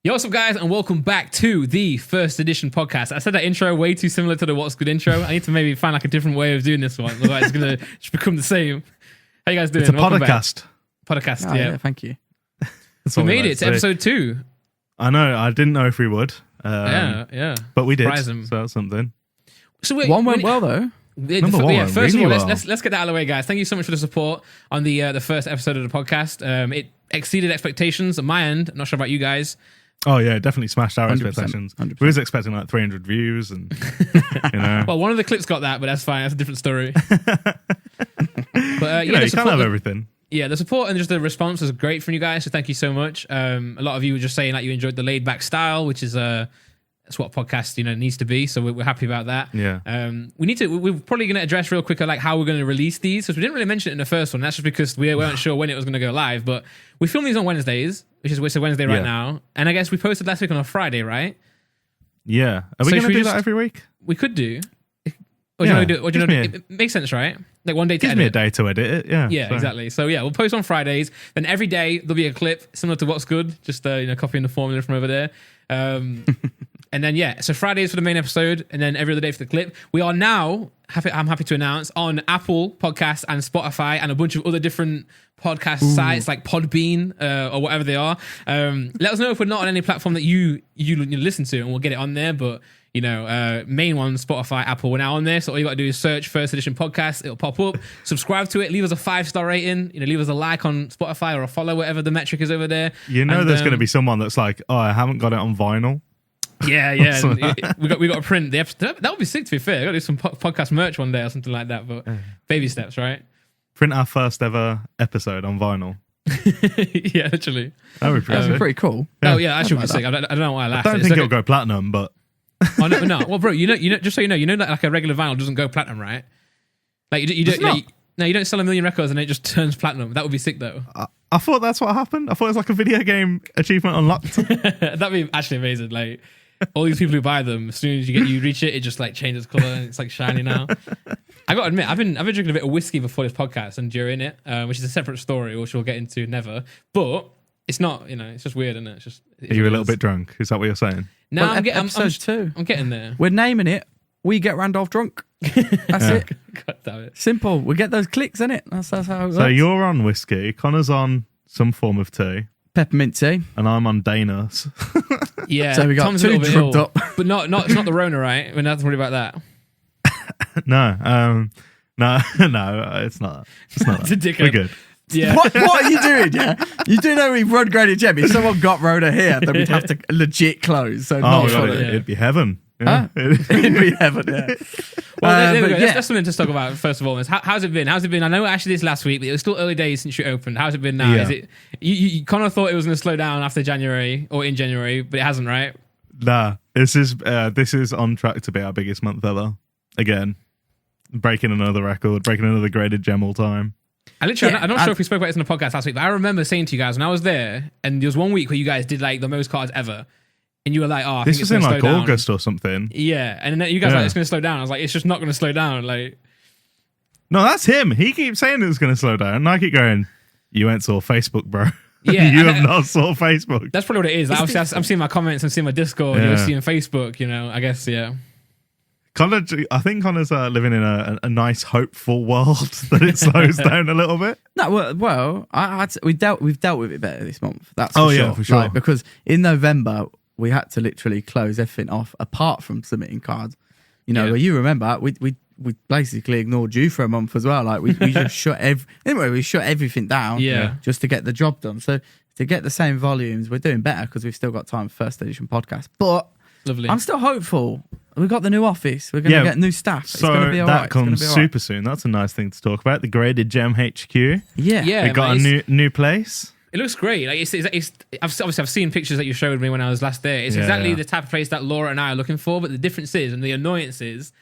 Yo, what's up, guys, and welcome back to the first edition podcast. I said that intro way too similar to the What's Good intro. I need to maybe find like a different way of doing this one. Otherwise, it's going to just become the same. How you guys doing? It's a podcast. Podcast, Oh, yeah. thank you. We made it to episode 2. I know. I didn't know if we would. Yeah. But we did. Surprise 'em. So that's something. So wait, One went well, though. Number one went first really of all, well. let's get that out of the way, guys. Thank you so much for the support on the first episode of the podcast. It exceeded expectations on my end. I'm not sure about you guys. Oh, yeah. Definitely smashed our 100%, expectations. 100%. We was expecting like 300 views and, you know. Well, one of the clips got that, but that's fine. That's a different story. But you can't have everything. Yeah, the support and just the response was great from you guys, so thank you so much. A lot of you were just saying that you enjoyed the laid back style, which is that's what a podcast needs to be. So we're happy about that. Yeah. We're probably going to address real quick like how we're going to release these, because we didn't really mention it in the first one. That's just because we weren't sure when it was going to go live. But we film these on Wednesdays, which is Wednesday right now, and I guess we posted last week on a Friday, right? Yeah. Are we going to do that every week? We could do. Or do you know what do you know? It makes sense, right? Like one day to Gives edit. me a day to edit it. Yeah. Yeah, so. exactly. So yeah, we'll post on Fridays. Then every day there'll be a clip similar to What's Good, just copying the formula from over there. And then so Fridays for the main episode, and then every other day for the clip. We are now I'm happy to announce on Apple Podcasts and Spotify and a bunch of other different podcast sites like Podbean or whatever they are. Let us know if we're not on any platform that you listen to, and we'll get it on there. But main one, Spotify, Apple, we're now on there. So all you got to do is search First Edition Podcast. It'll pop up. Subscribe to it. Leave us a 5-star rating. Leave us a like on Spotify or a follow, whatever the metric is over there. There's going to be someone that's like, oh, I haven't got it on vinyl. Yeah. we got to print the episode. That would be sick, to be fair. I got to do some podcast merch one day or something like that. But baby steps, right? Print our first ever episode on vinyl. Yeah, literally. That would be pretty sick. Pretty cool. Oh yeah, that should be sick. I don't know why I laughed. I don't think it'll go platinum, but Oh no. Well, bro, just so you know that like a regular vinyl doesn't go platinum, right? Like you don't. You don't sell 1 million records and it just turns platinum. That would be sick, though. I thought that's what happened. I thought it was like a video game achievement unlocked. That'd be actually amazing. Like all these people who buy them, as soon as you reach it just like changes color and it's like shiny now. I got to admit, I've been drinking a bit of whiskey before this podcast and during it, which is a separate story, which we'll get into never. But it's not, it's just weird, isn't it? It's just. Are you a little bit drunk? Is that what you're saying? No, Well, I'm episode 2. I'm getting there. We're naming it. We get Randolph drunk. That's it. God damn it. Simple. We get those clicks, innit? That's how it works. So you're on whiskey, Connor's on some form of tea, Peppermint tea. and I'm on Danos. Yeah. So we got Tom's two a little bit drugged ill, up. but it's not the Rona, right? We're not worried about that. No, it's not. It's not. It's a dickhead. We're good. Yeah. What are you doing? Yeah, you do know we've run graded gem. If someone got Rhoda here, then we'd have to legit close. So Oh, not God, funny. it'd be heaven. Yeah. It'd be heaven. Yeah. Well, there we go. yeah. That's something to talk about first of all. How's it been? How's it been? I know actually this last week, but it was still early days since you opened. How's it been now? Yeah. Is it you kind of thought it was going to slow down after January or in January, but it hasn't, right? Nah, this is on track to be our biggest month ever. Again, breaking another record, breaking another graded gem all time. I'm not sure if we spoke about this in the podcast last week, but I remember saying to you guys when I was there, and there was one week where you guys did like the most cards ever, and you were like, "Oh, I This think was it's in gonna like slow down." August or something. Yeah, and then you guys were like, "It's going to slow down." I was like, "It's just not going to slow down." Like, No, that's him. He keeps saying it was going to slow down, and I keep going, "You ain't saw Facebook, bro. Yeah, you have not saw Facebook." that's probably what it is. Like, obviously, I'm seeing my comments, I'm seeing my Discord, Yeah. you're seeing Facebook. I guess Connor, I think Connor's living in a nice, hopeful world that it slows down a little bit. No, well, we've dealt with it better this month. That's Oh, for yeah, sure. for sure. Like, because in November we had to literally close everything off apart from submitting cards. Where you remember we basically ignored you for a month as well. Like we just shut everything down. Yeah. Just to get the job done. So to get the same volumes, we're doing better because we've still got time for first edition podcast. But lovely. I'm still hopeful. We've got the new office. We're going to get new staff. It's going to be all right. That comes super soon. That's a nice thing to talk about. The graded gem HQ. Yeah. We got a new place. It looks great. Like I've seen pictures that you showed me when I was last there. It's exactly the type of place that Laura and I are looking for. But the difference is, and the annoyance is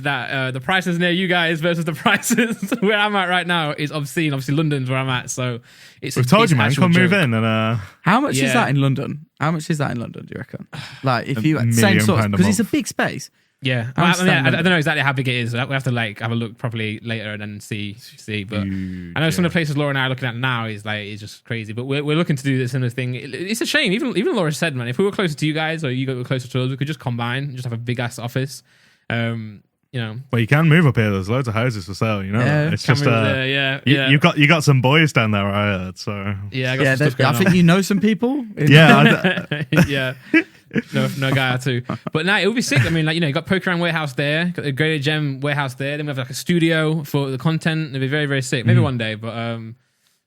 that the prices near you guys versus the prices where I'm at right now is obscene. Obviously, London's where I'm at, so We've told you, man. Come move in and. How much is Yeah. that in London? How much is that in London? Do you reckon? Like if you $1 same million sort a because it's a month. big space. Yeah, I don't know exactly how big it is. We have to like have a look properly later and then see. But Huge, I know some of the places Laura and I are looking at now is just crazy. But we're looking to do this similar thing. It's a shame. Even Laura said, man, if we were closer to you guys or you were closer to us, we could just combine and just have a big ass office. Well, you can move up here. There's loads of houses for sale. You know, it's just you got some boys down there. I heard. So I think you know some people. Yeah. No guy or two. But no, it would be sick. I mean, like, you got Poker and Warehouse there, got the Graded Gem Warehouse there. Then we have like a studio for the content. It'd be very, very sick. Maybe one day, but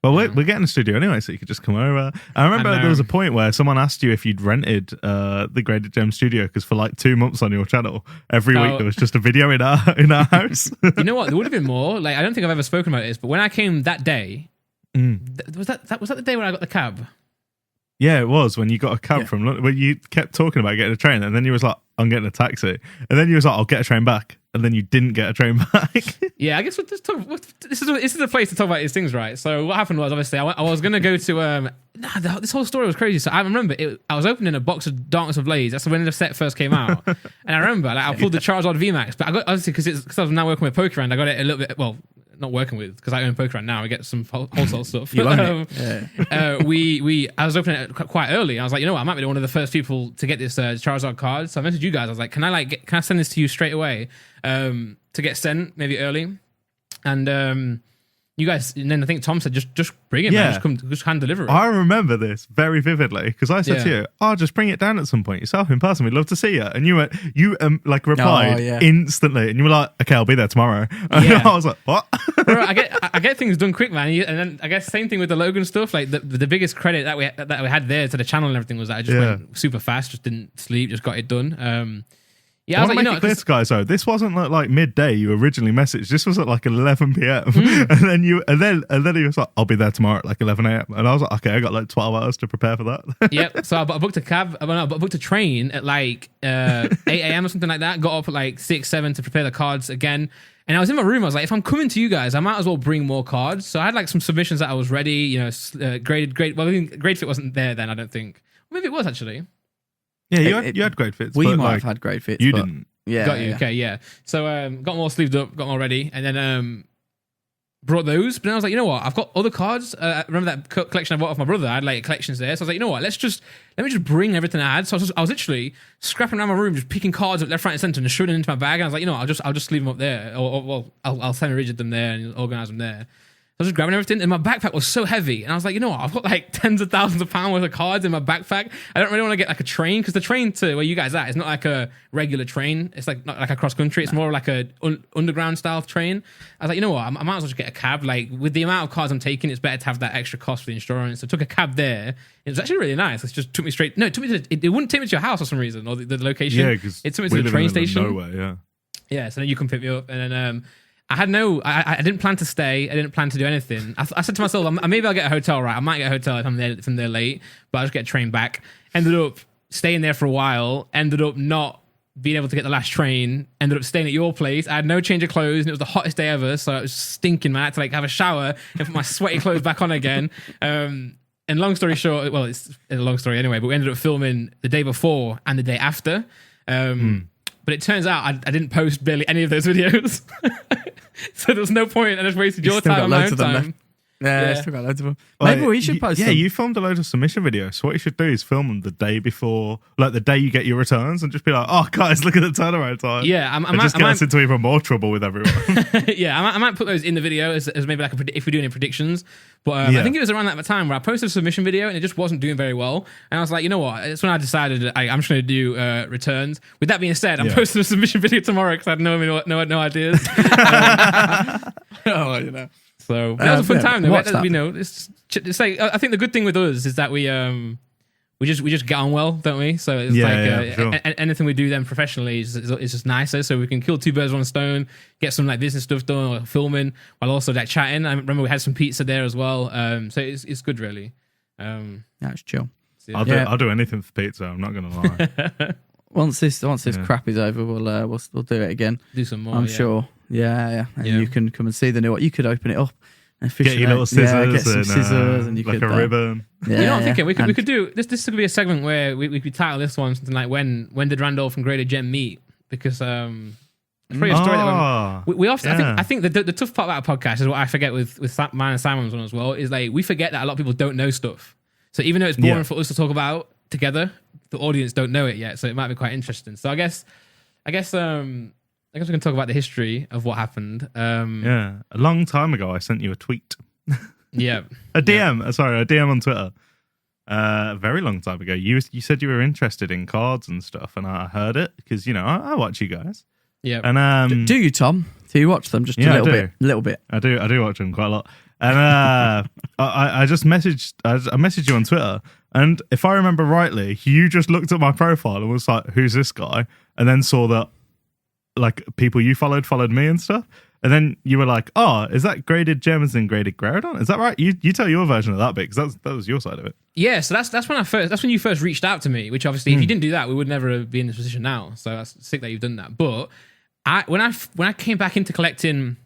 well, we're getting a studio anyway, so you could just come over. I remember there was a point where someone asked you if you'd rented the Graded Gem studio because for like 2 months on your channel, every week there was just a video in our house. You know what? There would have been more. Like, I don't think I've ever spoken about this, but when I came that day, was that the day when I got the cab? Yeah, it was when you got a cab from London. When you kept talking about getting a train, and then you was like, "I'm getting a taxi," and then you was like, "I'll get a train back," and then you didn't get a train back. Yeah, I guess this is the place to talk about these things, right? So what happened was, obviously, I was going to go to this whole story was crazy. So I remember I was opening a box of Darkness of Blaze. That's when the set first came out, and I remember I pulled the Charizard VMAX, but I got, obviously because I was now working with Poker and I got it a little bit not working with because I own Poker now. I get some wholesale stuff. You own it. I was opening it quite early. I was like, I might be one of the first people to get this Charizard card. So I messaged you guys. I was like, can I send this to you straight away to get sent maybe early? And you guys, and then I think Tom said, just bring it, man. Just hand deliver it. I remember this very vividly because I said to you, "Oh, just bring it down at some point yourself in person. We'd love to see you." And you replied instantly, and you were like, "Okay, I'll be there tomorrow." And I was like, "What?" Bro, I get things done quick, man. And then I guess same thing with the Logan stuff. Like the biggest credit that we had there to the channel and everything was that I just went super fast, just didn't sleep, just got it done. I was like, make it clear to guys though, this wasn't like midday you originally messaged. This was at like 11 p.m. and then he was like, "I'll be there tomorrow at like 11 a.m." And I was like, "Okay, I got like 12 hours to prepare for that." Yep. So I booked a cab. I booked a train at like 8 a.m. or something like that. Got up at like 6, 7 to prepare the cards again. And I was in my room. I was like, if I'm coming to you guys, I might as well bring more cards. So I had like some submissions that I was ready. Graded. Well, I mean, Grade Fit wasn't there then. I don't think. Maybe it was actually. Yeah, you had great fits. We might have had great fits. You didn't. Yeah. Got you. Okay, yeah. So got them all sleeved up, got them all ready, and then brought those. But then I was like, you know what? I've got other cards. Remember that collection I bought off my brother? I had like collections there. So I was like, you know what? Let me just bring everything I had. So I was literally scrapping around my room, just picking cards up left, right, and center, and just shoving them into my bag. And I was like, I'll just leave them up there, or I'll semi-rigid them there and organize them there. I was just grabbing everything, and my backpack was so heavy. And I was like, you know what? I've got like tens of thousands of pounds worth of cards in my backpack. I don't really want to get like a train, because the train to where you guys are is not like a regular train. It's like not like a cross country. It's more like a underground style train. I was like, you know what? I might as well just get a cab. Like with the amount of cards I'm taking, it's better to have that extra cost for the insurance. So I took a cab there. It was actually really nice. It just took me straight. No, it took me to. It wouldn't take me to your house for some reason, or the location. Yeah, because it took me to the train station. Nowhere, yeah. Yeah. So then you can pick me up, and then. I didn't plan to stay. I didn't plan to do anything. I said to myself, maybe I'll get a hotel, right? I might get a hotel if I'm there late, but I'll just get a train back. Ended up staying there for a while. Ended up not being able to get the last train. Ended up staying at your place. I had no change of clothes, and it was the hottest day ever, so it was stinking, man. I had to like have a shower and put my sweaty clothes back on again. And long story short, well, it's a long story anyway, but we ended up filming the day before and the day after. But it turns out I didn't post barely any of those videos. So there was no point. I just wasted your time and my own time. Yeah, still got loads of them. Maybe we should post them. Yeah, you filmed a load of submission videos. So what you should do is film them the day before, like the day you get your returns, and just be like, "Oh, guys, look at the turnaround time." Yeah, I just get us into even more trouble with everyone. Yeah, I might put those in the video as maybe like if we do any predictions. But I think it was around that time where I posted a submission video and it just wasn't doing very well. And I was like, you know what? It's when I decided I'm just going to do returns. With that being said, I'm posting a submission video tomorrow because I had no ideas. You know. So that was a fun time though. It's like I think the good thing with us is that we just get on well, don't we? So it's sure. Anything we do then professionally is just nicer. So we can kill two birds with one stone, get some like business stuff done or filming while also like chatting. I remember we had some pizza there as well. So it's good really. That's chill. I'll do anything for pizza. I'm not gonna lie. Once this crap is over, we'll do it again. Do some more. I'm sure. Yeah. And you can come and see the new one. You could open it up. Get your little scissors, get some scissors, and you like could a ribbon. Yeah, you know what I'm thinking? We could do this. This could be a segment where we could title this one something like when did Randolph and Graded Gem meet? because it's probably a story that we often. I think the tough part about a podcast is what I forget with mine and Simon's one as well is like we forget that a lot of people don't know stuff. So even though it's boring for us to talk about together, the audience don't know it yet. So it might be quite interesting. So I guess we can talk about the history of what happened. A long time ago, I sent you a tweet. Yeah, a DM on Twitter. A very long time ago. You said you were interested in cards and stuff, and I heard it because I watch you guys. Yeah, and do you, Tom? Do you watch them just a little bit? I do watch them quite a lot. And I just messaged you on Twitter, and if I remember rightly, you just looked at my profile and was like, "Who's this guy?" And then saw that like people you followed me and stuff. And then you were like, "Oh, is that graded gems and graded Groudon? Is that right?" You tell your version of that bit because that was your side of it. Yeah, so that's when you first reached out to me. Which obviously, if you didn't do that, we would never be in this position now. So that's sick that you've done that. But when I came back into collecting,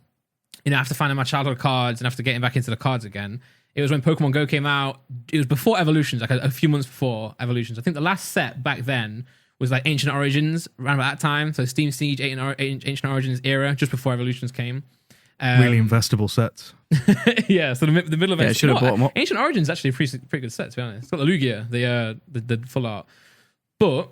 after finding my childhood cards and after getting back into the cards again, it was when Pokemon Go came out. It was before Evolutions, like a few months before Evolutions. I think the last set back then was like Ancient Origins around about that time. So Steam Siege, Ancient Origins era, just before Evolutions came. Really investable sets. Yeah, so the middle of it. Should have bought them up. Ancient Origins actually a pretty good set, to be honest. It's got the Lugia, the full art. But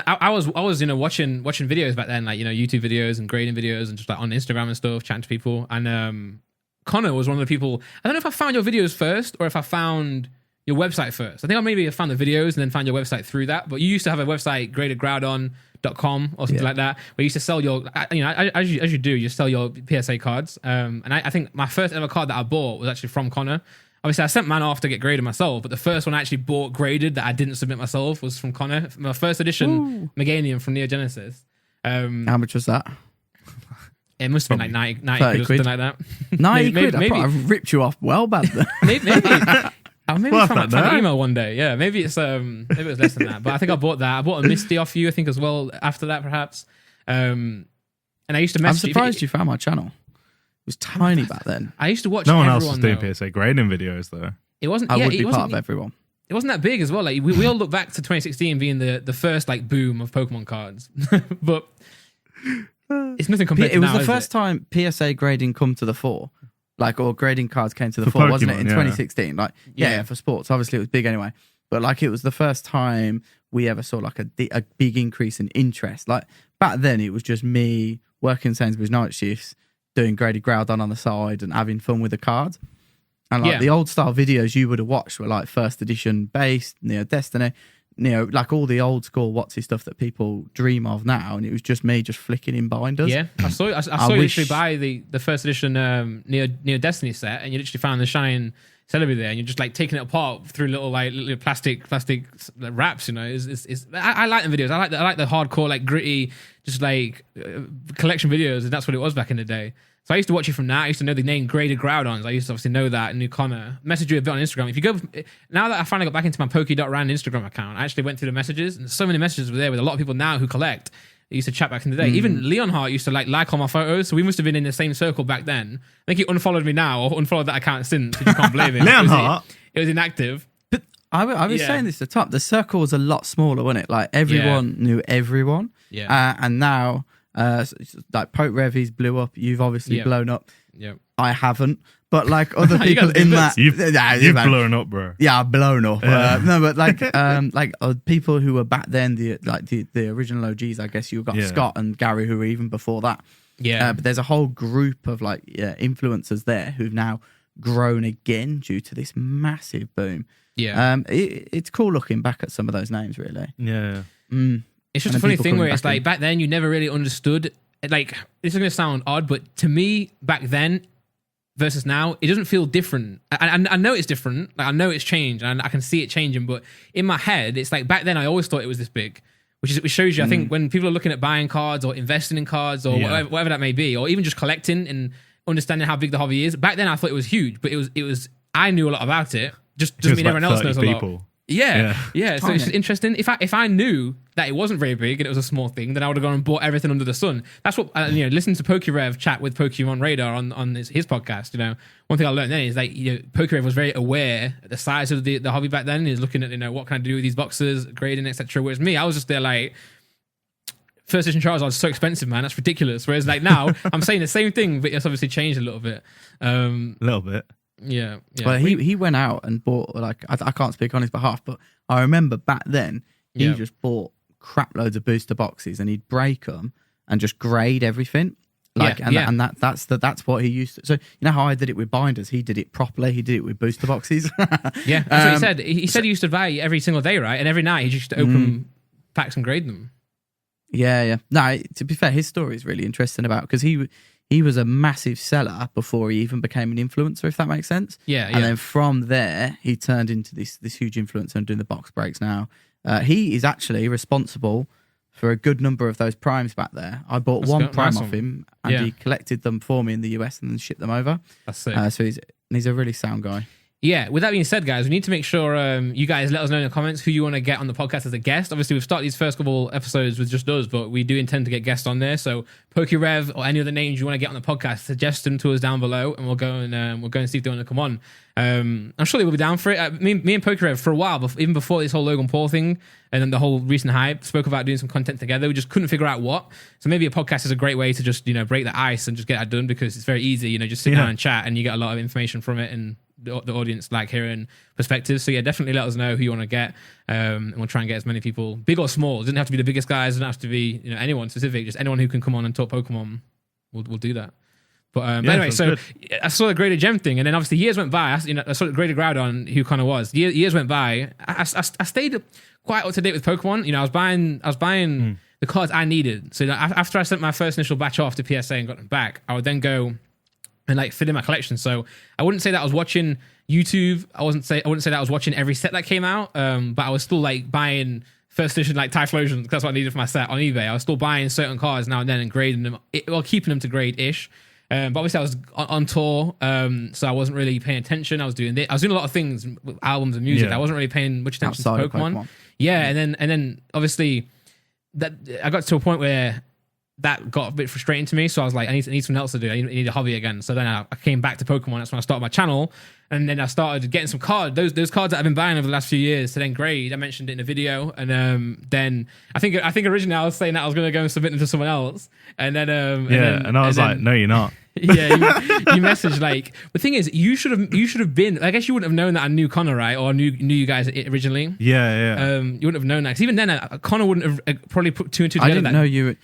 I was watching videos back then, like YouTube videos and grading videos and just like on Instagram and stuff, chatting to people. And Connor was one of the people. I don't know if I found your videos first or if I found your website first. I think I found the videos and then found your website through that. But you used to have a website, gradedgroudon.com or something like that, where you used to sell your, as you do, you sell your PSA cards. And I think my first ever card that I bought was actually from Connor. Obviously, I sent mine off to get graded myself, but the first one I actually bought graded that I didn't submit myself was from Connor. My first edition Meganium from Neo Genesis. How much was that? It must have been like 90 quid or something like that. 90 quid? Maybe. I ripped you off well bad there. Maybe I'll find an email one day. Yeah, maybe it was less than that. But I think I bought that. I bought a Misty off you, I think, as well after that, perhaps. And I used to message. I'm surprised you found my channel. It was tiny back then. I used to watch. No one else was doing PSA grading videos though. It wasn't. I would be part of everyone. It wasn't that big as well. Like we all look back to 2016 being the first like boom of Pokemon cards, but it's nothing compared to now. It was the first time PSA grading come to the fore, like or grading cards came to the fore, Pokemon, wasn't it? In 2016, like yeah, for sports, obviously it was big anyway. But like it was the first time we ever saw like a big increase in interest. Like back then, it was just me working Sainsbury's night shifts, doing graded Groudon on the side and having fun with the cards. And like the old style videos you would have watched were like first edition based, Neo Destiny, like all the old school Watsy stuff that people dream of now. And it was just me just flicking in binders. Yeah, I saw you literally buy the first edition Neo Destiny set, and you literally found the Shine Celebi there, and you're just like taking it apart through little plastic wraps. I like the videos. I like the hardcore, like gritty, just like collection videos, and that's what it was back in the day. So I used to watch you from that. I used to know the name Graded Groudons. I used to obviously know that and knew Connor. Message you a bit on Instagram. If you go, now that I finally got back into my Poke.Ran Instagram account, I actually went through the messages, and so many messages were there with a lot of people now who collect. They used to chat back in the day. Even Leonhardt used to like all my photos, so we must have been in the same circle back then. I think he unfollowed me now or unfollowed that account since, which you can't blame him. Leonhardt? It was inactive. But I was saying this at the top. The circle was a lot smaller, wasn't it? Like everyone knew everyone. Yeah. And now, like Poke Revy's blew up. You've obviously blown up. Yeah. I haven't. But like other people in that, you've blown up, bro. Yeah, I've blown up. No, but like people who were back then, the original OGs. I guess you've got Scott and Gary who were even before that. Yeah, but there's a whole group of like influencers there who've now grown again due to this massive boom. Yeah, it's cool looking back at some of those names, really. Yeah, it's just a funny thing where it's like back then you never really understood. Like this is going to sound odd, but to me back then versus now, it doesn't feel different. I know it's different. Like I know it's changed, and I can see it changing. But in my head, it's like back then I always thought it was this big, which shows you. I think when people are looking at buying cards or investing in cards or whatever that may be, or even just collecting and understanding how big the hobby is, back then I thought it was huge. But it was I knew a lot about it. Just doesn't mean everyone else knows a lot. Yeah. So it's just interesting. If I knew that it wasn't very big and it was a small thing, then I would have gone and bought everything under the sun. That's what listening to PokeRev chat with Pokemon Radar on his podcast. One thing I learned then is that PokeRev was very aware of the size of the hobby back then. He's looking at what can I do with these boxes, grading, etc. Whereas me, I was just there like first edition Charizard is so expensive, man. That's ridiculous. Whereas like now, I'm saying the same thing, but it's obviously changed a little bit. A little bit. Yeah. Well, he went out and bought, like, I can't speak on his behalf, but I remember back then he just bought crap loads of booster boxes and he'd break them and just grade everything. Like, that's what he used to. So you know how I did it with binders? He did it properly. He did it with booster boxes. Yeah, that's what he said. He said he used to buy every single day, right? And every night he just used to open packs and grade them. Yeah. No, to be fair, his story is really interesting about, because he was a massive seller before he even became an influencer, if that makes sense. Yeah. And then from there, he turned into this huge influencer and doing the box breaks now. He is actually responsible for a good number of those primes back there. I bought one prime off him, and he collected them for me in the US and then shipped them over. That's sick. So he's a really sound guy. Yeah, with that being said, guys, we need to make sure you guys let us know in the comments who you want to get on the podcast as a guest. Obviously, we've started these first couple episodes with just us, but we do intend to get guests on there. So, PokeRev or any other names you want to get on the podcast, suggest them to us down below, and we'll go and see if they want to come on. I'm sure they will be down for it. Me and PokeRev for a while, even before this whole Logan Paul thing, and then the whole recent hype, spoke about doing some content together. We just couldn't figure out what. So maybe a podcast is a great way to just break the ice and just get that done, because it's very easy. Just sit down and chat, and you get a lot of information from it, and the audience like hearing perspectives. So yeah, definitely let us know who you want to get, and we'll try and get as many people, big or small. It doesn't have to be the biggest guys, it doesn't have to be anyone specific, just anyone who can come on and talk Pokemon. We'll do that. But anyway, so good. I saw the graded gem thing, and then obviously years went by. I saw the graded Groudon, who kind of was. Years went by. I stayed quite up to date with Pokemon. I was buying the cards I needed. So after I sent my first initial batch off to PSA and got them back, I would then go and like fit in my collection. So I wouldn't say that I was watching YouTube. I wouldn't say that I was watching every set that came out. But I was still like buying first edition like Typhlosion, because that's what I needed for my set on eBay. I was still buying certain cards now and then and grading them, keeping them to grade-ish. But obviously I was on tour, so I wasn't really paying attention. I was doing a lot of things with albums and music. I wasn't really paying much attention to Pokemon. Yeah, and then obviously that I got to a point where that got a bit frustrating to me. So I was like, I need something else to do. I need a hobby again. So then I came back to Pokemon. That's when I started my channel. And then I started getting some cards, those cards that I've been buying over the last few years to then grade. I mentioned it in a video. And then I think originally I was saying that I was going to go and submit them to someone else. And then and I was like, no, you're not. Yeah, you messaged like, the thing is, you should have been. I guess you wouldn't have known that I knew Connor, right? Or knew you guys originally. Yeah. You wouldn't have known that, because even then, Connor wouldn't have probably put two and two together. I didn't know you.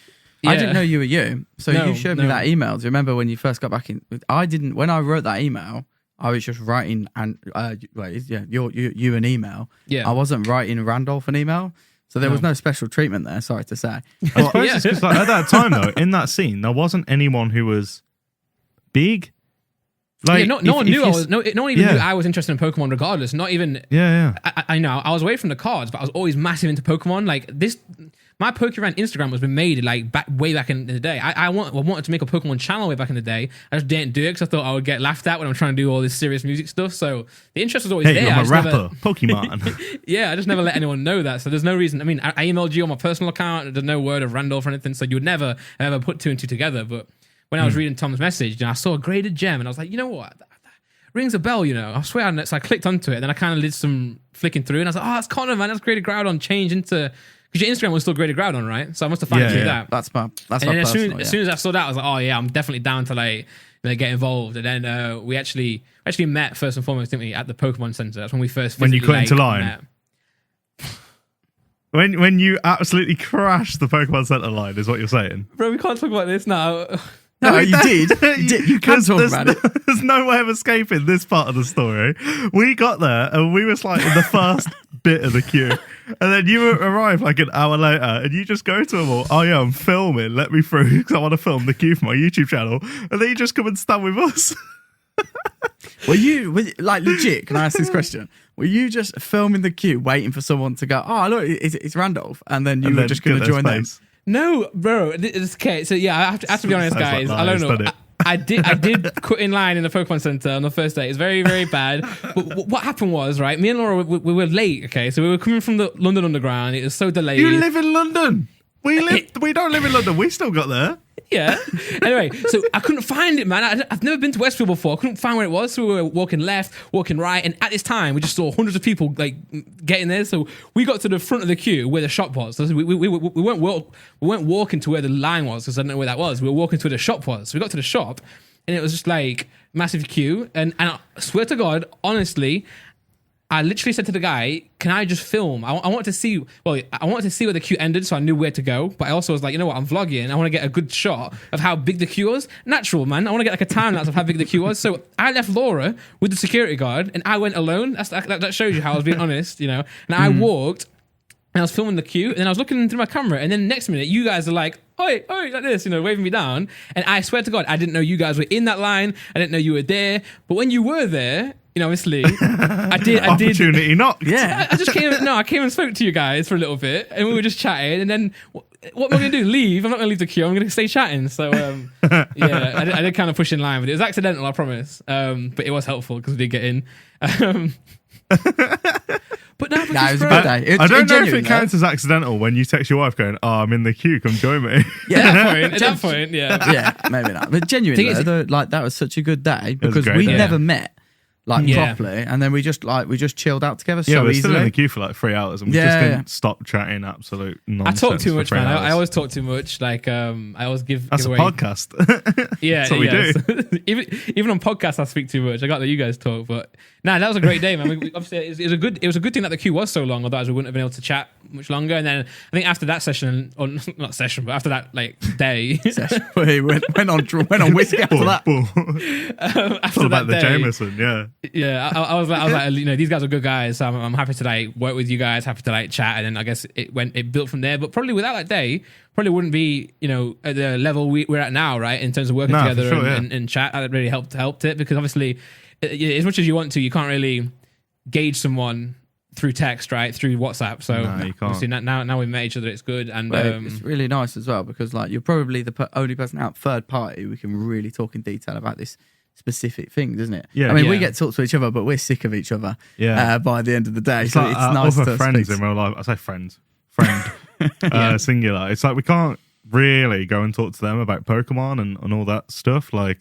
I didn't know you were you. So you showed me that email. Do you remember when you first got back in? I didn't. When I wrote that email, I was just writing you an email. Yeah. I wasn't writing Randolph an email. So there was no special treatment there. Sorry to say. I suppose it's because at that time though, in that scene, there wasn't anyone who was big. Like, no one even knew I was interested in Pokemon regardless. Not even. Yeah. I know. I was away from the cards, but I was always massive into Pokemon. Like this, my Pokemon Instagram was been made like way back in the day. I wanted to make a Pokemon channel way back in the day. I just didn't do it because I thought I would get laughed at when I'm trying to do all this serious music stuff. So the interest was always there. I'm a rapper, Pokemon. Yeah, I just never let anyone know that. So there's no reason. I mean, I emailed you on my personal account. There's no word of Randolph or anything. So you would never ever put two and two together. But when I was reading Tom's message, and I saw a graded gem, and I was like, you know what? That rings a bell, I swear. So I clicked onto it, and then I kind of did some flicking through, and I was like, oh, that's Connor, man. That's graded Groudon changed into... Because your Instagram was still graded Groudon, right? So I must have found through that. That's my as soon as I saw that, I was like, oh, yeah, I'm definitely down to like get involved. And then we actually met first and foremost, didn't we, at the Pokemon Center. That's when we first when you cut into line. When you absolutely crashed the Pokemon Center line, is what you're saying. Bro, we can't talk about this now. No, you did. You can't talk about it. There's no way of escaping this part of the story. We got there and we was like in the first bit of the queue. And then you arrive like an hour later and you just go to them all, oh yeah, I'm filming, let me through because I want to film the queue for my YouTube channel. And then you just come and stand with us. Were you like legit, can I ask this question? Were you just filming the queue waiting for someone to go, oh look, it's Randolph, and then you were just going to join them? No, bro. It's okay. So yeah, I have to be honest, guys. Like I don't know. I did cut in line in the Pokemon Center on the first day. It's very, very bad. But what happened was, right, me and Laura, we were late, okay? So we were coming from the London Underground. It was so delayed. You live in London. We don't live in London. We still got there. Yeah. Anyway, so I couldn't find it, man. I've never been to Westfield before. I couldn't find where it was. So we were walking left, walking right. And at this time, we just saw hundreds of people like getting there. So we got to the front of the queue where the shop was. So we weren't walking to where the line was because I don't know where that was. We were walking to where the shop was. So we got to the shop and it was just like massive queue. And I swear to God, honestly, I literally said to the guy, can I just film? I wanted to see where the queue ended so I knew where to go. But I also was like, you know what, I'm vlogging. I want to get a good shot of how big the queue was. Natural, man. I want to get like a time lapse of how big the queue was. So I left Laura with the security guard and I went alone. That shows you how I was being honest, you know. And I walked and I was filming the queue and then I was looking through my camera and then next minute you guys are like, oi, like this, you know, waving me down. And I swear to God, I didn't know you guys were in that line. I didn't know you were there. But when you were there, you know, obviously, I did. Opportunity knocked. Yeah. I just came. No, I came and spoke to you guys for a little bit, and we were just chatting. And then, what am I going to do? Leave? I'm not going to leave the queue. I'm going to stay chatting. So, yeah, I did kind of push in line, but it was accidental, I promise. But it was helpful because we did get in. But no, it was a good day. I don't know if it counts as accidental when you text your wife going, "Oh, I'm in the queue. Come join me." Yeah, at that point, yeah, yeah, maybe not. But genuinely, though, like that was such a good day because we never met. Properly, and then we just chilled out together. Yeah, so we were easily. still in the queue for like 3 hours, and we just didn't stop chatting absolute nonsense. I talk too much, man. I hours. always talk too much. Like, I always give. That's give a away. podcast. Yeah, that's what we do. even on podcasts, I speak too much. I got that you guys talk, but that was a great day, man. Obviously, it was a good thing that the queue was so long. Otherwise, we wouldn't have been able to chat much longer. And then I think after that session, or not session, but after that like day, we went on whiskey after that. After about that the day, Jameson, yeah. Yeah, I was like, you know, these guys are good guys. So I'm happy to like work with you guys. Happy to like chat, and then I guess it built from there. But probably without that day, probably wouldn't be, you know, at the level we're at now, right? In terms of working together sure, and chat, that really helped it because obviously, as much as you want to, you can't really gauge someone through text, right? Through WhatsApp. So no, you can't. Now we've met each other. It's good, and it's really nice as well because like you're probably the only person out third party we can really talk in detail about this specific things, isn't it? Yeah. I mean, we get to talk to each other, but we're sick of each other. Yeah. By the end of the day, It's so like it's nice other to friends speak. in real life. I say friend, singular. It's like we can't really go and talk to them about Pokemon and all that stuff. Like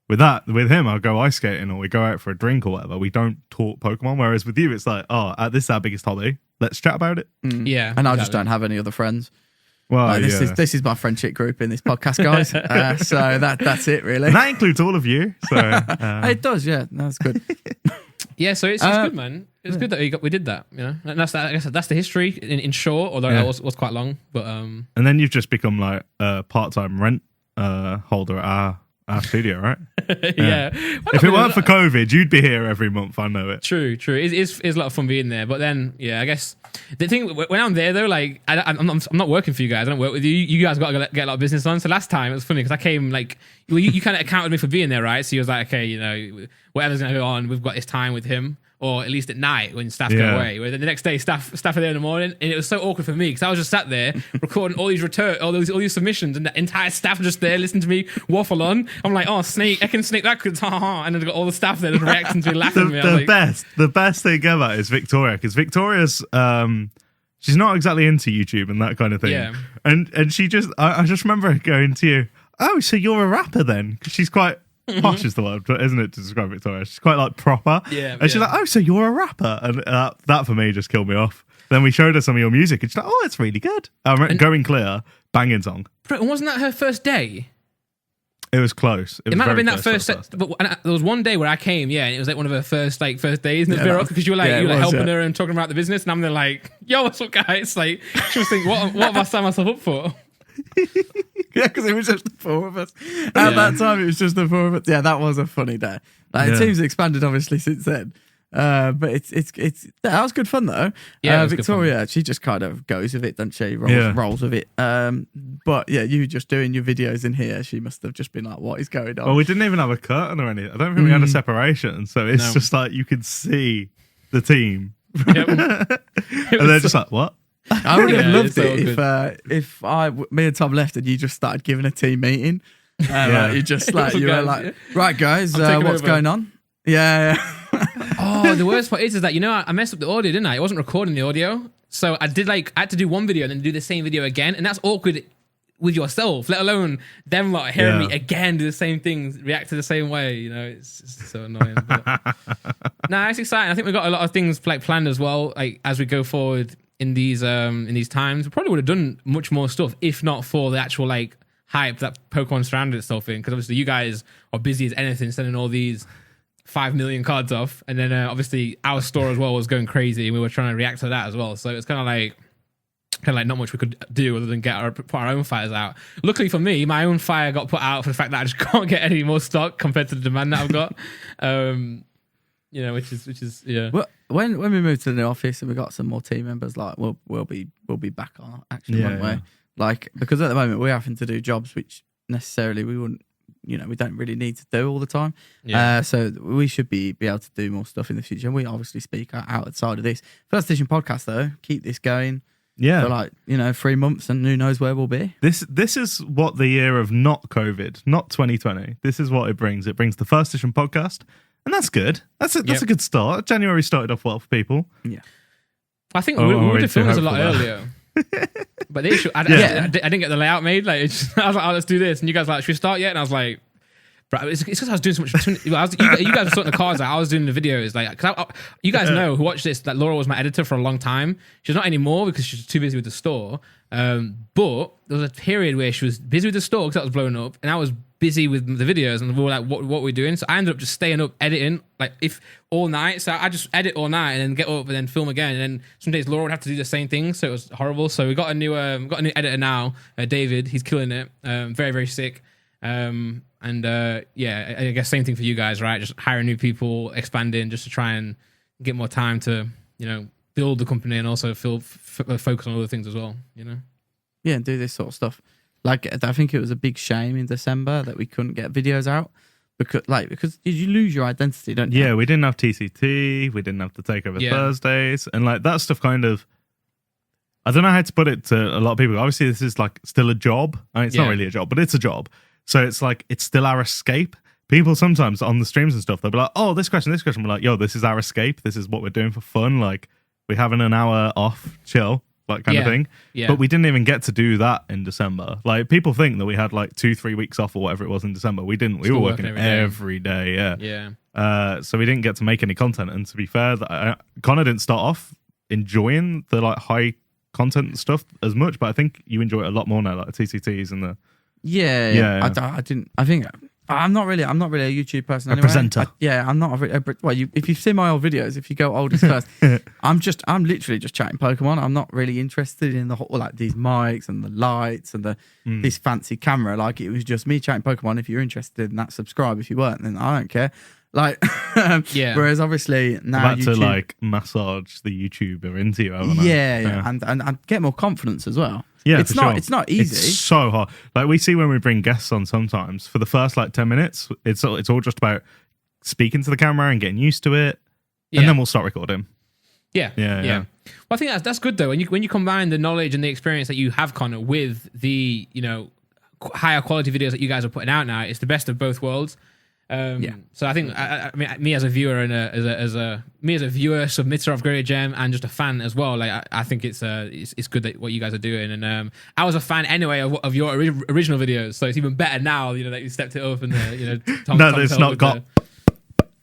with him, I'll go ice skating or we go out for a drink or whatever. We don't talk Pokemon. Whereas with you, it's like, this is our biggest hobby. Let's chat about it. Yeah, and I just don't have any other friends. Well, this is my friendship group in this podcast, guys. So that's it, really. And that includes all of you. So it does, yeah. That's good. Yeah, so it's good, man. It's good that we did that, you know. And I guess that's the history in short, although it was quite long. But and then you've just become like a part-time rent holder at our studio, right? Yeah. If it weren't for COVID, you'd be here every month. I know it. True. It's a lot of fun being there. But then, yeah, I guess the thing when I'm there though, like I'm not working for you guys. I don't work with you. You guys got to get a lot of business on. So last time it was funny because I came like you kind of accounted me for being there, right? So you was like, okay, you know, whatever's going to go on, we've got this time with him. Or at least at night when staff go away. Where the next day staff are there in the morning, and it was so awkward for me because I was just sat there recording all these all these submissions, and the entire staff just there listening to me waffle on. I'm like, oh, snake, I can snake that, and then I got all the staff there just reacting to me, laughing at me. The best thing ever is Victoria because Victoria's she's not exactly into YouTube and that kind of thing. Yeah. And she just I just remember her going to you, oh, so you're a rapper then? Because she's quite. Posh is the word, isn't it, to describe Victoria? She's quite like proper. Yeah. And she's like, oh, so you're a rapper? And that for me just killed me off. Then we showed her some of your music and she's like, oh, it's really good. Going Clear, banging song. But wasn't that her first day? It was close. It might have been that first set, but there was one day where I came, and it was like one of her first days, and it was very awkward because you were like, helping her and talking about the business, and I'm there like, yo, what's up, guys? Like, she was thinking, what have I signed myself up for? Yeah, because it was just the four of us. At that time, it was just the four of us. Yeah, that was a funny day. Like, the team's expanded, obviously, since then. But it's that was good fun, though. Yeah, Victoria, she just kind of goes with it, doesn't she? Rolls with it. But yeah, you just doing your videos in here, she must have just been like, what is going on? Well, we didn't even have a curtain or anything. I don't think we had a separation. So it's just like you could see the team. Yep. And they're just like, what? I would have loved it if me and Tom left and you just started giving a team meeting. Like, you just like you were like, right guys, what's going on? Yeah. Oh, the worst part is that I messed up the audio, didn't I? I wasn't recording the audio, so I had to do one video and then do the same video again, and that's awkward with yourself, let alone them like hearing Yeah. me again do the same things, react to the same way. You know, it's just so annoying. But nah, it's exciting. I think we've got a lot of things like planned as well. Like as we go forward in these times, we probably would have done much more stuff if not for the actual like hype that Pokemon surrounded itself in. Because obviously you guys are busy as anything, sending all these 5 million cards off, and then obviously our store as well was going crazy, and we were trying to react to that as well. So it's kind of like not much we could do other than put our own fires out. Luckily for me, my own fire got put out for the fact that I just can't get any more stock compared to the demand that I've got. You know, which is yeah. Well, when we move to the new office and we got some more team members, like we'll be back on action, won't we? Like, because at the moment we're having to do jobs which necessarily we wouldn't, you know, we don't really need to do all the time. Yeah. So we should be able to do more stuff in the future. And we obviously speak outside of this. First Edition podcast though, keep this going. Yeah. For like, you know, 3 months and who knows where we'll be. This is what the year of not COVID, not 2020. This is what it brings. It brings the First Edition podcast. And that's good. That's a good start. January started off well for people. Yeah. I think we would have filmed this a lot earlier. But the issue, I didn't get the layout made. Like, I was like, oh, let's do this. And you guys were like, should we start yet? And I was like, bro, it's because I was doing so much. You guys were sorting the cards out. I was doing the videos. Like, cause you guys know who watched this, that Laura was my editor for a long time. She's not anymore because she's too busy with the store. But there was a period where she was busy with the store because that was blowing up. And I was busy with the videos, and we were like, what we're doing. So I ended up just staying up editing, like if all night. So I just edit all night and then get up and then film again. And then some days Laura would have to do the same thing. So it was horrible. So we got a new editor now, David. He's killing it. Very, very sick. Yeah, I guess same thing for you guys, right? Just hiring new people, expanding, just to try and get more time to, you know, build the company and also focus on other things as well, you know? Yeah, and do this sort of stuff. Like, I think it was a big shame in December that we couldn't get videos out because you lose your identity, don't you? Yeah, we didn't have TCT, we didn't have the Takeover Thursdays, and like that stuff kind of, I don't know how to put it to a lot of people. Obviously, this is like still a job. I mean, it's not really a job, but it's a job. So it's like, it's still our escape. People sometimes on the streams and stuff, they'll be like, oh, this question. We're like, yo, this is our escape. This is what we're doing for fun. Like, we're having an hour off, chill, that kind of thing. Yeah. But we didn't even get to do that in December. Like, people think that we had like 2-3 weeks off or whatever it was in December. We didn't. We were working every day. Yeah. So we didn't get to make any content. And to be fair, Connor didn't start off enjoying the like high content stuff as much, but I think you enjoy it a lot more now, like the TCTs and the... Yeah. I didn't. I think I'm not really a YouTube person. Anyway. Presenter. I'm not. If you've seen my old videos, if you go oldest first, I'm literally just chatting Pokemon. I'm not really interested in the whole like these mics and the lights and this fancy camera. Like, it was just me chatting Pokemon. If you're interested in that, subscribe. If you weren't, then I don't care. Like, Whereas obviously now about to like massage the YouTuber into you. And get more confidence as well. Yeah, it's not easy. It's so hard. Like, we see when we bring guests on sometimes, for the first like 10 minutes, it's all just about speaking to the camera and getting used to it, and then we'll start recording. Yeah. Well, I think that's good though. When you combine the knowledge and the experience that you have, Connor, with the, you know, higher quality videos that you guys are putting out now, it's the best of both worlds. So I think I mean, me as a viewer and as a viewer, submitter of Great Gem, and just a fan as well. Like, I think it's good that what you guys are doing, and I was a fan anyway of your original videos, so it's even better now. You know that you stepped it up, and you know, Tom it's not got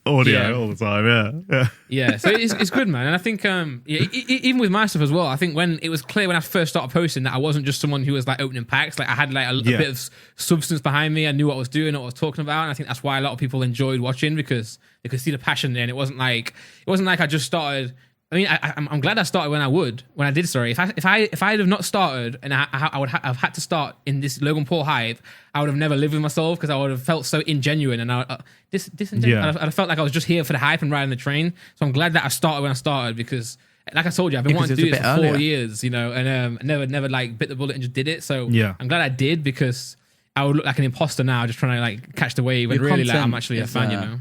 audio all the time. Yeah. So it's good, man. And I think even with my stuff as well, I think when it was clear when I first started posting that I wasn't just someone who was like opening packs, like I had like a bit of substance behind me. I knew what I was doing, what I was talking about, and I think that's why a lot of people enjoyed watching, because they could see the passion there. And it wasn't like I just started. I mean, I'm glad I started when I did. Sorry, if I had have not started and I would have had to start in this Logan Paul hype, I would have never lived with myself, because I would have felt so ingenuine, and I'd have felt like I was just here for the hype and riding the train. So I'm glad that I started when I started, because like I told you, I've been wanting to do this for 4 years, you know, and never like bit the bullet and just did it. So I'm glad I did, because I would look like an imposter now, just trying to like catch the wave, and really like I'm actually a fan, you know.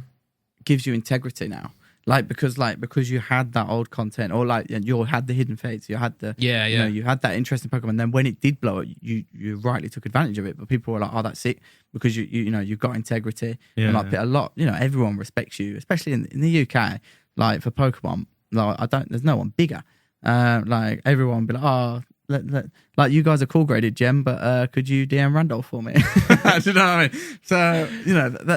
Gives you integrity now. Because you had that old content, or like you had the hidden fates, you had the you know, you had that interesting Pokemon. And then when it did blow up, you rightly took advantage of it. But people were like, "Oh, that's it," because you know you've got integrity, and like a lot, you know, everyone respects you, especially in the UK. Like for Pokemon, like there's no one bigger. Like everyone be like, "Oh, like you guys are cool graded, Gem, but could you DM Randolph for me? Do you know what I mean? So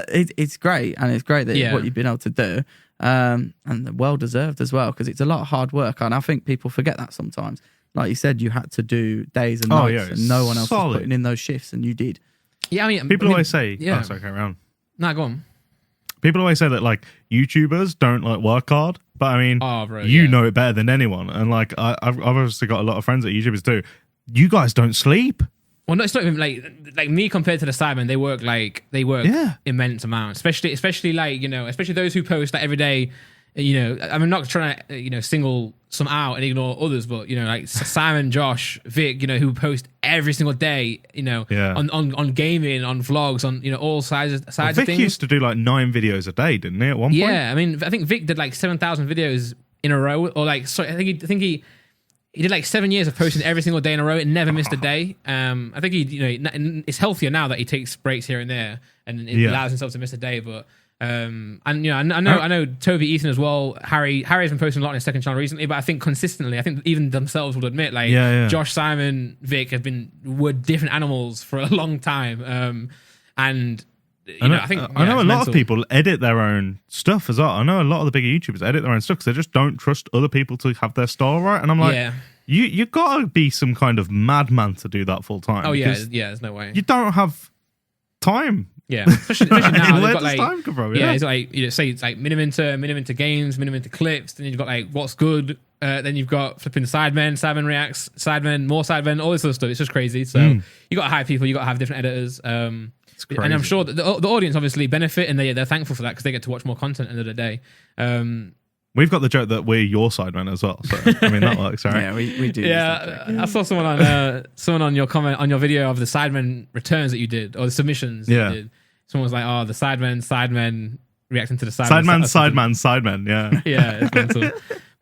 it's great, and it's great that what you've been able to do, and well deserved as well, because it's a lot of hard work, and I think people forget that sometimes. Like you said, you had to do days and nights, and no one else was putting in those shifts, and you did. Yeah, I mean, people always say, sorry, carry on. No, go on. People always say that like YouTubers don't like work hard, but I mean, you know it better than anyone. And like, I've obviously got a lot of friends that are YouTubers too. You guys don't sleep. Well, no, it's not even like me compared to the Sidemen. They work immense amounts, especially like, you know, especially those who post like every day. You know, I'm not trying to, you know, single some out and ignore others, but, you know, like Simon, Josh, Vic, you know, who post every single day, you know, on gaming, on vlogs, on, you know, all sides of things. Vic used to do like 9 videos a day, didn't he, at one point? Yeah, I mean, I think Vic did like 7,000 videos in a row, or like, sorry, I think he did like 7 years of posting every single day in a row and never missed a day. I think it's healthier now that he takes breaks here and there and it allows himself to miss a day, but. And you know, I know Toby, Ethan as well. Harry's been posting a lot on his second channel recently, but I think consistently, I think even themselves will admit, like Josh, Simon, Vic were different animals for a long time. And you know, I know a lot of people edit their own stuff as well. I know a lot of the bigger YouTubers edit their own stuff because they just don't trust other people to have their style right. And I'm like, you gotta be some kind of madman to do that full time. Oh yeah, there's no way. You don't have time. Yeah, especially now. They've got like time come from? It's like, you know, say it's like minimum to games, minimum to clips. Then you've got like what's good. Then you've got flipping Sidemen reacts, more Sidemen, all this sort of stuff. It's just crazy. So you got to hire people. You got to have different editors. And I'm sure that the audience obviously benefit, and they're thankful for that because they get to watch more content at the end of the day. We've got the joke that we're your Sidemen as well, so I mean that works, right? Yeah, we do. Yeah, I saw someone on your comment on your video of the Sidemen returns that you did, or the submissions that you did. Someone was like, "Oh, the Sidemen reacting to the Sidemen." Yeah, yeah, it's mental.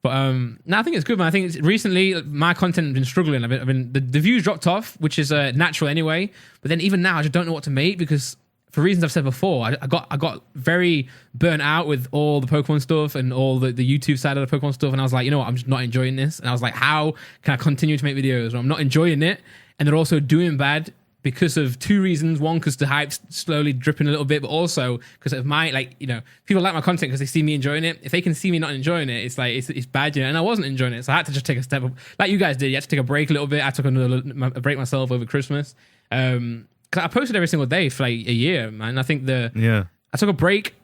But no, I think it's good, man. I think recently my content has been struggling. I've been the views dropped off, which is natural anyway. But then even now, I just don't know what to make because, for reasons I've said before, I got very burnt out with all the Pokemon stuff and all the YouTube side of the Pokemon stuff, and I was like, you know what, I'm just not enjoying this. And I was like, how can I continue to make videos when I'm not enjoying it, and they're also doing bad because of 2 reasons. One, because the hype's slowly dripping a little bit, but also because of my, like, you know, people like my content because they see me enjoying it. If they can see me not enjoying it, it's like it's bad, you know. And I wasn't enjoying it, so I had to just take a step up, like you guys did. You had to take a break a little bit. I took a break myself over Christmas. Cause I posted every single day for like a year, man. I think I took a break.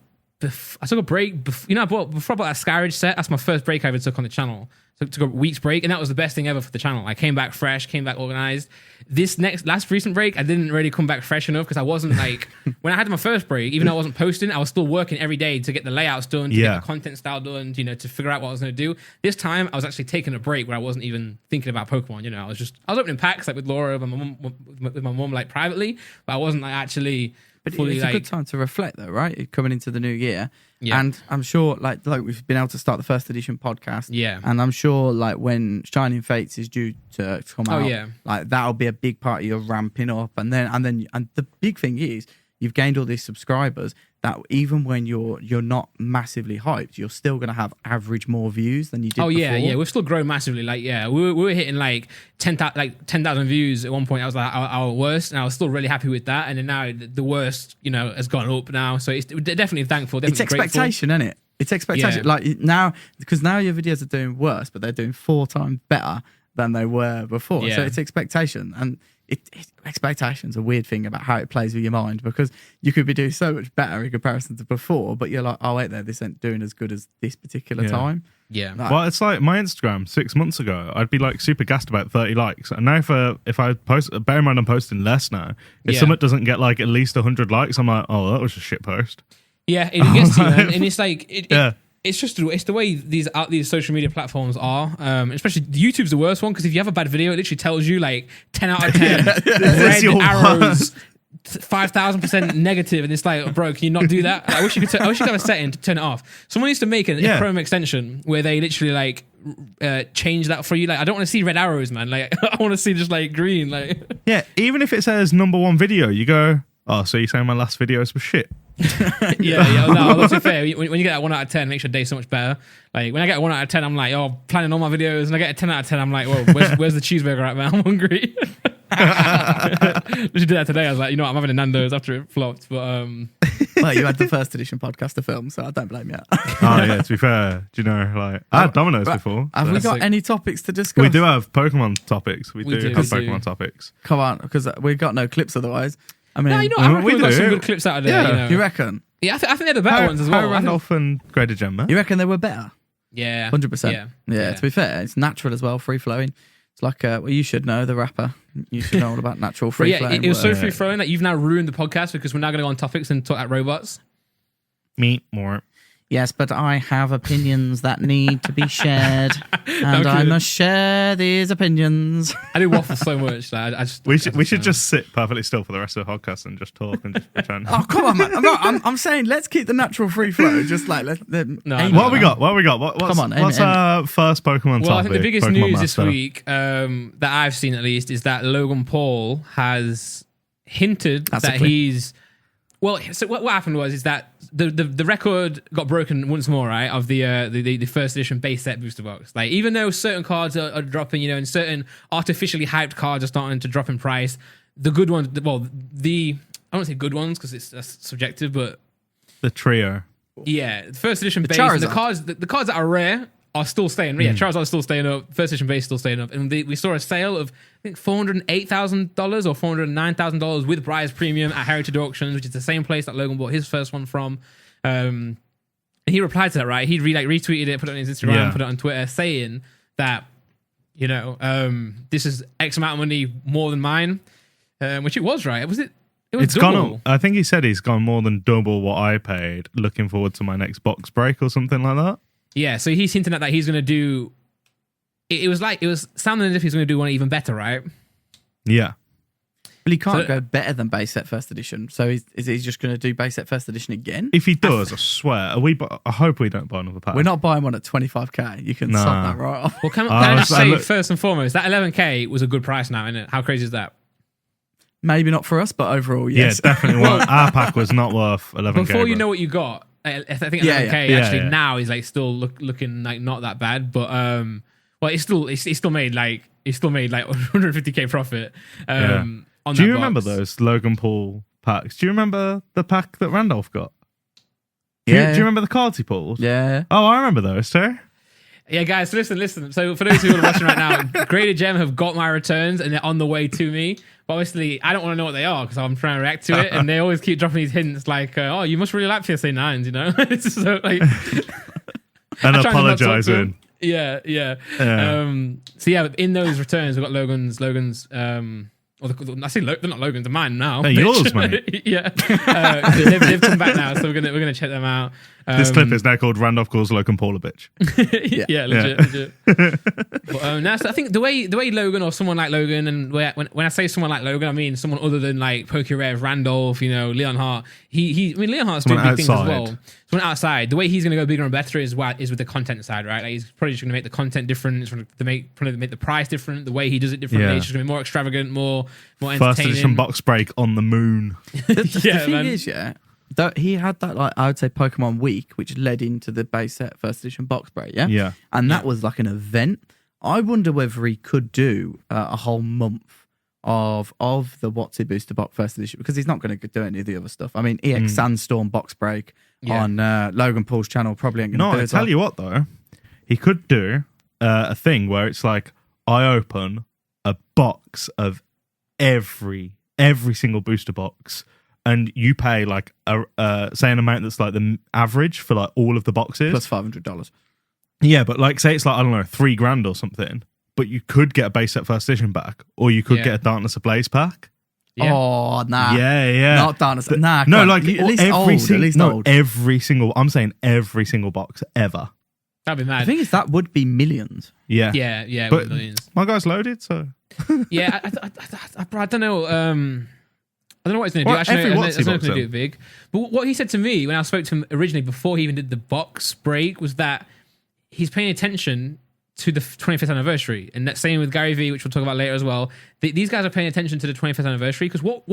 You know, before I bought that Scarage set, that's my first break I ever took on the channel. So I took a week's break, and that was the best thing ever for the channel. I came back fresh, came back organized. This last recent break, I didn't really come back fresh enough because I wasn't like, when I had my first break, even though I wasn't posting, I was still working every day to get the layouts done, to get the content style done, you know, to figure out what I was going to do. This time, I was actually taking a break where I wasn't even thinking about Pokemon. You know, I was opening packs like with Laura, with my mum, like privately, but I wasn't like actually. But it's a good time to reflect, though, right? Coming into the new year, and I'm sure, like we've been able to start the first edition podcast, and I'm sure, like when Shining Fates is due to come out, like that'll be a big part of your ramping up, and the big thing is you've gained all these subscribers that even when you're not massively hyped, you're still going to have average more views than you did before. We've still grown massively. Like, we were hitting like 10,000 views at one point. I was like our worst, and I was still really happy with that. And then now the worst, you know, has gone up now. So it's definitely thankful. Definitely it's expectation, isn't it? It's expectation. Like now, because now your videos are doing worse, but they're doing 4 times better than they were before. So it's expectation. And expectation's a weird thing about how it plays with your mind, because you could be doing so much better in comparison to before, but you're like, oh wait there, this ain't doing as good as this particular time. Well, it's like my Instagram 6 months ago, I'd be like super gassed about 30 likes, and now if I post, bear in mind I'm posting less now, if something doesn't get like at least 100 likes, I'm like, oh, that was a shit post. It gets to you, man. And it's like it's the way these social media platforms are. Especially YouTube's the worst one, because if you have a bad video, it literally tells you like 10 out of 10 red arrows, 5,000% negative, and it's like, bro, can you not do that? I wish you could. I wish you could have a setting to turn it off. Someone needs to make a Chrome extension where they literally like change that for you. Like, I don't want to see red arrows, man. Like, I want to see just like green. Like, even if it says #1 video, you go, oh, so you're saying my last videos were shit? Yeah. No, that's fair. When you get that 1 out of 10, it makes your day so much better. Like when I get a 1 out of 10, I'm like, oh, planning all my videos, and I get a 10 out of 10, I'm like, whoa, where's the cheeseburger at, man? I'm hungry. We should do that today. I was like, you know what, I'm having a Nando's after it flopped, but Well, you had the first edition podcast to film, so I don't blame you. Oh yeah, to be fair, do you know, like I had Domino's before. Have we got sick. any topics to discuss? We do have Pokemon topics. We do have do. Pokemon topics. Come on, because we've got no clips otherwise. I mean, no, you know, I reckon we we've got do. some good clips out of there. Yeah. You know? you reckon? Yeah, I think they're the better ones as well. Harry Randolph and Graded Gem, man. You reckon they were better? Yeah, 100%. Yeah. To be fair, it's natural as well, free flowing. It's like, well, you should know the rapper. You should know all about natural free flowing. It was so free flowing that you've now ruined the podcast because we're now going to go on topics and talk about robots. Me more. Yes, but I have opinions that need to be shared, and I must share these opinions. I do waffle so much that I just. We should just sit perfectly still for the rest of the podcast and just talk and just pretend. Oh, come on, man! I'm saying let's keep the natural free flow. Just like What have we got? What's, Come on, what's our first Pokemon topic? Well, I think the biggest Pokemon news Master. this week that I've seen at least is that Logan Paul has hinted that he's. Well, so what happened is that the record got broken once more, right? Of the first edition base set booster box. Like even though certain cards are dropping, you know, and certain artificially hyped cards are starting to drop in price, the good ones, I don't say good ones because that's subjective, but the trio. Yeah, the first edition base, Charizard. and the cards that are rare are still staying. Yeah, Charizard is still staying up. First edition base still staying up, and we saw a sale of I think $408,000 or $409,000 with prize premium at Heritage Auctions, which is the same place that Logan bought his first one from. And he replied to that, right? He retweeted it, put it on his Instagram, put it on Twitter, saying that this is X amount of money more than mine, which it was, right? Was it? It's gone. I think he said he's gone more than double what I paid. Looking forward to my next box break or something like that. Yeah, so he's hinting at that he's going to do. It was sounding as if he's going to do one even better, right? Yeah. Well, he can't go better than base set first edition. So is he just going to do base set first edition again? If he does, I swear, I hope we don't buy another pack. We're not buying one at 25k. You can sod that right off. Well, can I just say first and foremost that 11k was a good price now, isn't it? How crazy is that? Maybe not for us, but overall, yes. Yeah, definitely. Our pack was not worth 11k. Before you know what you got, I think 11k now is like still looking like not that bad, but well, it's still made like 150k profit. On Do you that remember box. those Logan Paul packs? Do you remember the pack that Randolph got? Do Yeah. you remember the cards he pulled? Yeah. Oh, I remember those too. Yeah, guys, so listen. So for those who are watching right now, Graded Gem have got my returns and they're on the way to me. But obviously, I don't want to know what they are because I'm trying to react to it, and they always keep dropping these hints like, "Oh, you must really like PSA 9s," you know. It's so like, And I'm trying to not talk to apologising. them. Yeah. So yeah, in those returns, we've got Logan's. I say they're not Logan's, they're mine now. They're yours, mate. Yeah, they've come back now, so we're gonna check them out. This clip is now called Randolph calls Logan Paul a bitch. yeah, legit. But, so I think the way Logan or someone like Logan, and when I say someone like Logan, I mean someone other than like PokeRev, Randolph, Leon Hart. Leon Hart's doing big things as well. Someone outside, the way he's going to go bigger and better is with the content side, right? Like he's probably just going to make the content different. He's going to make the price different. The way he does it differently. It's just going to be more extravagant, more entertaining. First edition box break on the moon. The thing is, he had that, like, I would say Pokemon Week, which led into the base set first edition box break, Yeah. And that was like an event. I wonder whether he could do a whole month of the Watsy Booster Box first edition, because he's not going to do any of the other stuff. I mean, EX Sandstorm box break on Logan Paul's channel probably ain't going to do it. No, I tell you what, though. He could do a thing where it's like, I open a box of every single booster box, and you pay like say an amount that's like the average for like all of the boxes plus $500. Yeah, but like say it's like, I don't know, $3,000 or something, but you could get a base set first edition back, or you could get a Darkness Ablaze pack. Yeah. Oh, nah. Yeah. Not Darkness. Nah. No, like at least every single. I'm saying every single box ever. That'd be mad. The thing is, that would be millions. Yeah. But millions. My guy's loaded, so yeah. I don't know. I don't know what he's going to do. Actually, I know he's going to do it big. But what he said to me when I spoke to him originally, before he even did the box break, was that he's paying attention to the 25th anniversary, and that's same with Gary V, which we'll talk about later as well. These guys are paying attention to the 25th anniversary, because what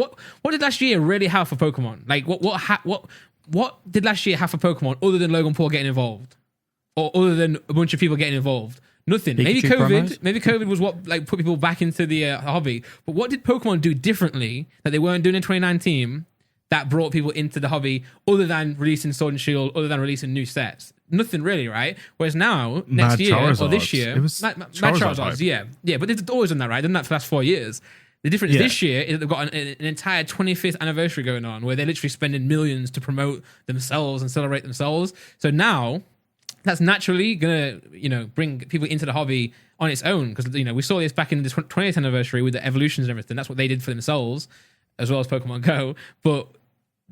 did last year really have for Pokemon? Like what what did last year have for Pokemon other than Logan Paul getting involved, or other than a bunch of people getting involved? Nothing. Maybe Pikachu COVID. promos? Maybe COVID was what like put people back into the hobby. But what did Pokemon do differently that they weren't doing in 2019 that brought people into the hobby, other than releasing Sword and Shield, other than releasing new sets? Nothing really, right? Whereas now, next year or this year, It was Mad Charizard Charizards, hype. yeah, but they've always done that, right? Done that for the last 4 years. The difference this year is that they've got an entire 25th anniversary going on, where they're literally spending millions to promote themselves and celebrate themselves. So now, that's naturally gonna, bring people into the hobby on its own, because we saw this back in the 20th anniversary with the evolutions and everything. That's what they did for themselves, as well as Pokemon Go. But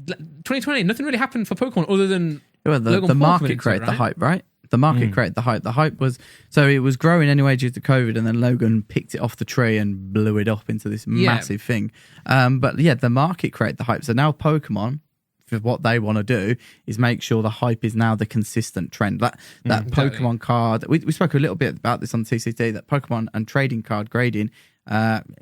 2020, nothing really happened for Pokemon other than the market created the hype, right? The market created the hype. The hype was, so it was growing anyway due to COVID, and then Logan picked it off the tree and blew it up into this massive thing. But yeah, the market created the hype. So now Pokemon, for what they want to do, is make sure the hype is now the consistent trend. That Pokemon card, we spoke a little bit about this on TCT, that Pokemon and trading card grading,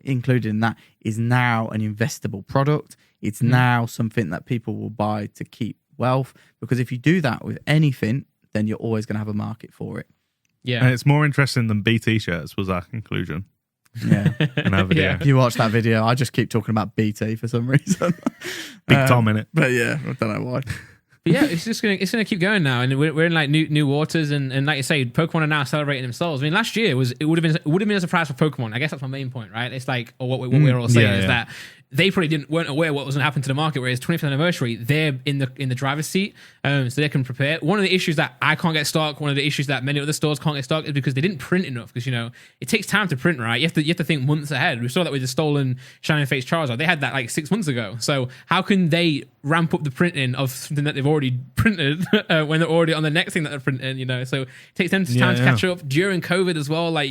included in that, is now an investable product. It's now something that people will buy to keep wealth, because if you do that with anything, then you're always going to have a market for it. Yeah. And it's more interesting than BT shirts, was our conclusion. Yeah. In our video. If you watch that video, I just keep talking about BT for some reason. Big Tom in it. But yeah, I don't know why. But yeah, it's gonna keep going now, and we're in like new waters, and like you say, Pokemon are now celebrating themselves. I mean, last year it would have been a surprise for Pokemon. I guess that's my main point, right? It's like, or what we're all saying is that they probably weren't aware what was going to happen to the market. Whereas 25th anniversary, they're in the driver's seat, so they can prepare. One of the issues that I can't get stock, one of the issues that many other stores can't get stock, is because they didn't print enough. Because it takes time to print, right? You have to think months ahead. We saw that with the stolen Shining Fates Charizard. They had that like 6 months ago. So how can they ramp up the printing of something that they've already printed when they're already on the next thing that they're printing? So it takes them time to catch up during COVID as well. Like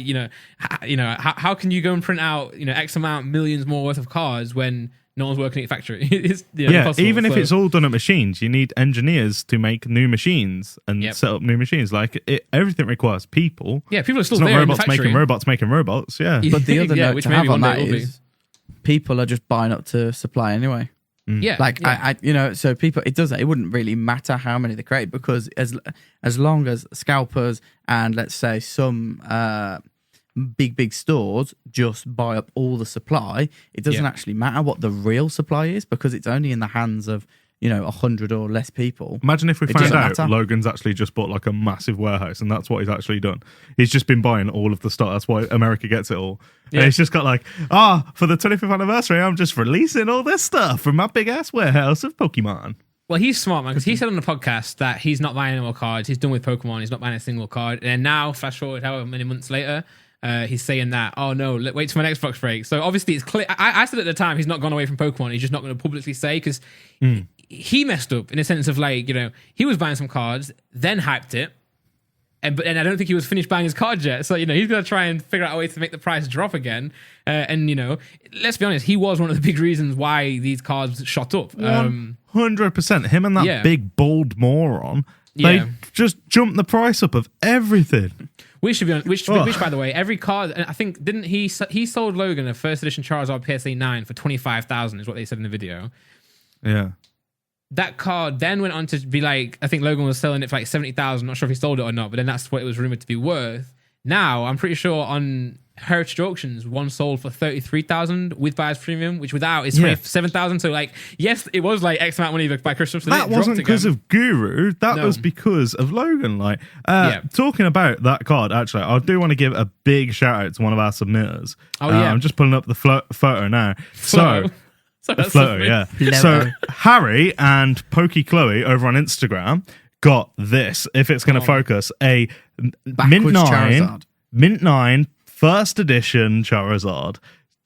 how can you go and print out X amount millions more worth of cards when no one's working at your factory? It's impossible. Even if it's all done at machines, you need engineers to make new machines and set up new machines. Like everything requires people. Yeah, people are still it's there not in the robots factory. making robots. Yeah, but the other note which to have maybe on one that day will is people are just buying up to supply anyway. Yeah, so people, it wouldn't really matter how many they create, because as long as scalpers and let's say some big stores just buy up all the supply, it doesn't actually matter what the real supply is, because it's only in the hands of 100 or less people. Imagine if we found out Logan's actually just bought like a massive warehouse, and that's what he's actually done. He's just been buying all of the stock. That's why America gets it all. And he's just got like, for the 25th anniversary, I'm just releasing all this stuff from my big ass warehouse of Pokemon. Well, he's smart, man, because he said on the podcast that he's not buying any more cards. He's done with Pokemon. He's not buying a single card. And then now, flash forward however many months later, he's saying that, oh no, wait till my Xbox break. So obviously it's clear. I said at the time he's not gone away from Pokemon. He's just not going to publicly say, because he messed up in a sense of like, he was buying some cards, then hyped it, but I don't think he was finished buying his cards yet. So he's going to try and figure out a way to make the price drop again. And let's be honest, he was one of the big reasons why these cards shot up. 100%. Him and that big bald moron. They just jumped the price up of everything. We should be on, which by the way, every card, I think, didn't he sold Logan a first edition Charizard PSA 9 for 25,000 is what they said in the video. Yeah. That card then went on to be like, I think Logan was selling it for like 70,000. Not sure if he sold it or not, but then that's what it was rumored to be worth. Now, I'm pretty sure on Heritage Auctions, one sold for 33,000 with buyer's premium, which without is 27,000. So like, yes, it was like X amount of money by Christmas. So that wasn't because of Guru. That was because of Logan. Like, talking about that card, actually, I do want to give a big shout out to one of our submitters. I'm just pulling up the photo now. So Harry and Pokey Chloe over on Instagram got this. If it's going to focus, a Mint 9 first edition Charizard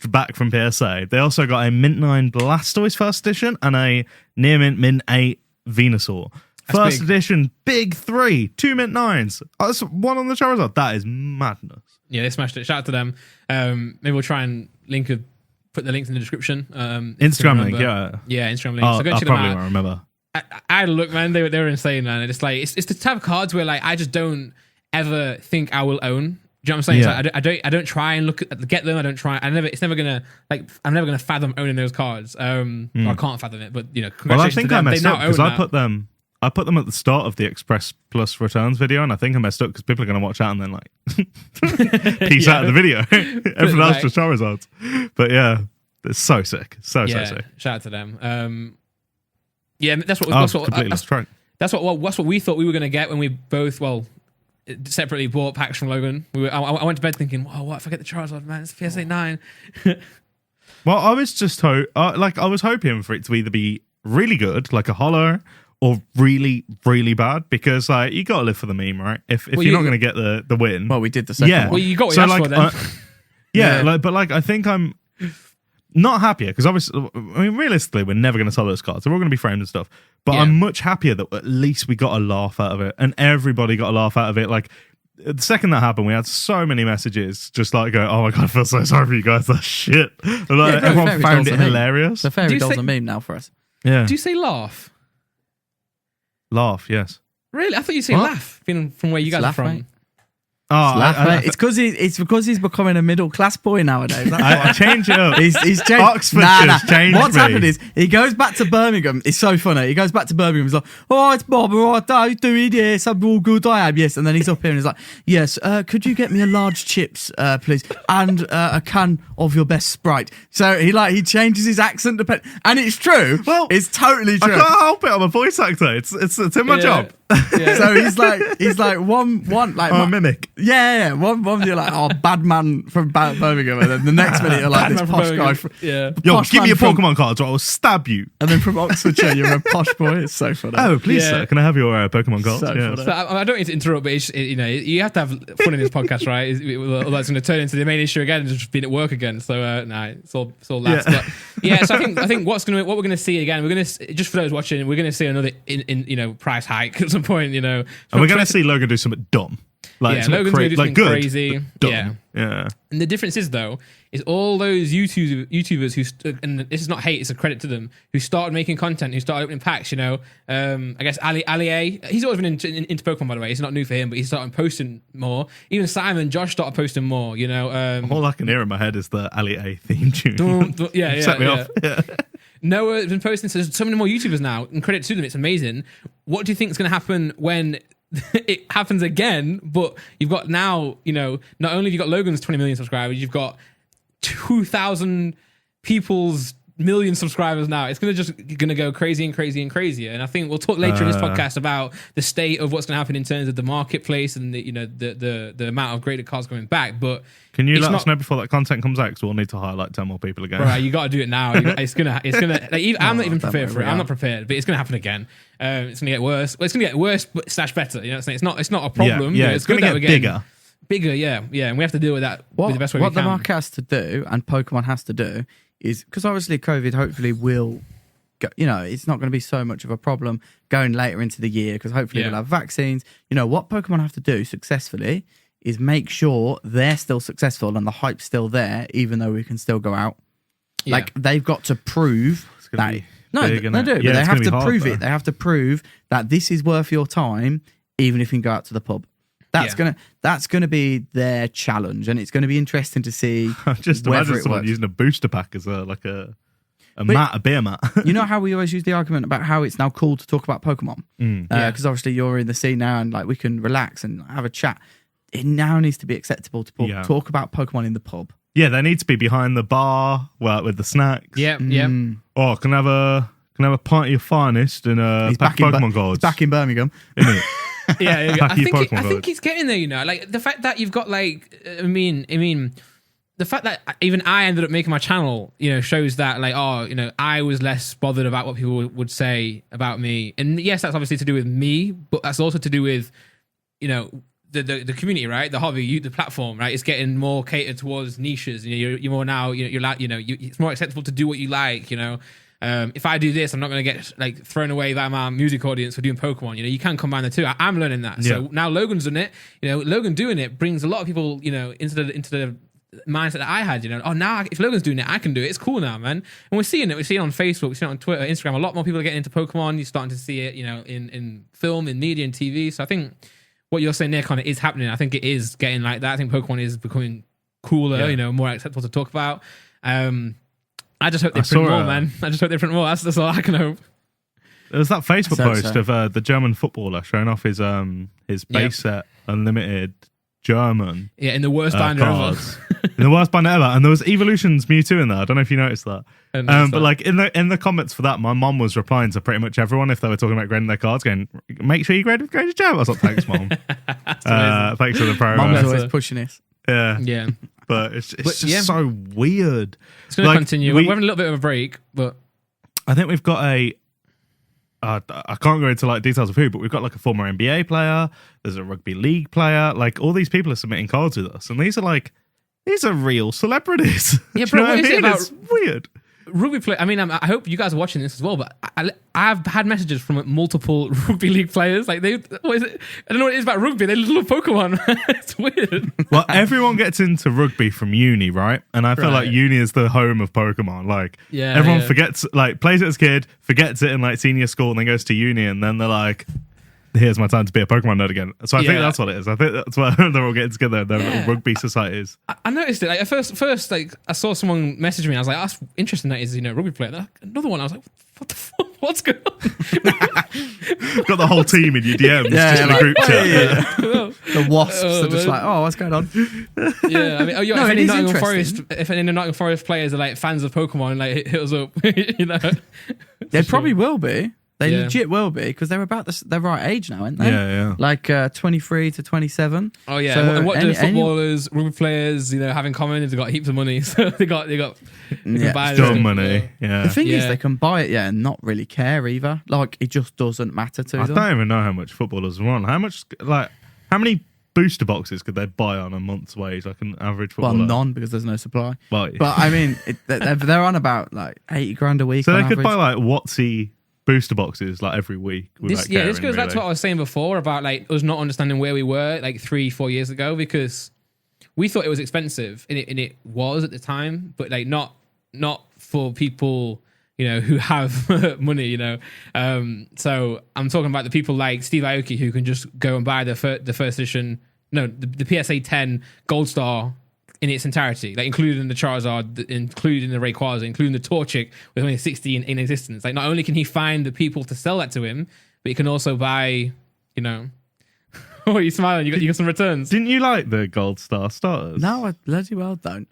back from PSA. They also got a Mint 9 Blastoise first edition and a near Mint 8 Venusaur. First edition, big 3, 2 Mint 9s. That's one on the Charizard. That is madness. Yeah, they smashed it. Shout out to them. Maybe we'll try and put the links in the description. Instagram link, yeah. Yeah, Instagram link. So go check them out. Probably won't remember. I had a look, man. They were insane, man. And it's like, it's the type of cards where like I just don't ever think I will own. Do you know what I'm saying? Yeah. It's like, I don't try and get them. I don't try. It's never gonna I'm never gonna fathom owning those cards. Or I can't fathom it. But Well, I congratulations think to I them. They messed now up because own I that. put them at the start of the Express Plus returns video, and I think I messed up because people are going to watch out and then like peace out of the video. Everyone else just Charizards. But yeah, it's so sick, so sick. Shout out to them. Yeah, that's what completely lost track. that's what we thought we were going to get when we both separately bought packs from Logan. I went to bed thinking, "Wow, what if I get the Charizard, man? It's PSA 9." Well, I was just I was hoping for it to either be really good, like a holo, or really, really bad, because like you got to live for the meme, right? If you're not going to get the win, Well, we did the second one. Well, you got what you asked for then. but I think I'm not happier because obviously, I mean, realistically, we're never going to sell those cards. They're all going to be framed and stuff. But I'm much happier that at least we got a laugh out of it, and everybody got a laugh out of it. Like the second that happened, we had so many messages just like going, "Oh my god, I feel so sorry for you guys. That's shit." Like, everyone found it hilarious. The fairy doll's a meme now for us. Yeah. Do you say laugh? Laugh, yes. Really? I thought you say laugh, being from where you guys are Laugh, from. mate. Oh, It's because he's becoming a middle class boy nowadays. I change it up. He's changed. Oxford's changed What's me. happened is he goes back to Birmingham. It's so funny. He goes back to Birmingham. He's like, "Oh, it's Bob. All right, how you doing? Yes, I'm all good. I am. Yes." And then he's up here and he's like, "Yes, could you get me a large chips, please, and a can of your best Sprite?" So he changes his accent and it's true. Well, it's totally true. I can't help it. I'm a voice actor. It's in my job. Yeah. So he's like one like I'm a mimic. Yeah. One you're like, "Oh, bad man from Birmingham," and then the next minute you're like, Bad "This man from posh guy." Birmingham. Yo, posh give me man your from- Pokemon cards or I will stab you. And then from Oxfordshire, you're a posh boy. It's so funny. Oh, please, Yeah. sir. Can I have your Pokemon cards? So Yes. funny. So I don't need to interrupt, but you have to have fun in this podcast, right? Otherwise, it's going to turn into the main issue again and just being at work again. So it's all laughs. Yeah. But yeah, so I think what we're going to see again, we're going to just for those watching, we're going to see another price hike at some point. And we're going to see Logan do something dumb. Like, Yeah, Logan's going to do something good, crazy. dumb. Yeah. And the difference is, though, is all those YouTubers who, and this is not hate, it's a credit to them, who started making content, who started opening packs, I guess Ali A, he's always been into Pokemon, by the way. It's not new for him, but he started posting more. Even Simon, Josh started posting more, All I can hear in my head is the Ali A theme tune. Set me off. Yeah. Noah's been posting, so there's so many more YouTubers now, and credit to them, it's amazing. What do you think is going to happen when it happens again? But you've got now, not only have you got Logan's 20 million subscribers, you've got 2,000 people's million subscribers now. It's going to go crazy and crazy and crazier. And I think we'll talk later in this podcast about the state of what's going to happen in terms of the marketplace and the amount of graded cards going back. But can you let us know before that content comes out? Because we'll need to highlight 10 more people again. Right, you got to do it now. It's gonna. I'm not even prepared for it. I'm not prepared, but it's gonna happen again. It's gonna get worse. Well, it's gonna get worse, but / better. It's not a problem. Yeah, it's gonna get bigger. Bigger, yeah, and we have to deal with that the best way we What the can. market has to do and Pokemon has to do is, because obviously COVID hopefully will go, it's not going to be so much of a problem going later into the year because hopefully we'll have vaccines. What Pokemon have to do successfully is make sure they're still successful and the hype's still there, even though we can still go out. Yeah. Like they've got to prove that. No, big, they do. innit? But Yeah, they it's have gonna to be prove hard, it. though. They have to prove that this is worth your time, even if you can go out to the pub. That's gonna be their challenge, and it's going to be interesting to see. Just whether imagine it someone works. using a booster pack as a beer mat. You know how we always use the argument about how it's now cool to talk about Pokemon? Because obviously you're in the scene now and like we can relax and have a chat. It now needs to be acceptable to talk about Pokemon in the pub. Yeah, they need to be behind the bar with the snacks. Yeah. Oh, can I have a pint of your finest and a pack of Pokemon cards? He's back in Birmingham. Isn't it? Yeah. Pack I your think Pokemon cards. he's getting there. Like the fact that you've got I mean, the fact that even I ended up making my channel, shows that I was less bothered about what people would say about me. And yes, that's obviously to do with me, but that's also to do with, the community, right? The hobby, the platform, right? It's getting more catered towards niches. You're more now, you're like, it's more acceptable to do what you like, If I do this, I'm not going to get thrown away by my music audience for doing Pokemon. You can combine the two. I'm learning that. So now Logan's done it. Logan doing it brings a lot of people, into the mindset that I had. Now if Logan's doing it, I can do it. It's cool now, man. And we're seeing it. We're seeing it on Facebook. We're seeing it on Twitter, Instagram. A lot more people are getting into Pokemon. You're starting to see it, in film, in media, and TV. So I think what you're saying there kind of is happening. I think it is getting like that. I think Pokemon is becoming cooler, more acceptable to talk about. I just hope they print more, man. I just hope they print more. That's all I can hope. There was that Facebook post of the German footballer showing off his base set unlimited German. Yeah, in the worst binder ever. In the worst binder ever. And there was Evolution's Mewtwo in there. I don't know if you noticed that. But like in the comments for that, my mom was replying to pretty much everyone if they were talking about grading their cards, going, make sure you grade with German. I was like, thanks, mom. Thanks for the program. Mom's always pushing us. Yeah. But it's just so weird. It's going to continue. We're having a little bit of a break, but I think we've got I can't go into like details of who, but we've got like a former NBA player. There's a rugby league player. Like all these people are submitting cards with us, and these are real celebrities. Yeah, but what is it about? It's weird. Rugby play. I mean, I hope you guys are watching this as well. But I've had messages from multiple rugby league players. Like what is it? I don't know what it is about rugby. They love Pokemon. It's weird. Well, everyone gets into rugby from uni, right? And I feel like uni is the home of Pokemon. Like everyone forgets, like plays it as a kid, forgets it in like senior school, and then goes to uni, and then they're like, here's my time to be a Pokemon nerd again. So I think that's what it is. I think that's why they're all getting together. They're little rugby societies. I noticed it. Like, at first, like I saw someone message me. I was like, "That's interesting. That is, rugby player." Like, another one. I was like, "What the fuck? What's going on?" Got the whole team in your DMs just in a group chat. The wasps are just like, "Oh, what's going on?" Yeah, I mean, if any Nottingham Forest players are like fans of Pokemon, like hit us up. They probably will be. They legit will be, because they're about the right age now, aren't they? Yeah. Like 23 to 27. Oh yeah. So and what do footballers, rugby players, have in common is they've got heaps of money. So they can buy dumb money. Yeah. The thing is, they can buy it, and not really care either. Like it just doesn't matter to them. I don't even know how much footballers want. How many booster boxes could they buy on a month's wage, like an average footballer? Well, none, because there's no supply. Well, but I mean, they're on about like 80 grand a week. So they could average. Buy like Watsy booster boxes like every week. This goes back to what I was saying before about like us not understanding where we were like 3-4 years ago, because we thought it was expensive, and it was at the time, but like not for people who have money. So I'm talking about the people like Steve Aoki who can just go and buy the first edition, the PSA 10 Gold Star in its entirety, like including the Charizard, including the Rayquaza, including the Torchic with only 60 in existence. Like not only can he find the people to sell that to him, but he can also buy, Oh, you're smiling. You got some returns. Didn't you like the Gold Star starters? No, I bloody well don't.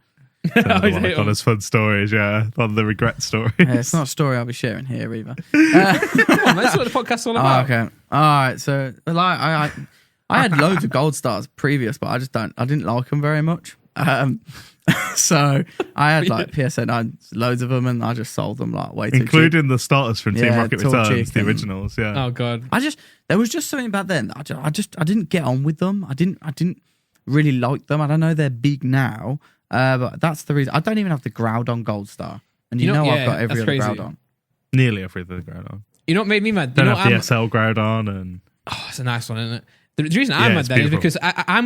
One of those fun stories, yeah. One of the regret stories. Yeah, it's not a story I'll be sharing here either. Come on, that's what the podcast's all about. Okay. All right. So I had loads of Gold Stars previous, but I didn't like them very much. So I had like PSA 9, loads of them, and I just sold them like way too cheap. Including the starters from Team Rocket Returns, the originals. Yeah. Oh god. There was just something about them. I didn't get on with them. I didn't really like them. I don't know they're big now, but that's the reason. I don't even have the Groudon Gold Star, and I've got every other Groudon. Nearly every other Groudon. You know what made me mad? Don't have the SL Groudon, and it's a nice one, isn't it? The reason I'm mad then is because I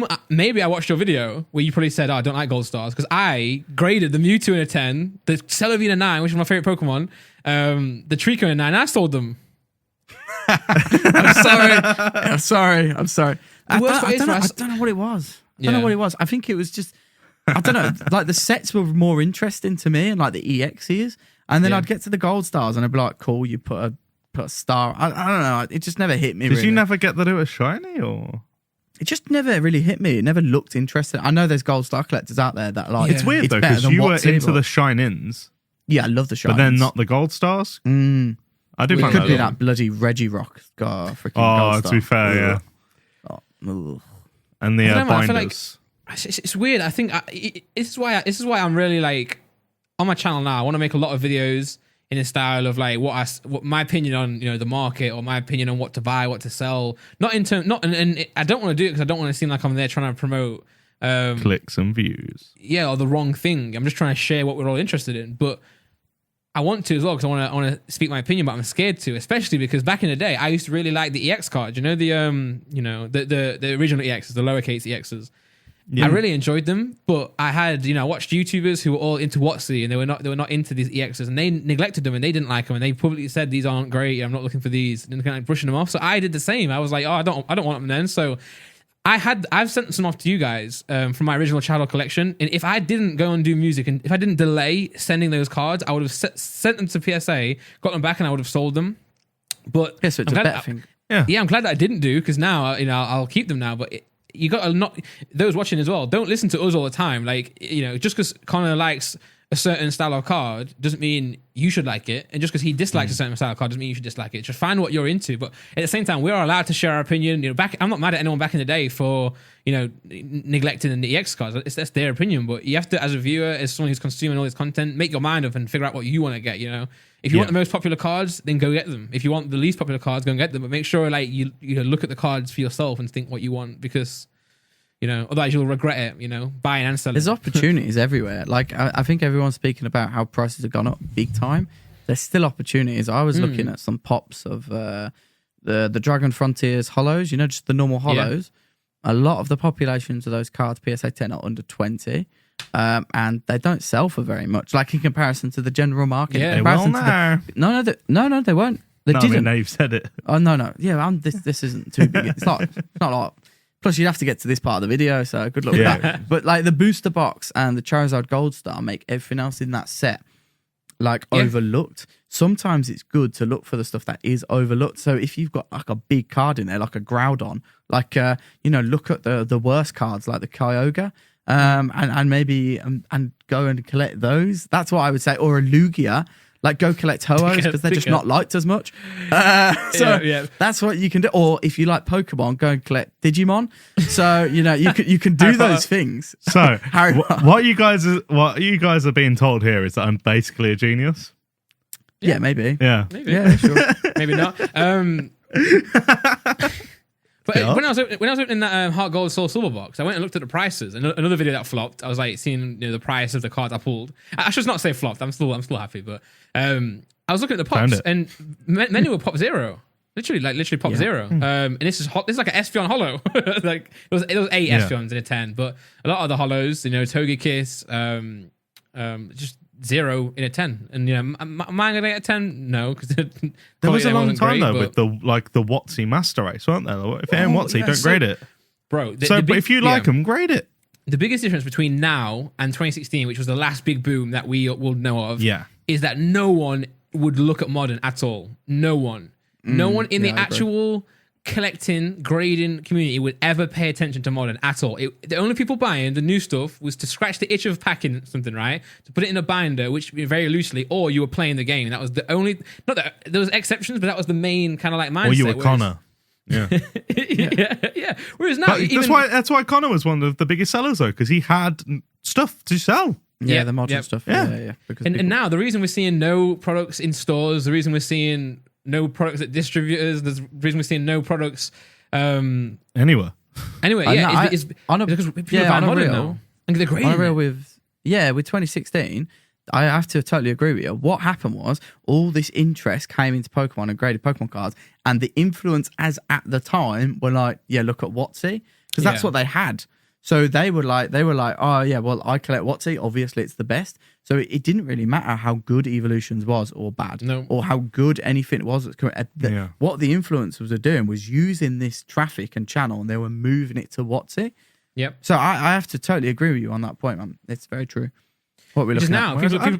watched your video where you probably said, I don't like Gold Stars, because I graded the Mewtwo in a 10, the Celovine 9, which is my favorite Pokemon, the Trico in a 9, and I sold them. I'm sorry. I don't know what it was. I think it was just, I don't know, like the sets were more interesting to me, and like the EXs, and then I'd get to the Gold Stars and I'd be like, cool, you put a star. I don't know. It just never hit me. Did you never get that it was shiny, or it just never really hit me? It never looked interesting. I know there's Gold Star collectors out there that like. It's weird though, because you were into the shine-ins. Yeah, I love the shine-ins, but then not the Gold Stars. I do find that could be that bloody Regirock freaking Gold Star. To be fair, yeah. And the binders. It's weird. I think this is why I'm really like on my channel now. I want to make a lot of videos in a style of like what my opinion on the market, or my opinion on what to buy, what to sell. And I don't want to do it because I don't want to seem like I'm there trying to promote clicks and views. Yeah, or the wrong thing. I'm just trying to share what we're all interested in, but I want to as well because I want to speak my opinion, but I'm scared to, especially because back in the day I used to really like the EX card. The original EXs, the lowercase EXs. Yeah. I really enjoyed them, but I had, I watched YouTubers who were all into Watsy, and they were not into these EXs, and they neglected them, and they didn't like them, and they publicly said these aren't great. I'm not looking for these, and kind of brushing them off. So I did the same. I was like, I don't want them then. So I've sent some off to you guys from my original Shadow collection, and if I didn't go and do music, and if I didn't delay sending those cards, I would have sent them to PSA, got them back, and I would have sold them. But Yeah, so it's a better thing. Yeah, I'm glad that I didn't do, because now I'll keep them now. But you got to not those watching as well. Don't listen to us all the time. Like just because Connor likes a certain style of card doesn't mean you should like it, and just because he dislikes a certain style of card doesn't mean you should dislike it. Just find what you're into, but at the same time, we are allowed to share our opinion. I'm not mad at anyone back in the day for neglecting the EX cards. That's their opinion, but you have to, as a viewer, as someone who's consuming all this content, make your mind up and figure out what you want to get. If you want the most popular cards, then go get them. If you want the least popular cards, go and get them. But make sure you look at the cards for yourself and think what you want, because otherwise you'll regret it, buying and selling. There's opportunities everywhere. Like, I think everyone's speaking about how prices have gone up big time. There's still opportunities. I was looking at some pops of the Dragon Frontiers hollows, just the normal hollows. Yeah. A lot of the populations of those cards, PSA 10, are under 20. And they don't sell for very much, like in comparison to the general market. Yeah, they will now. No, they won't. They didn't. I mean, now you've said it. Oh, no. Yeah, this isn't too big. It's not a lot. Plus, you'd have to get to this part of the video, so good luck with that. But like the booster box and the Charizard Gold Star make everything else in that set overlooked. Sometimes it's good to look for the stuff that is overlooked. So if you've got like a big card in there, like a Groudon, like look at the worst cards like the Kyogre, and maybe and go and collect those. That's what I would say. Or a Lugia. Like, go collect Ho-Ohs because they're just not liked as much. That's what you can do. Or if you like Pokemon, go and collect Digimon. So you can do those things. So what you guys are being told here is that I'm basically a genius. Yeah, maybe. Yeah, maybe. Yeah, sure. Maybe not. But when I was opening that Heart Gold Soul Silver box, I went and looked at the prices. Another video that flopped. I was like seeing the price of the cards I pulled. I should not say flopped. I'm still happy, but I was looking at the pops, and many were pop zero. Literally pop zero. And this is like an Espeon hollow. Like it was 8 Espeons in a 10, but a lot of the hollows, Togekiss, just 0 in a 10. And am I gonna get a 10? No, because there was a long time though with the WotC Master Race, weren't there? If it ain't WotC, don't grade it, bro. But if you like them, grade it. The biggest difference between now and 2016, which was the last big boom that we will know of, is that no one would look at modern at all. No one in the actual collecting, grading community would ever pay attention to modern at all. The only people buying the new stuff was to scratch the itch of packing something, right? To put it in a binder, which very loosely, or you were playing the game. That was the only. Not that there was exceptions, but that was the main kind of like mindset. Or you were Connor. Yeah. yeah. Whereas now, that's why Connor was one of the biggest sellers though, because he had stuff to sell. Yeah, the modern stuff. Yeah. And now the reason we're seeing no products in stores, the reason we're seeing no products at distributors, the reason we're seeing no products anywhere. It's because people are buying modern now. And they're great. With 2016, I have to totally agree with you. What happened was all this interest came into Pokemon and graded Pokemon cards, and the influence as at the time were like, look at WotC, because that's what they had. So they were like, oh yeah, well I collect WotC, obviously it's the best. So it didn't really matter how good Evolutions was or bad, or how good anything was. What the influencers were doing was using this traffic and channel, and they were moving it to WotC. Yep. So I have to totally agree with you on that point, man. It's very true. What we're looking at now,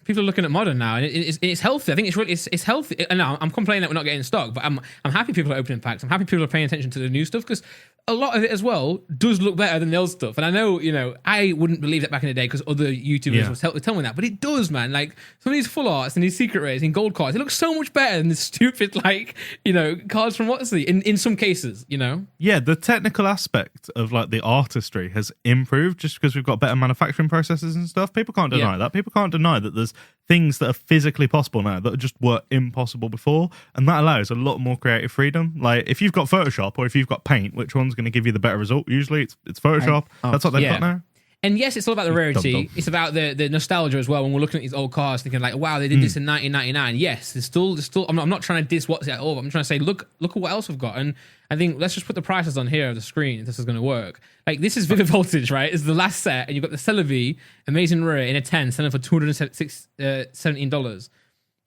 people are looking at modern now, and it's healthy. I think it's healthy. And now I'm complaining that we're not getting stock, but I'm happy people are opening packs. I'm happy people are paying attention to the new stuff, because a lot of it as well does look better than the old stuff. And I know, I wouldn't believe that back in the day because other YouTubers would tell me that, but it does, man. Like some of these full arts and these secret rares and gold cards, it looks so much better than the stupid cards from WotC in some cases. Yeah, the technical aspect of like the artistry has improved just because we've got better manufacturing processes and stuff. People can't deny that. People can't deny that there's things that are physically possible now that just were impossible before, and that allows a lot more creative freedom. Like if you've got Photoshop or if you've got Paint, which one's going to give you the better result? Usually it's Photoshop. That's what they've got now. And yes, it's all about the rarity. It's about the nostalgia as well. When we're looking at these old cars, thinking like, "Wow, they did this in 1999." Yes, there's still. I'm not trying to diss WotC at all. But I'm trying to say, look at what else we've got. And I think let's just put the prices on here of the screen if this is going to work. Like this is Vivid Voltage, right? It's the last set, and you've got the Celebi Amazing Rare in a 10, selling for $217.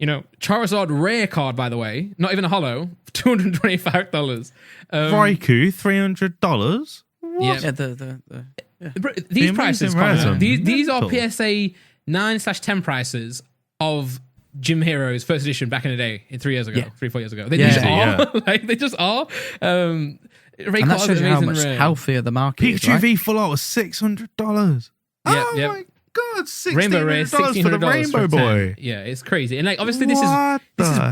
Charizard rare card, by the way, not even a holo, $225. Raikou, $300. Yeah. Bro, these prices, these are PSA 9/10 prices of Gym Heroes first edition back in the day, 4 years ago. They just are. Like, they just are. And that shows you how much healthier the market is. Pikachu V Full Art was $600. Yep. My God, Rainbow Rare, $1,600 for the Rainbow Boy. Yeah, it's crazy. And like, obviously, this is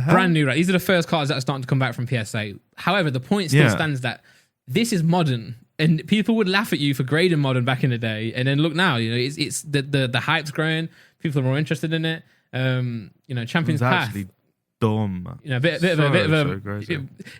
brand new, right? These are the first cards that are starting to come back from PSA. However, the point still stands that this is modern, and people would laugh at you for grading modern back in the day. And then look now, it's the hype's growing. People are more interested in it. Champions Path. Actually dumb.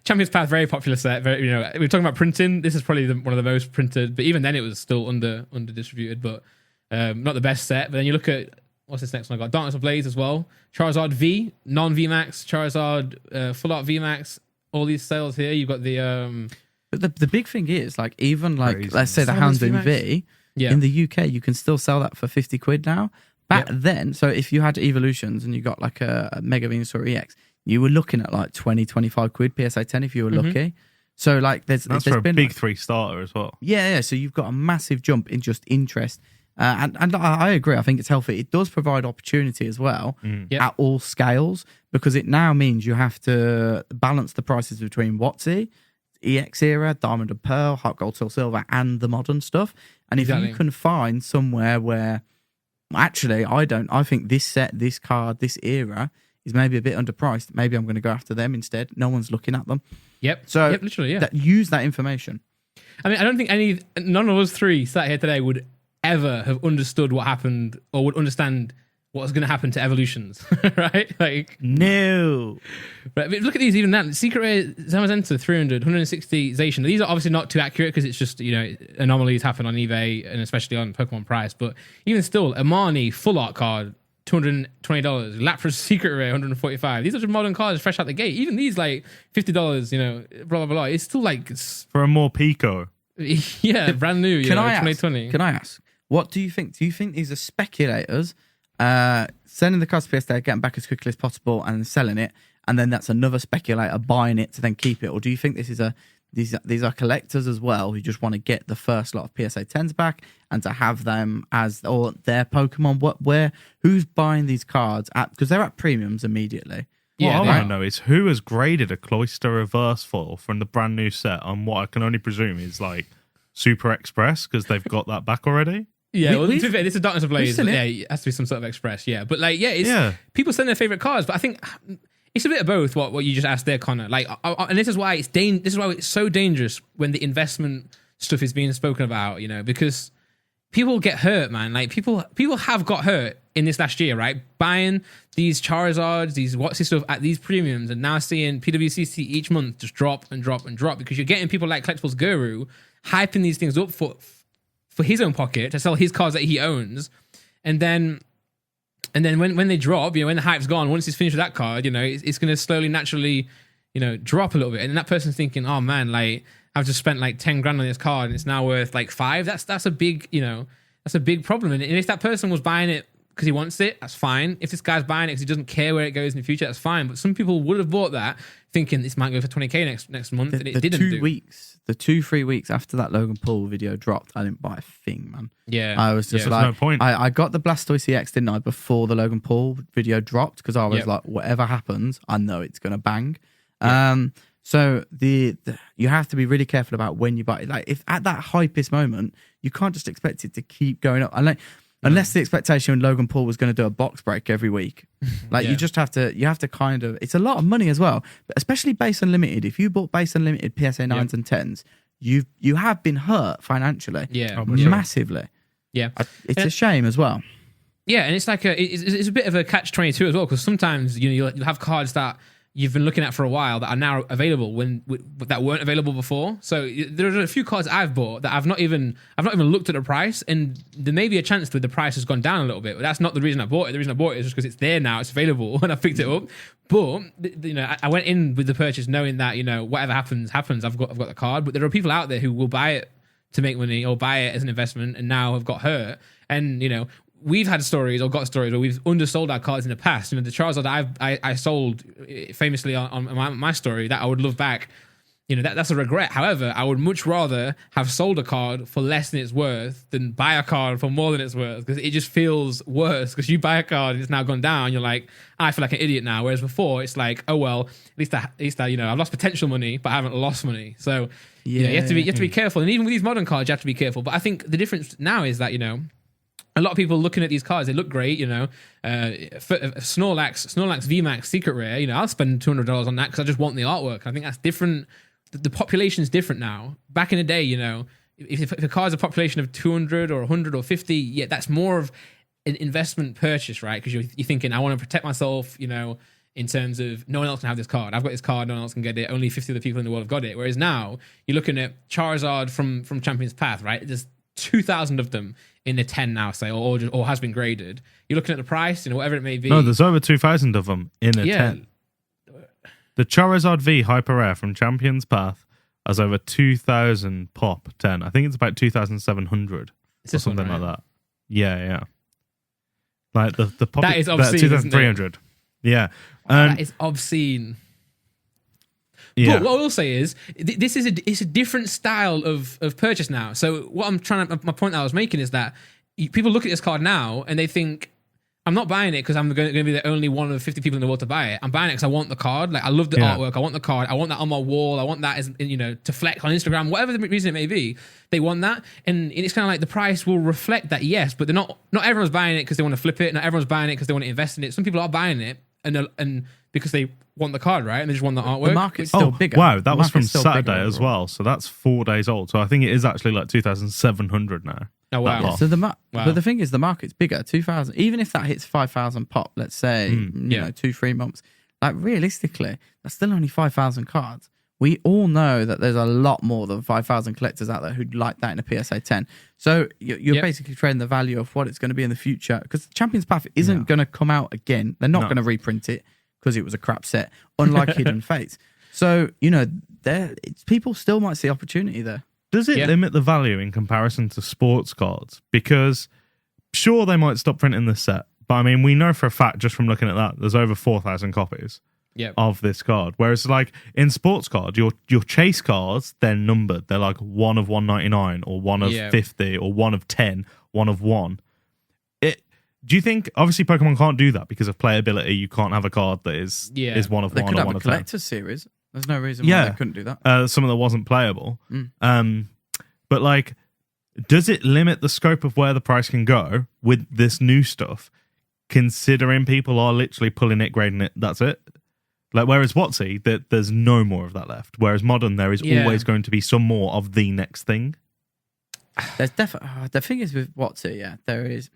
Champions Path, very popular set. Very, we're talking about printing. This is probably one of the most printed, but even then, it was still under distributed. But not the best set. But then you look at what's this next one I got? Darkness Ablaze as well. Charizard V, non VMAX, Charizard Full Art VMAX. All these sales here. You've got the. But the big thing is, like, even like let's say the Houndsdon V in the UK, you can still sell that for £50 now. Back then, so if you had Evolutions and you got like a Mega Venusaur EX, you were looking at like 20-25 quid PSA 10 if you were lucky. So like that's for been a big 3-starter as well. Yeah. So you've got a massive jump in just interest. And I agree. I think it's healthy. It does provide opportunity as well at all scales, because it now means you have to balance the prices between WotC, EX era, Diamond and Pearl, Hot Gold, Soul Silver, and the modern stuff. And if you can find somewhere where, actually, I think this set, this card, this era is maybe a bit underpriced, maybe I'm going to go after them instead. No one's looking at them. So literally, use that information. I mean, I don't think none of us three sat here today would ever have understood what happened or would understand what was going to happen to Evolutions, right? Like, no. But look at these even now. Secret Rare Zamazenta 300, 160 Zacian. These are obviously not too accurate because it's just, anomalies happen on eBay and especially on Pokemon Price. But even still, Amani Full Art card, $220. Lapras Secret Rare, $145. These are just modern cards fresh out the gate. Even these, like, $50, blah, blah, blah. It's still like... For a more Pico. Yeah, brand new, 2020. Can I ask, what do you think? Do you think these are speculators sending the cards to PSA, getting back as quickly as possible and then selling it, and then that's another speculator buying it to then keep it? Or do you think this is these are collectors as well who just want to get the first lot of PSA 10s back and to have them as or their Pokemon? Who's buying these cards at, because they're at premiums immediately? What I want to know is who has graded a Cloyster reverse foil from the brand new set on what I can only presume is like Super Express, because they've got that back already. Yeah, to be fair, this is Darkness Ablaze. Yeah, it has to be some sort of Express. Yeah, but like, people send their favorite cards, but I think it's a bit of both. What you just asked there, Connor. Like, and this is why it's so dangerous when the investment stuff is being spoken about. Because people get hurt, man. Like people have got hurt in this last year, right? Buying these Charizards, these what's this stuff at these premiums, and now seeing PWCC each month just drop and drop and drop, because you're getting people like Collectibles Guru hyping these things up for his own pocket to sell his cards that he owns, and then when they drop, when the hype's gone, once he's finished with that card, it's going to slowly, naturally, drop a little bit, and then that person's thinking, oh man, like I've just spent like 10 grand on this card and it's now worth like 5. That's a big, that's a big problem. And if that person was buying it because he wants it, that's fine. If this guy's buying it because he doesn't care where it goes in the future, that's fine. But some people would have bought that thinking this might go for 20k next month, and it didn't. The 2-3 weeks after that Logan Paul video dropped, I didn't buy a thing, man. Yeah, I was just like, no point. I got the Blastoise EX, didn't I, before the Logan Paul video dropped, because I was like, whatever happens, I know it's gonna bang. Yeah. So you have to be really careful about when you buy it. Like, if at that hypest moment, you can't just expect it to keep going up. Unless the expectation when Logan Paul was going to do a box break every week. Like, you have to kind of, it's a lot of money as well, but especially base unlimited. If you bought base unlimited PSA 9s and 10s, you have been hurt financially. Yeah. Massively. Yeah. It's a shame as well. Yeah. And it's like it's a bit of a catch-22 as well, because sometimes, you'll have cards that you've been looking at for a while that are now available that weren't available before. So there are a few cards I've bought that I've not even looked at the price, and there may be a chance that the price has gone down a little bit. But that's not the reason I bought it. The reason I bought it is just because it's there now, it's available, and I picked it up. But I went in with the purchase knowing that whatever happens. I've got the card. But there are people out there who will buy it to make money or buy it as an investment, and now have got hurt. And we've had stories or got stories where we've undersold our cards in the past. You know, the Charizard that I sold famously on my story that I would love back. You know, that's a regret. However, I would much rather have sold a card for less than it's worth than buy a card for more than it's worth, because it just feels worse because you buy a card and it's now gone down. You're like, I feel like an idiot now. Whereas before, it's like, oh, well, at least I, you know, I've lost potential money, but I haven't lost money. So you know, you have to be careful. And even with these modern cards, you have to be careful. But I think the difference now is that, you know, a lot of people looking at these cards, they look great, you know. Snorlax VMAX Secret Rare, you know, I'll spend $200 on that because I just want the artwork. I think that's different. The population is different now. Back in the day, you know, if a card's a population of 200 or 100 or 50, yeah, that's more of an investment purchase, right? Because you're thinking, I want to protect myself, you know, in terms of no one else can have this card. I've got this card, no one else can get it. Only 50 other people in the world have got it. Whereas now, you're looking at Charizard from Champion's Path, right? There's 2,000 of them in the 10 now, say, or has been graded. You're looking at the price, you know, whatever it may be. No, there's over 2,000 of them in a 10. The Charizard V Hyper Rare from Champion's Path has over 2,000 pop 10. I think it's about 2,700 or something like that. Yeah. Like the pop. That is obscene. 2,300. Yeah. That is obscene. Yeah. But what I will say is, it's a different style of purchase now. So what I'm my point that I was making is that people look at this card now and they think, I'm not buying it because I'm going to be the only one of 50 people in the world to buy it. I'm buying it because I want the card. Like, I love the artwork. I want the card. I want that on my wall. I want that as, you know, to flex on Instagram, whatever the reason it may be. They want that, and it's kind of like the price will reflect that, yes. But they're not everyone's buying it because they want to flip it. Not everyone's buying it because they want to invest in it. Some people are buying it and because they want the card, right? And they just want the artwork. The market's still bigger. Wow, that was from Saturday as well. So that's 4 days old. So I think it is actually like 2,700 now. Oh wow! Yeah, so but the thing is, the market's bigger. 2,000, even if that hits 5,000 pop, let's say, you know, 2-3 months. Like, realistically, that's still only 5,000 cards. We all know that there's a lot more than 5,000 collectors out there who'd like that in a PSA 10. So you're basically trading the value of what it's going to be in the future, because Champion's Path isn't going to come out again. They're not going to reprint it because it was a crap set, unlike Hidden Fates. So, you know, people still might see opportunity there. Does it limit the value in comparison to sports cards? Because sure, they might stop printing this set, but I mean, we know for a fact just from looking at that, there's over 4,000 copies of this card. Whereas, like in sports card, your chase cards, they're numbered. They're like 1 of 199 or 1 of 50 or 1 of 10, 1 of 1. Do you think, obviously Pokemon can't do that because of playability? You can't have a card that is 1 of 1 or 1 of 10. They could have a collector's series. There's no reason why they couldn't do that. Some of that wasn't playable. But like, does it limit the scope of where the price can go with this new stuff, considering people are literally pulling it, grading it, that's it? Like, whereas WotC, there's no more of that left. Whereas Modern, there is always going to be some more of the next thing. There's definitely... the thing is with WotC, there is...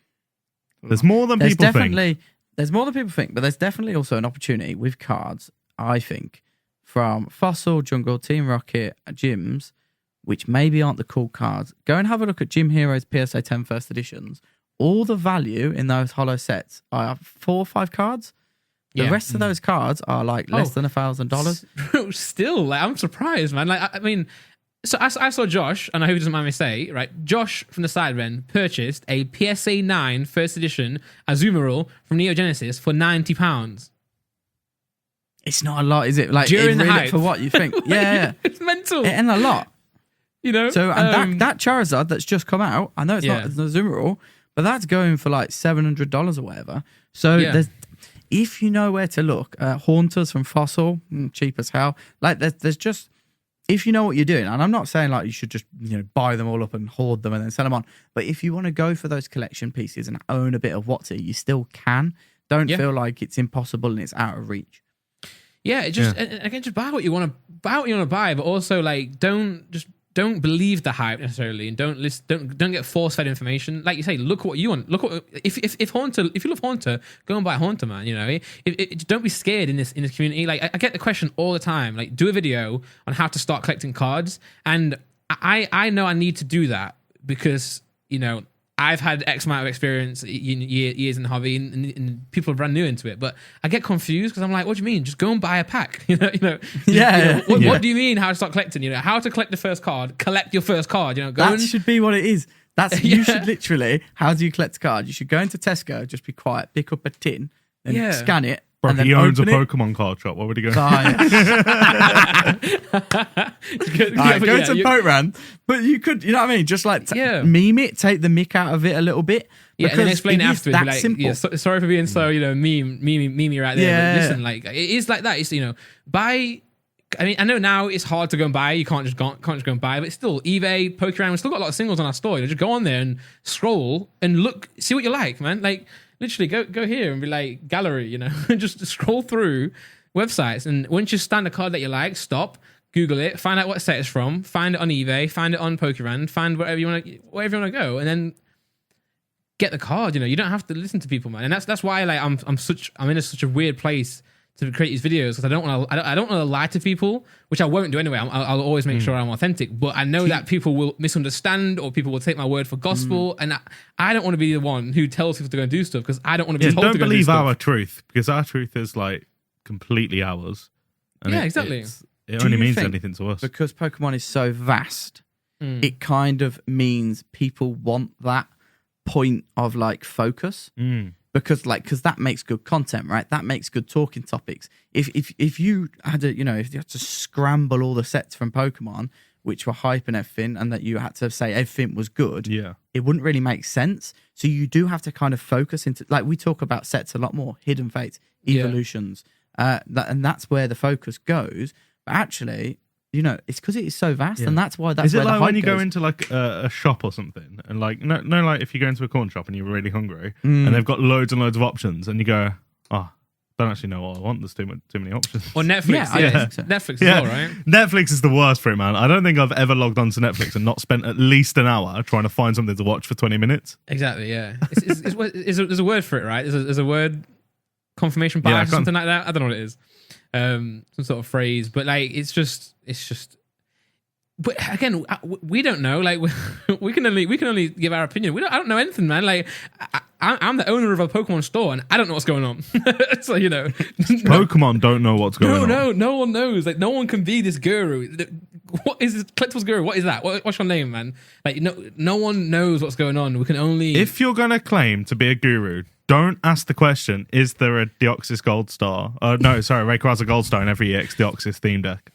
There's more than people think. There's more than people think, but there's definitely also an opportunity with cards, I think, from Fossil, Jungle, Team Rocket, gyms, which maybe aren't the cool cards. Go and have a look at Gym Heroes PSA 10 first editions. All the value in those holo sets are 4 or 5 cards. The rest of those cards are like less than $1,000. Still, like, I'm surprised, man. Like, I mean, so I saw Josh, and I hope he doesn't mind me say, right? Josh from the Sidemen purchased a PSA 9 first edition Azumarill from Neo Genesis for £90. It's not a lot, is it? Like, during the really hype. For what you think. Yeah. It's mental. It ain't a lot. You know? So, and that Charizard that's just come out, I know it's not an Azumarill, but that's going for like $700 or whatever. So if you know where to look, Haunters from Fossil, cheap as hell. Like, there's just, if you know what you're doing, and I'm not saying like you should just, you know, buy them all up and hoard them and then sell them on, but if you want to go for those collection pieces and own a bit of WotC, you still can. Don't feel like it's impossible and it's out of reach. Yeah, it just again, just buy what you want to buy, but also like don't believe the hype necessarily, and don't get force-fed information. Like you say, look what you want. Look what if you love Haunter, go and buy Haunter, man. You know, don't be scared in this community. Like I get the question all the time. Like, do a video on how to start collecting cards, and I know I need to do that because, you know, I've had X amount of experience, years in the hobby, and people are brand new into it. But I get confused because I'm like, what do you mean? Just go and buy a pack. What do you mean how to start collecting? You know, how to collect the first card, collect your first card. You know, should be what it is. That's you should literally. How do you collect a card? You should go into Tesco, just be quiet, pick up a tin, then scan it. Bro, and then he owns a open it. Pokemon card shop. What would he go? Right, go to Pokemon, but you could, you know what I mean? Just like meme it, take the mick out of it a little bit. Yeah, and then explain it afterwards. That Like, simple. yeah, sorry for being so, meme right there. Yeah. But listen, like, it is like that. It's, buy. I mean, I know now it's hard to go and buy. You can't just go and buy, but still, eBay, Pokemon, we've still got a lot of singles on our store. Just go on there and scroll and look, see what you like, man. Like, literally, go here and be like, gallery, and just scroll through websites. And once you stand a card that you like, stop, Google it, find out what set it's from, find it on eBay, find it on Pokemon, find wherever you want to go, and then get the card. You don't have to listen to people, man. And that's why, like, I'm in such a weird place to create these videos, because I don't want to lie to people, which I won't do anyway. I'll always make sure I'm authentic, but I know that people will misunderstand, or people will take my word for gospel, and I don't want to be the one who tells people to go and do stuff, because I don't want to be told to go and do stuff. Don't believe our truth, because our truth is like completely ours. And exactly. It only means anything to us. Because Pokemon is so vast, it kind of means people want that point of like focus. Because that makes good content, right? That makes good talking topics. If you had if you had to scramble all the sets from Pokemon, which were hype and everything, and that you had to say everything was good, it wouldn't really make sense. So you do have to kind of focus into, like, we talk about sets a lot more, hidden fates, evolutions, and that's where the focus goes. But actually, it's because it is so vast, and that's why. Is it where like the hype when you goes. go into like a shop or something, and like like if you go into a corn shop and you're really hungry, and they've got loads and loads of options, and you go, I don't actually know what I want. There's too many options. Or Netflix, Netflix as well, right? Netflix is the worst for it, man. I don't think I've ever logged on to Netflix and not spent at least an hour trying to find something to watch for 20 minutes. Exactly, yeah. There's a word for it, right? There's a word, confirmation bias, or something like that. I don't know what it is. Some sort of phrase, but like it's just. But again, we don't know. Like we can only give our opinion. I don't know anything, man. Like I'm the owner of a Pokemon store, and I don't know what's going on. So Pokemon don't know what's going on. No one knows. Like no one can be this guru. What is this collectibles guru? What is that? What's your name, man? Like no one knows what's going on. We can only. If you're gonna claim to be a guru, don't ask the question: is there a Deoxys Gold Star? No, sorry, Rayquaza Gold Star in every EX Deoxys theme deck.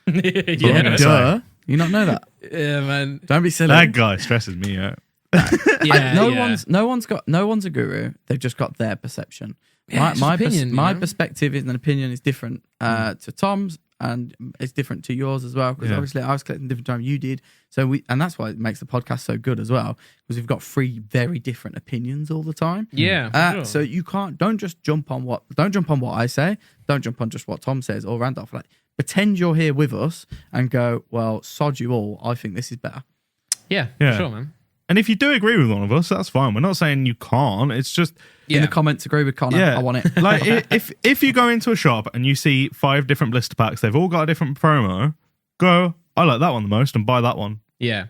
Duh. You not know that? Yeah, man. Don't be silly. That guy stresses me out. No one's a guru. They've just got their perception. Yeah, my perspective is an opinion is different to Tom's, and it's different to yours as well. Because obviously I was collecting different time you did. So and that's why it makes the podcast so good as well, because we've got 3 very different opinions all the time. Yeah. Sure. So you don't jump on what I say. Don't jump on just what Tom says or Randolph. Like, pretend you're here with us and go, well, sod you all. I think this is better. Yeah. Sure, man. And if you do agree with one of us, that's fine. We're not saying you can't. It's just in the comments, agree with Connor. I want it. Like if you go into a shop and you see 5 different blister packs, they've all got a different promo. Go, I like that one the most, and buy that one. Yeah.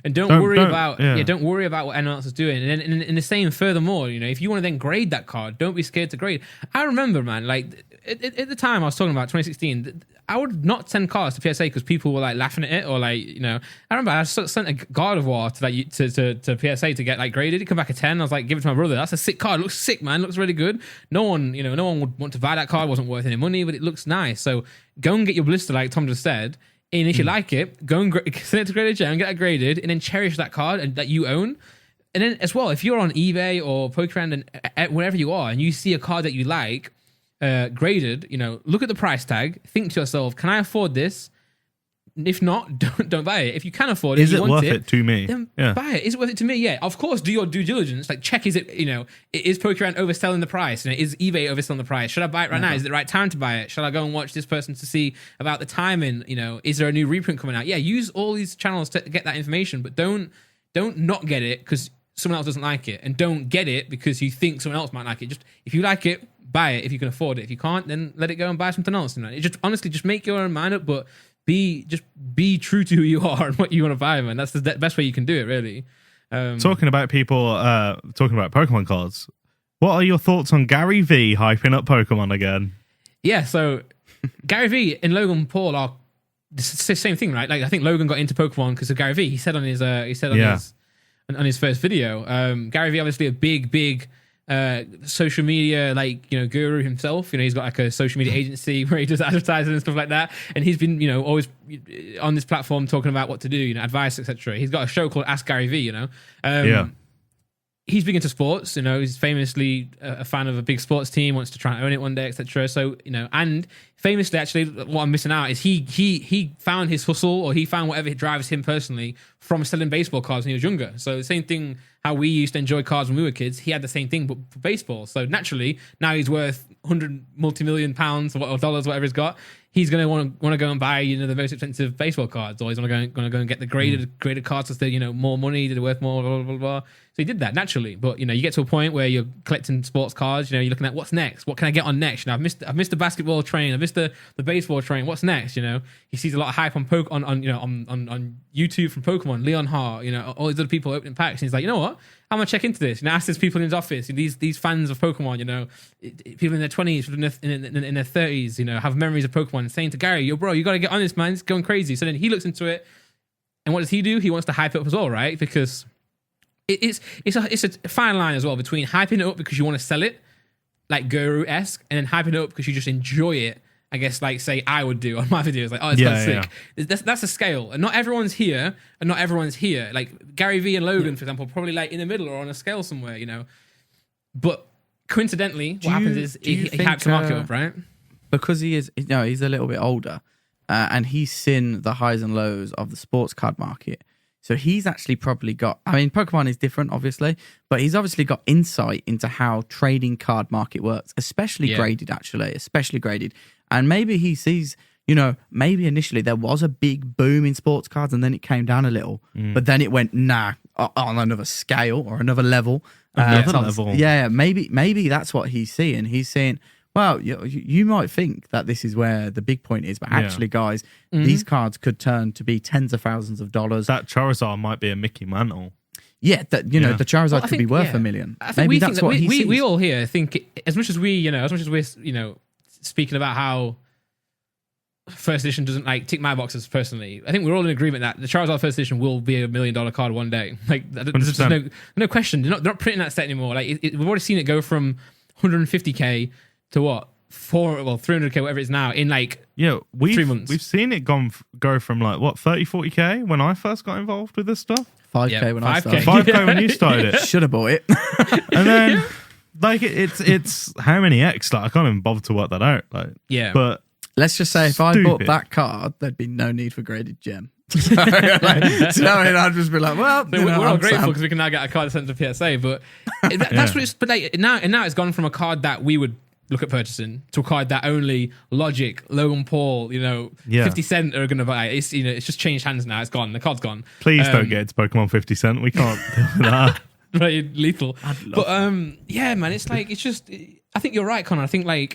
And don't worry about what anyone else is doing. And then in the same, furthermore, if you want to then grade that card, don't be scared to grade. I remember, man, like at the time I was talking about 2016, I would not send cards to PSA because people were like laughing at it, or like I remember I sent a God of War to PSA to get like graded. It come back a 10. I was like, give it to my brother. That's a sick card. It looks sick, man. It looks really good. No one would want to buy that card. It wasn't worth any money, but it looks nice. So go and get your blister, like Tom just said. And if you like it, go and send it to Graded Gem, get it graded, and then cherish that card and that you own. And then as well, if you're on eBay or Pokemon and wherever you are, and you see a card that you like graded, look at the price tag, think to yourself, can I afford this? If not, don't buy it. If you can afford it, is it worth it to me? Then buy it. Is it worth it to me? Yeah, of course. Do your due diligence. Like, check: is it is Pokemon overselling the price? Is eBay overselling the price? Should I buy it right now? Is it the right time to buy it? Should I go and watch this person to see about the timing? Is there a new reprint coming out? Yeah, use all these channels to get that information, but don't not get it because someone else doesn't like it, and don't get it because you think someone else might like it. Just if you like it, buy it. If you can afford it, if you can't, then let it go and buy something else. It just honestly just make your own mind up, but. Be true to who you are and what you want to buy, man. That's the best way you can do it, really. Talking about people, talking about Pokemon cards. What are your thoughts on Gary V hyping up Pokemon again? Yeah, so Gary V and Logan Paul are the same thing, right? Like I think Logan got into Pokemon because of Gary V. He said on his on his first video. Gary Vee, obviously a big social media guru himself. He's got like a social media agency where he does advertising and stuff like that, and he's been always on this platform talking about what to do, advice, etc. He's got a show called Ask Gary Vee. He's big into sports. He's famously a fan of a big sports team, wants to try and own it one day, etc. So and famously, actually, what I'm missing out is he found his hustle, or he found whatever drives him personally from selling baseball cards when he was younger. So the same thing how we used to enjoy cards when we were kids, he had the same thing but for baseball. So naturally, now he's worth multi-million pounds or dollars, whatever he's got. He's going to want to go and buy the most expensive baseball cards, or he's going to go and get the graded cards because they're more money, they're worth more, blah blah blah. So he did that naturally. But you get to a point where you're collecting sports cards. You're looking at what's next. What can I get on next? I've missed the basketball train. I've missed the baseball train. What's next? He sees a lot of hype on on YouTube from Pokemon, Leon Hart. All these other people opening packs. And he's like, you know what? I'm gonna check into this. Ask these people in his office, these fans of Pokemon, people in their 20s, in their 30s, have memories of Pokemon, saying to Gary, yo, bro, you gotta get on this, man. It's going crazy. So then he looks into it, and what does he do? He wants to hype it up as well, right? Because it's a fine line as well between hyping it up because you want to sell it, like guru-esque, and then hyping it up because you just enjoy it. I guess, like, say I would do on my videos, like, oh, it's sick. Yeah. That's a scale, and not everyone's here, and not everyone's here. Like Gary Vee and Logan, for example, probably like in the middle or on a scale somewhere, But coincidentally, what happens is he hypes the market up, right? Because he's a little bit older, and he's seen the highs and lows of the sports card market. So he's actually probably got, Pokemon is different, obviously, but he's obviously got insight into how trading card market works, especially graded. And maybe he sees, maybe initially there was a big boom in sports cards and then it came down a little, but then it went, on another scale or another level. Yeah, maybe that's what he's seeing. He's saying, well, you might think that this is where the big point is, but actually, guys, these cards could turn to be tens of thousands of dollars. That Charizard might be a Mickey Mantle. Yeah, the Charizard could be worth $1 million. I think we all here think, as much as we're speaking about how first edition doesn't tick my boxes personally, I think we're all in agreement that the Charizard first edition will be $1 million card one day. There's no question. They're not printing that set anymore. We've already seen it go from 150k to what? 300k, whatever it is now, in 3 months. We've seen it go from 30, 40k when I first got involved with this stuff. 5k when I started. 5k when you started it. Should have bought it. And then it's how many X? I can't even bother to work that out. But let's just say if I bought that card, there'd be no need for graded gem. I'd just be like, well, we're all grateful because we can now get a card sent to PSA. But that's what it's. But now it's gone from a card that we would look at purchasing to a card that only Logic, Logan Paul, 50 Cent are going to buy. It's it's just changed hands now. It's gone. The card's gone. Please don't get it to Pokemon 50 Cent. We can't do that. Right, lethal. But yeah, man, it's just. I think you're right, Connor. I think I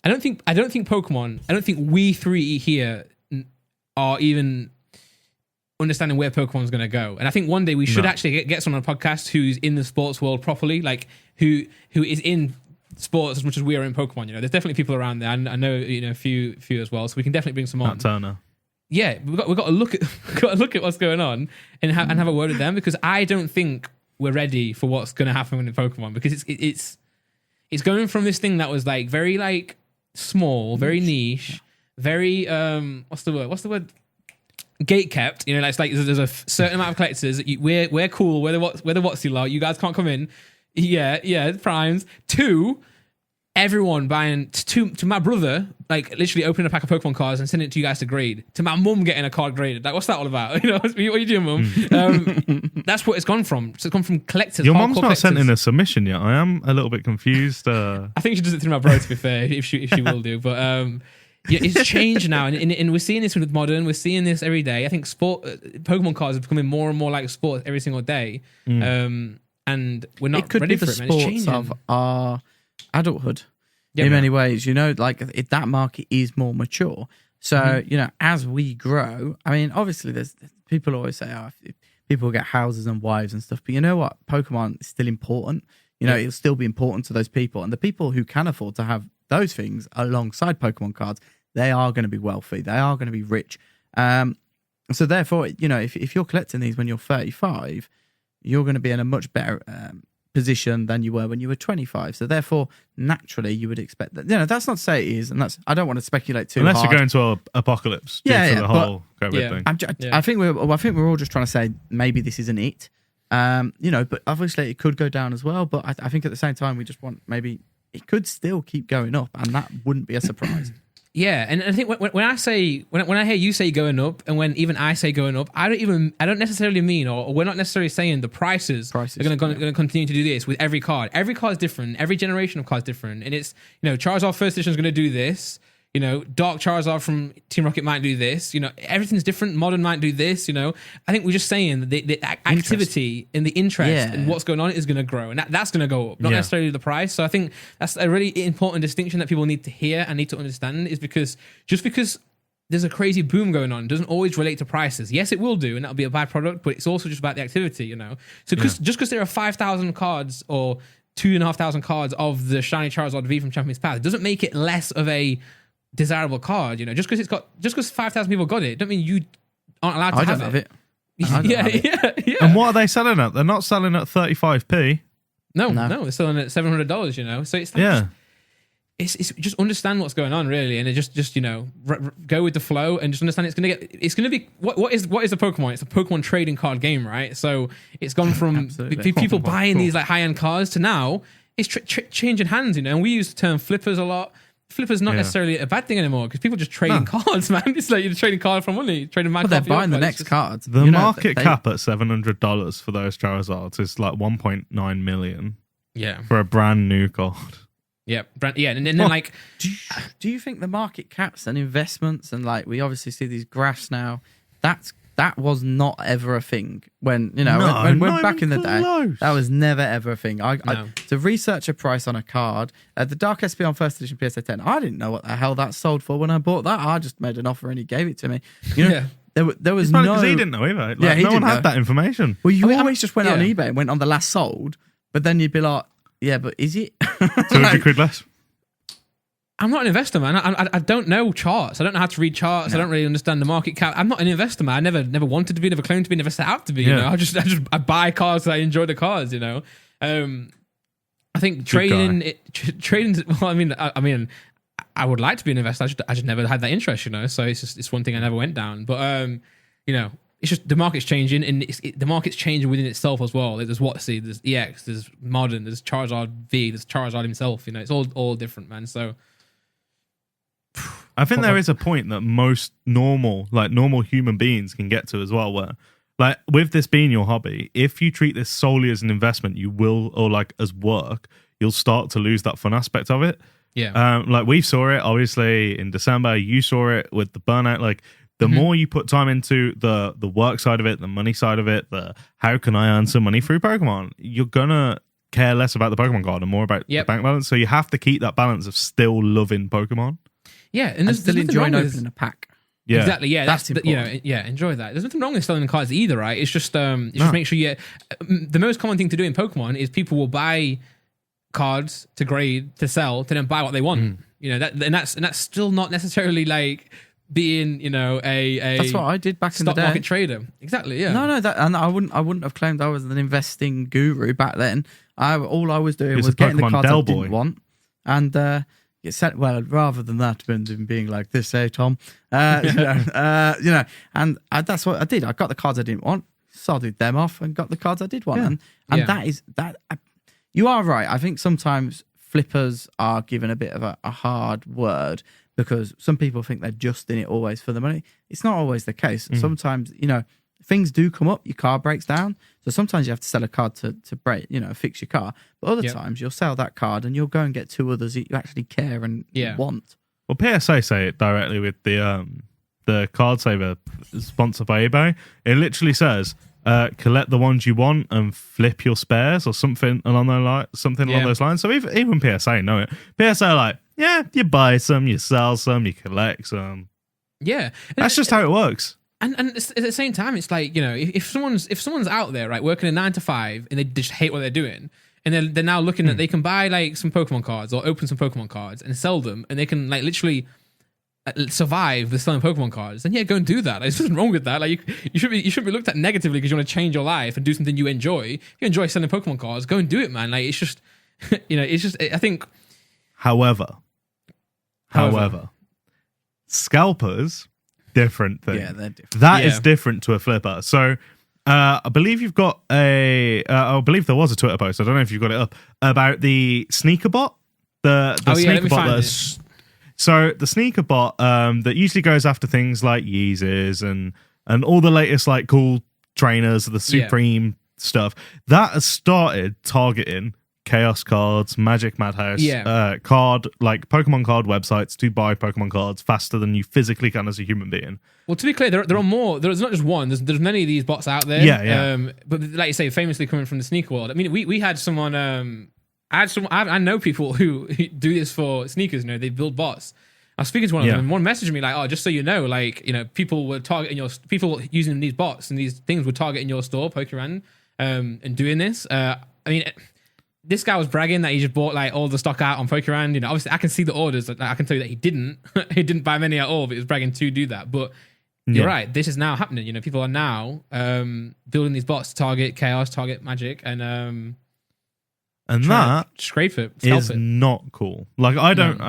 don't think Pokemon. I don't think we three here are even understanding where Pokemon's going to go. And I think one day we should actually get someone on a podcast who's in the sports world properly, who is in sports as much as we are in Pokemon. There's definitely people around there. I know a few as well, so we can definitely bring some on. Matt Turner. Yeah, we've got to look at what's going on and have a word with them, because I don't think we're ready for what's going to happen in Pokemon, because it's going from this thing that was very small, very niche, very what's the word? Gate kept. It's there's a certain amount of collectors. We're cool. We're the Watsy lot. You guys can't come in. Yeah, primes. 2, everyone buying, to my brother, literally opening a pack of Pokemon cards and sending it to you guys to grade. To my mum getting a card graded. What's that all about? What are you doing, mum? That's what it's gone from. So it's gone from collectors. Your mum's not sent in a submission yet. I am a little bit confused. I think she does it through my bro, to be fair, if she will do. But yeah, it's changed now, and we're seeing this with modern. We're seeing this every day. I think Pokemon cards are becoming more and more like sports every single day. And we're not ready for it, man. It's changing. It could be the sports of our adulthood in many ways. If that market is more mature. So, as we grow, obviously there's people always say, people get houses and wives and stuff. But you know what? Pokemon is still important. It'll still be important to those people. And the people who can afford to have those things alongside Pokemon cards, they are going to be wealthy. They are going to be rich. So therefore, if you're collecting these when you're 35, you're going to be in a much better position than you were when you were 25. So therefore, naturally, you would expect that. That's not to say it is, and I don't want to speculate too unless hard. you're going to an apocalypse due to the whole COVID thing. I think we're all just trying to say maybe this isn't it. But obviously it could go down as well. But I think at the same time, we just want maybe it could still keep going up, and that wouldn't be a surprise. Yeah, and I think when I hear you say going up, and when even I say going up, I don't necessarily mean, or we're not necessarily saying the prices are going to continue to do this with every card. Every card is different. Every generation of cards is different, and it's Charizard First Edition is going to do this. Dark Charizard from Team Rocket might do this. Everything's different. Modern might do this. I think we're just saying that the activity and the interest in what's going on is going to grow, and that's going to go up, not necessarily the price. So I think that's a really important distinction that people need to hear and need to understand, is because just because there's a crazy boom going on doesn't always relate to prices. Yes, it will do, and that'll be a byproduct, but it's also just about the activity. So just because there are 5,000 cards or 2,500 cards of the shiny Charizard V from Champions Path doesn't make it less of a desirable card. Just because 5,000 people got it, don't mean you aren't allowed to have it. Yeah. And what are they selling at? They're not selling at 35p. No, they're selling at $700. So it's like it's just understand what's going on, really, and it just go with the flow and just understand it's gonna be what is a Pokemon? It's a Pokemon trading card game, right? So it's gone from people buying these like high end cards to now it's changing hands, and we use the term flippers a lot. Flipper's not necessarily a bad thing anymore because people just trading cards, man. It's like you're trading card for money, trading magic. They're buying the next cards. The market cap at $700 for those Charizards is like 1.9 million. Yeah, for a brand new card. Yeah, and then like, do you think the market caps and investments and like we obviously see these graphs now? That was not ever a thing when when back in the day. That was never ever a thing. To research a price on a card, the Dark SP on First Edition PSA 10, I didn't know what the hell that sold for when I bought that. I just made an offer and he gave it to me. There was no. Because he didn't know either. No one had that information. Well, you always just went on eBay and went on the last sold, but then you'd be like, yeah, but is it 200 quid less? I'm not an investor, man. I don't know charts. I don't know how to read charts. I don't really understand the market cap. I'm not an investor, man. I never wanted to be, never claimed to be, never set out to be. I buy cards. I enjoy the cards. I think trading. Well, I mean, I would like to be an investor. I just never had that interest. So it's one thing I never went down. But it's just the market's changing, and the market's changing within itself as well. There's WotC, there's EX, there's Modern, there's Charizard V, there's Charizard himself. It's all different, man. So. I think there is a point that most normal human beings can get to as well, where like with this being your hobby, if you treat this solely as an investment, you will, or like as work, you'll start to lose that fun aspect of it. Yeah. Like we saw it obviously in December, you saw it with the burnout. Like the more you put time into the work side of it, the money side of it, the how can I earn some money through Pokemon, you're gonna care less about the Pokemon card and more about the bank balance. So you have to keep that balance of still loving Pokemon. Yeah, and there's still enjoying opening a pack. Yeah, exactly. Yeah, that's important. Enjoy that. There's nothing wrong with selling the cards either, right? It's just just make sure you. The most common thing to do in Pokemon is people will buy cards to grade to sell to then buy what they want. That's still not necessarily like being a. That's what I did back in the day. Stock market trader. Exactly. Yeah. No, and I wouldn't have claimed I was an investing guru back then. All I was doing was getting the cards I didn't want and. Rather than that, being like this, Tom, and that's what I did. I got the cards I didn't want, sodded them off, and got the cards I did want. And that is that. You are right. I think sometimes flippers are given a bit of a hard word because some people think they're just in it always for the money. It's not always the case. Sometimes, things do come up, your car breaks down. So sometimes you have to sell a card to break, fix your car. But other times you'll sell that card and you'll go and get two others that you actually care and want. Well, PSA say it directly with the card saver sponsored by eBay. It literally says, collect the ones you want and flip your spares or something along those lines. So even PSA know it. PSA like, you buy some, you sell some, you collect some. Yeah. That's just how it works. And at the same time, it's like, if someone's out there, right, working a 9 to 5 and they just hate what they're doing, and they're now looking at they can buy like some Pokemon cards or open some Pokemon cards and sell them, and they can like literally survive with selling Pokemon cards, then yeah, go and do that. There's nothing wrong with that. Like you shouldn't be looked at negatively because you want to change your life and do something you enjoy. If you enjoy selling Pokemon cards, go and do it, man. Like it's just, it's just. I think. However, scalpers, different thing. Yeah, they're different. That is different to a flipper. So. I believe you've got I believe there was a Twitter post. I don't know if you've got it up about the sneaker bot. The sneaker bot. So the sneaker bot that usually goes after things like Yeezys and all the latest like cool trainers, the Supreme stuff that has started targeting Chaos cards, Magic Madhouse, card like Pokemon card websites to buy Pokemon cards faster than you physically can as a human being. Well, to be clear, there are more. There's not just one. There's many of these bots out there. Yeah. But like you say, famously coming from the sneaker world. I mean, we had someone. I know people who do this for sneakers. They build bots. I was speaking to one of them, and one messaged me like, "Oh, just so you know, like people were targeting people using these bots and these things were targeting your store, Pokemon, and doing this." I mean. This guy was bragging that he just bought like all the stock out on Pokemon. Obviously I can see the orders. I can tell you that he didn't buy many at all, but he was bragging to do that. But you're right. This is now happening. People are now building these bots to target Chaos, target Magic, and that scrape it. Is not cool. Like I don't.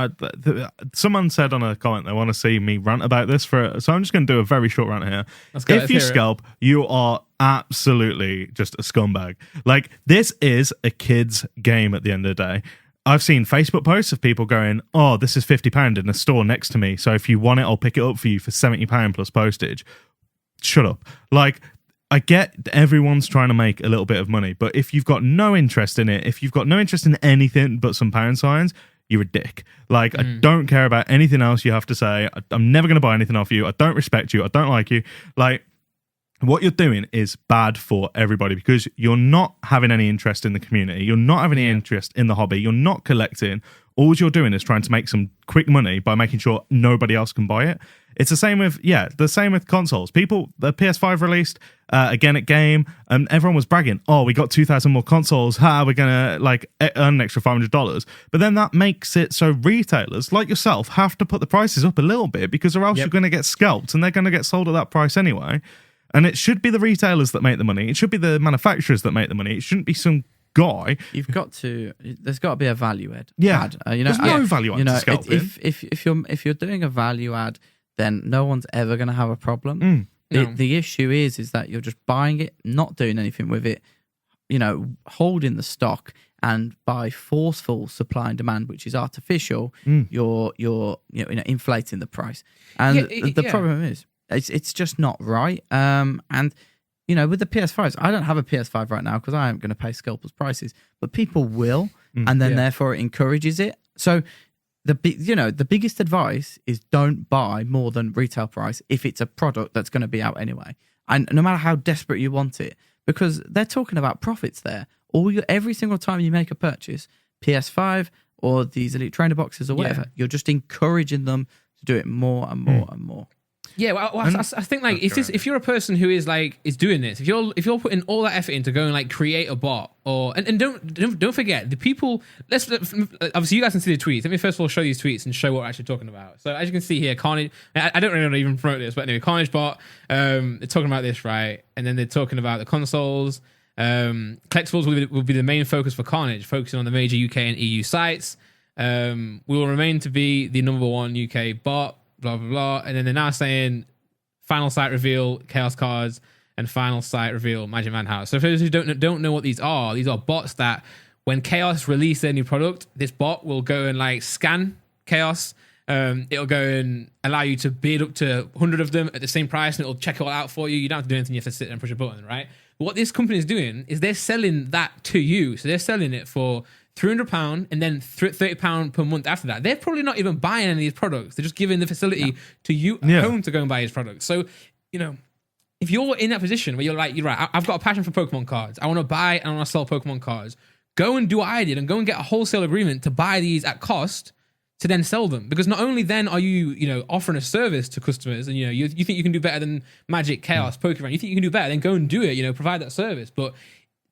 Someone said on a comment they want to see me rant about this so I'm just going to do a very short rant here. If you scalp, you are absolutely just a scumbag. Like this is a kid's game at the end of the day. I've seen Facebook posts of people going, "Oh, this is £50 in a store next to me. So if you want it, I'll pick it up for you for £70 plus postage." Shut up. Like. I get everyone's trying to make a little bit of money, but if you've got no interest in it, if you've got no interest in anything but some pound signs, you're a dick. Like, I don't care about anything else you have to say. I'm never going to buy anything off you. I don't respect you. I don't like you. Like, what you're doing is bad for everybody because you're not having any interest in the community. You're not having any interest in the hobby. You're not collecting. All you're doing is trying to make some quick money by making sure nobody else can buy it. It's the same with consoles. People, the PS5 released again at Game, and everyone was bragging, "Oh, we got 2,000 more consoles. We're gonna like earn an extra $500." But then that makes it so retailers like yourself have to put the prices up a little bit because or else you're going to get scalped, and they're going to get sold at that price anyway. And it should be the retailers that make the money. It should be the manufacturers that make the money. It shouldn't be some guy. There's got to be a value add. Yeah, there's no value add to scalping. If you're doing a value add, then no one's ever going to have a problem. The issue is that you're just buying it, not doing anything with it, holding the stock, and by forceful supply and demand, which is artificial, you're inflating the price. And the problem is, it's just not right. And with the PS5s, I don't have a PS5 right now because I am going to pay scalpers prices, but people will, and then therefore it encourages it. So the biggest advice is don't buy more than retail price if it's a product that's going to be out anyway, and no matter how desperate you want it, because they're talking about profits there. Every single time you make a purchase, PS5 or these Elite Trainer boxes or whatever, you're just encouraging them to do it more and more and more. Yeah, well, I think like if you're a person who is doing this, if you're putting all that effort into going like create a bot and don't forget the people. Let's obviously you guys can see the tweets. Let me first of all show these tweets and show what we're actually talking about. So as you can see here, Carnage. I don't really want to even promote this, but anyway, Carnage bot. They're talking about this, right? And then they're talking about the consoles. Collectibles will be the main focus for Carnage, focusing on the major UK and EU sites. We will remain to be the number one UK bot. Blah blah blah, and then they're now saying final site reveal Chaos cards and final site reveal Magic Madhouse. So for those who don't know what these are bots that when Chaos release their new product, this bot will go and like scan Chaos. It'll go and allow you to bid up to 100 of them at the same price, and it'll check it all out for you. You don't have to do anything; you have to sit there and push a button, right? But what this company is doing is they're selling that to you. So they're selling it for £300 and then £30 per month after that. They're probably not even buying any of these products. They're just giving the facility to you at home to go and buy these products. So, if you're in that position where you're right, I've got a passion for Pokemon cards. I want to buy and I want to sell Pokemon cards. Go and do what I did and go and get a wholesale agreement to buy these at cost to then sell them. Because not only then are you, offering a service to customers and, you think you can do better than Magic, Chaos, Pokemon. You think you can do better, then go and do it, provide that service. But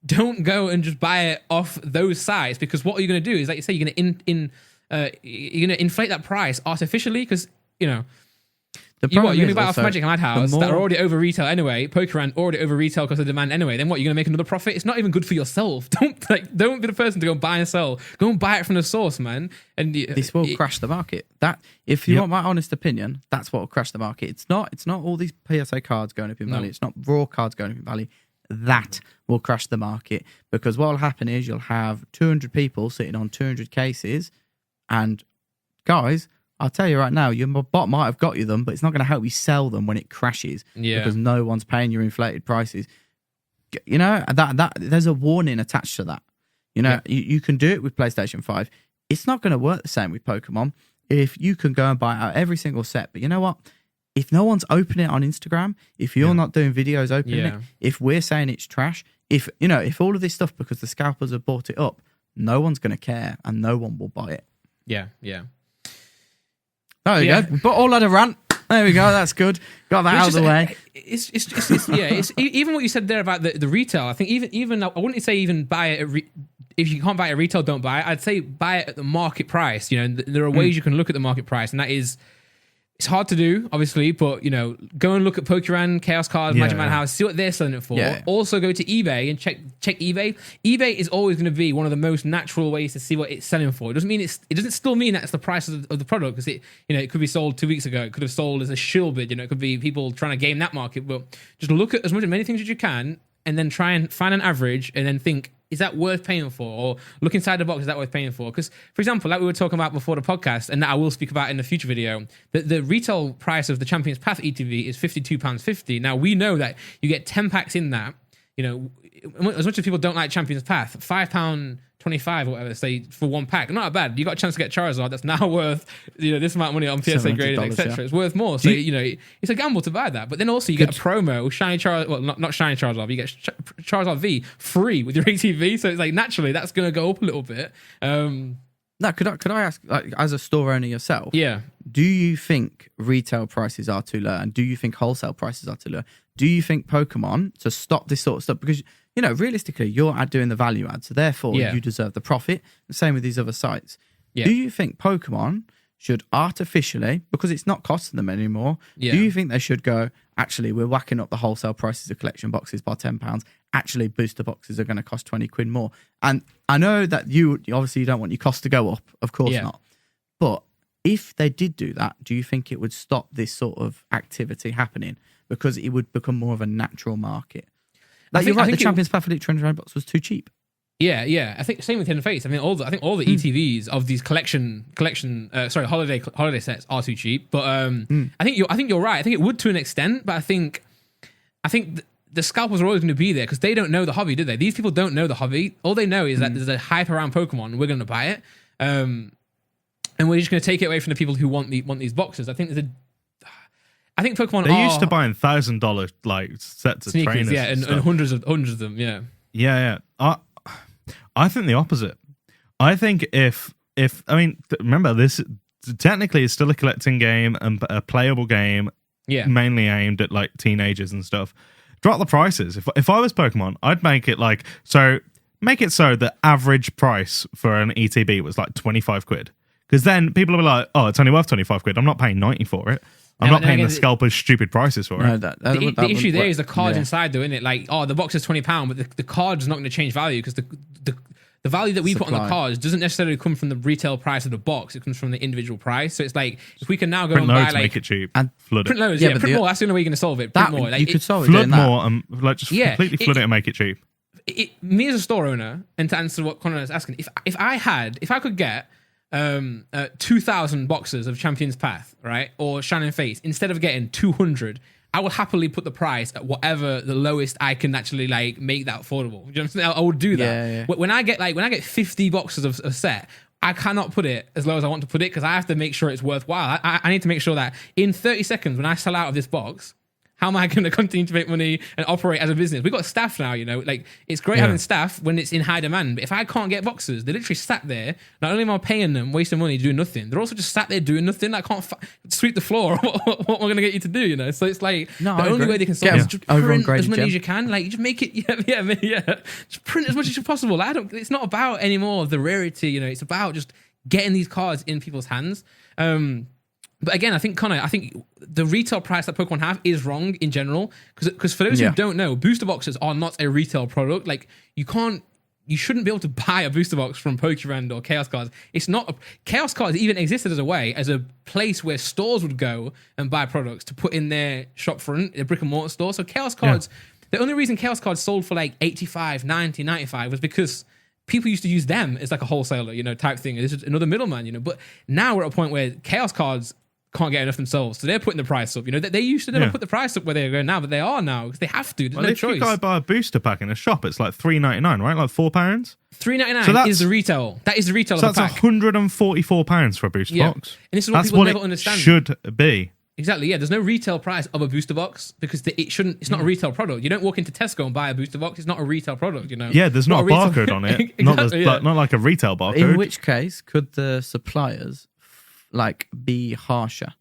don't go and just buy it off those sites, because what are you going to do is, like you say, you're going to inflate that price artificially, because you know. The You're problem going to is buy off also, Magic and Madhouse the that are more- already over retail anyway. Pokerand already over retail because of demand anyway. Then what? You're going to make another profit? It's not even good for yourself. Don't be the person to go buy and sell. Go and buy it from the source, man. And this will crash the market. That, if you want my honest opinion, that's what will crash the market. It's not all these PSA cards going up in value. It's not raw cards going up in value. That will crash the market, because what will happen is you'll have 200 people sitting on 200 cases, and guys, I'll tell you right now, your bot might have got you them, but it's not going to help you sell them when it crashes, because no one's paying your inflated prices. You know, that there's a warning attached to that. You know, you can do it with PlayStation 5. It's not going to work the same with Pokemon. If you can go and buy out every single set, but you know what? If no one's opening it on Instagram, if you're not doing videos opening it, if we're saying it's trash, if all of this stuff, because the scalpers have bought it up, no one's going to care and no one will buy it. Yeah. There we go. We all had a rant. There we go. That's good. Got that out of the way. It's even what you said there about the retail. I think even I wouldn't say even buy it. If you can't buy it at retail, don't buy it. I'd say buy it at the market price. You know, there are ways you can look at the market price, and that is. It's hard to do, obviously, but, you know, go and look at Pokerand, Chaos Cards, Magic Madhouse, see what they're selling it for. Yeah. Also go to eBay and check eBay. eBay is always going to be one of the most natural ways to see what it's selling for. It doesn't still mean that's the price of the product, because it could be sold 2 weeks ago. It could have sold as a shill bid. You know, it could be people trying to game that market. But just look at as many things as you can, and then try and find an average, and then think, is that worth paying for? Or look inside the box, is that worth paying for? Because, for example, like we were talking about before the podcast, and that I will speak about in the future video, the retail price of the Champions Path ETV is £52.50. Now, we know that you get 10 packs in that. You know, as much as people don't like Champions Path, £5.25 or whatever, say, for one pack, not bad. You got a chance to get Charizard that's now worth, you know, this amount of money on PSA graded, etc. It's worth more. So, you know, it's a gamble to buy that. But then also you get a promo, Shiny Charizard, well, not Shiny Charizard, but you get Charizard V free with your ATV. So it's like, naturally, that's going to go up a little bit. Now, could I ask, like, as a store owner yourself, yeah, do you think retail prices are too low, and do you think wholesale prices are too low? Do you think Pokemon, to stop this sort of stuff, because, you know, realistically, you're doing the value add, so therefore you deserve the profit. The same with these other sites. Do you think Pokemon should artificially, because it's not costing them anymore, do you think they should go, actually, we're whacking up the wholesale prices of collection boxes by £10. Actually, booster boxes are going to cost 20 quid more. And I know that you obviously don't want your cost to go up. Of course not. But if they did do that, do you think it would stop this sort of activity happening? Because it would become more of a natural market. Like, you're right, the Champions Path Elite 200 box was too cheap. Yeah. I think same with Hidden Face. I think all the ETVs of these holiday sets are too cheap. But I think you're right. I think it would to an extent, but I think the scalpers are always going to be there because they don't know the hobby, do they? These people don't know the hobby. All they know is that there's a hype around Pokemon. We're going to buy it, and we're just going to take it away from the people who want these boxes. I think Pokemon. They're used to buying $1,000 like sets of sneakers, trainers, and hundreds of them, yeah. I think the opposite. I think if remember, this technically is still a collecting game and a playable game, mainly aimed at like teenagers and stuff. Drop the prices. If I was Pokemon, I'd make it so the average price for an ETB was like 25 quid. Because then people will be like, oh, it's only worth 25 quid. I'm not paying 90 for it. I'm not paying the scalpers stupid prices for it. The issue there is the cards inside, though, isn't it? Like, the box is £20, but the card is not going to change value because the value that we put on the cards doesn't necessarily come from the retail price of the box. It comes from the individual price. So it's like, if we can now go print and loads, buy, make it cheap, and flood it. Print loads, print more. That's the only way you're going to solve it. Print more. You could solve it. Flood more and just completely flood it and make it cheap. Me as a store owner, and to answer what Conor is asking, if I could get 2,000 boxes of Champions Path, right, or Shining Face, instead of getting 200, I would happily put the price at whatever the lowest I can actually like make that affordable. You know what I'm saying? I would do that. Yeah. When I get 50 boxes of a set, I cannot put it as low as I want to put it because I have to make sure it's worthwhile. I need to make sure that in 30 seconds when I sell out of this box, how am I going to continue to make money and operate as a business? We've got staff now, like it's great having staff when it's in high demand. But if I can't get boxes, they're literally sat there. Not only am I paying them, wasting money doing nothing, they're also just sat there doing nothing. I can't sweep the floor. What am I going to get you to do? So it's like the only way they can solve is just print as many as you can. Like, you just make it, just print as much as possible. It's not about anymore of the rarity. It's about just getting these cards in people's hands. But again, I think the retail price that Pokemon have is wrong in general. Because for those who don't know, booster boxes are not a retail product. Like you shouldn't be able to buy a booster box from Pokérand or Chaos Cards. It's not Chaos Cards even existed as a place where stores would go and buy products to put in their shop front, a brick and mortar store. So Chaos Cards, the only reason Chaos Cards sold for like 85, 90, 95 was because people used to use them as like a wholesaler, type thing. This is another middleman, But now we're at a point where Chaos Cards can't get enough themselves, so they're putting the price up. They used to never put the price up where they're going now, but they are now because they have to. There's no if choice. If you go buy a booster pack in a shop, it's like $3.99, right? Like £4. $3.99 is the retail. That is the retail so of the pack. That's £144 for a booster box. And this is what that's people what never it understand. Should be. Exactly, yeah. There's no retail price of a booster box because it's not a retail product. You don't walk into Tesco and buy a booster box. It's not a retail product, Yeah, there's not a barcode on it. Exactly, not like a retail barcode. In which case, could the suppliers be harsher?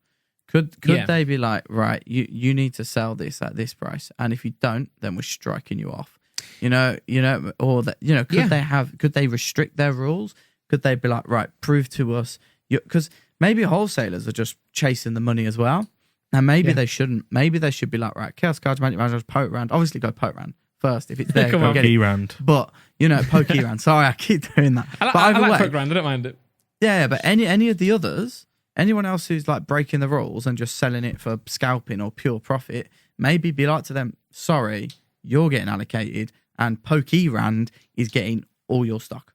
Could they be like, right, you need to sell this at this price, and if you don't, then we're striking you off. Or that, could they restrict their rules? Could they be like, right, prove to us, because maybe wholesalers are just chasing the money as well, and maybe they shouldn't. Maybe they should be like, right, Chaos Cards, Magic Managers, Pokérand. Obviously, go Pokérand first if it's there. Come on, Pokérand. But Pokérand. Sorry, I keep doing that. I like Pokérand. I don't mind it. Yeah, but any of the others. Anyone else who's like breaking the rules and just selling it for scalping or pure profit, maybe be like to them, sorry, you're getting allocated and Pokérand is getting all your stock.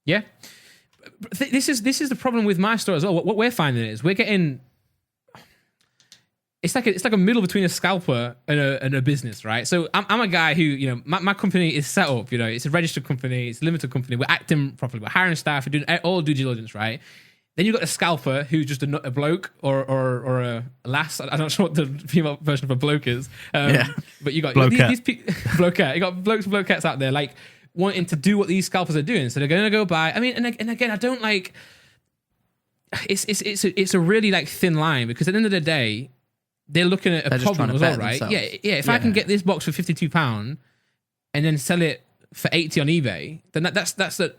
Yeah. This is the problem with my store as well. What we're finding is we're getting... It's like a middle between a scalper and a business, right? So I'm a guy who, my company is set up, it's a registered company, it's a limited company, we're acting properly, we're hiring staff, we're doing all due diligence, right? Then you've got a scalper who's just a bloke or a lass. I'm not sure what the female version of a bloke is. But you got these blokette. You got blokes and blokettes out there like wanting to do what these scalpers are doing. So they're going to go buy. I mean, and again, I don't like. It's a really like thin line because at the end of the day, they're looking at a problem as well, right? Yeah. If I can get this box for £52 and then sell it for 80 on eBay, then that's the.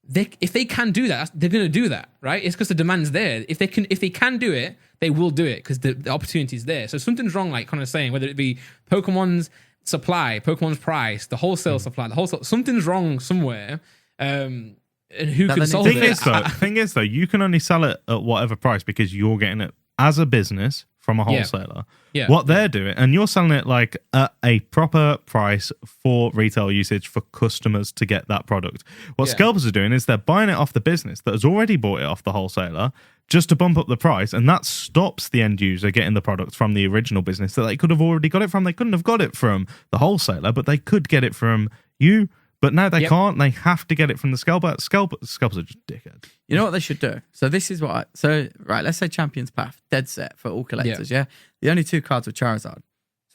If they can do that, they're going to do that, right? It's because the demand's there. If they can do it, they will do it because the opportunity is there. So something's wrong, like kind of saying, whether it be Pokemon's supply, Pokemon's price, the wholesale supply, something's wrong somewhere. And who can solve it? Thing is, though, you can only sell it at whatever price because you're getting it as a business from a wholesaler. Yeah. What they're doing, and you're selling it like at a proper price for retail usage for customers to get that product. What Scalpers are doing is they're buying it off the business that has already bought it off the wholesaler just to bump up the price, and that stops the end user getting the product from the original business that they could have already got it from. They couldn't have got it from the wholesaler, but they could get it from you. But now they can't. They have to get it from the scalper. Scalpers are just dickheads. You know what they should do? So this is what let's say Champion's Path, dead set for all collectors, yeah? The only 2 cards were Charizard.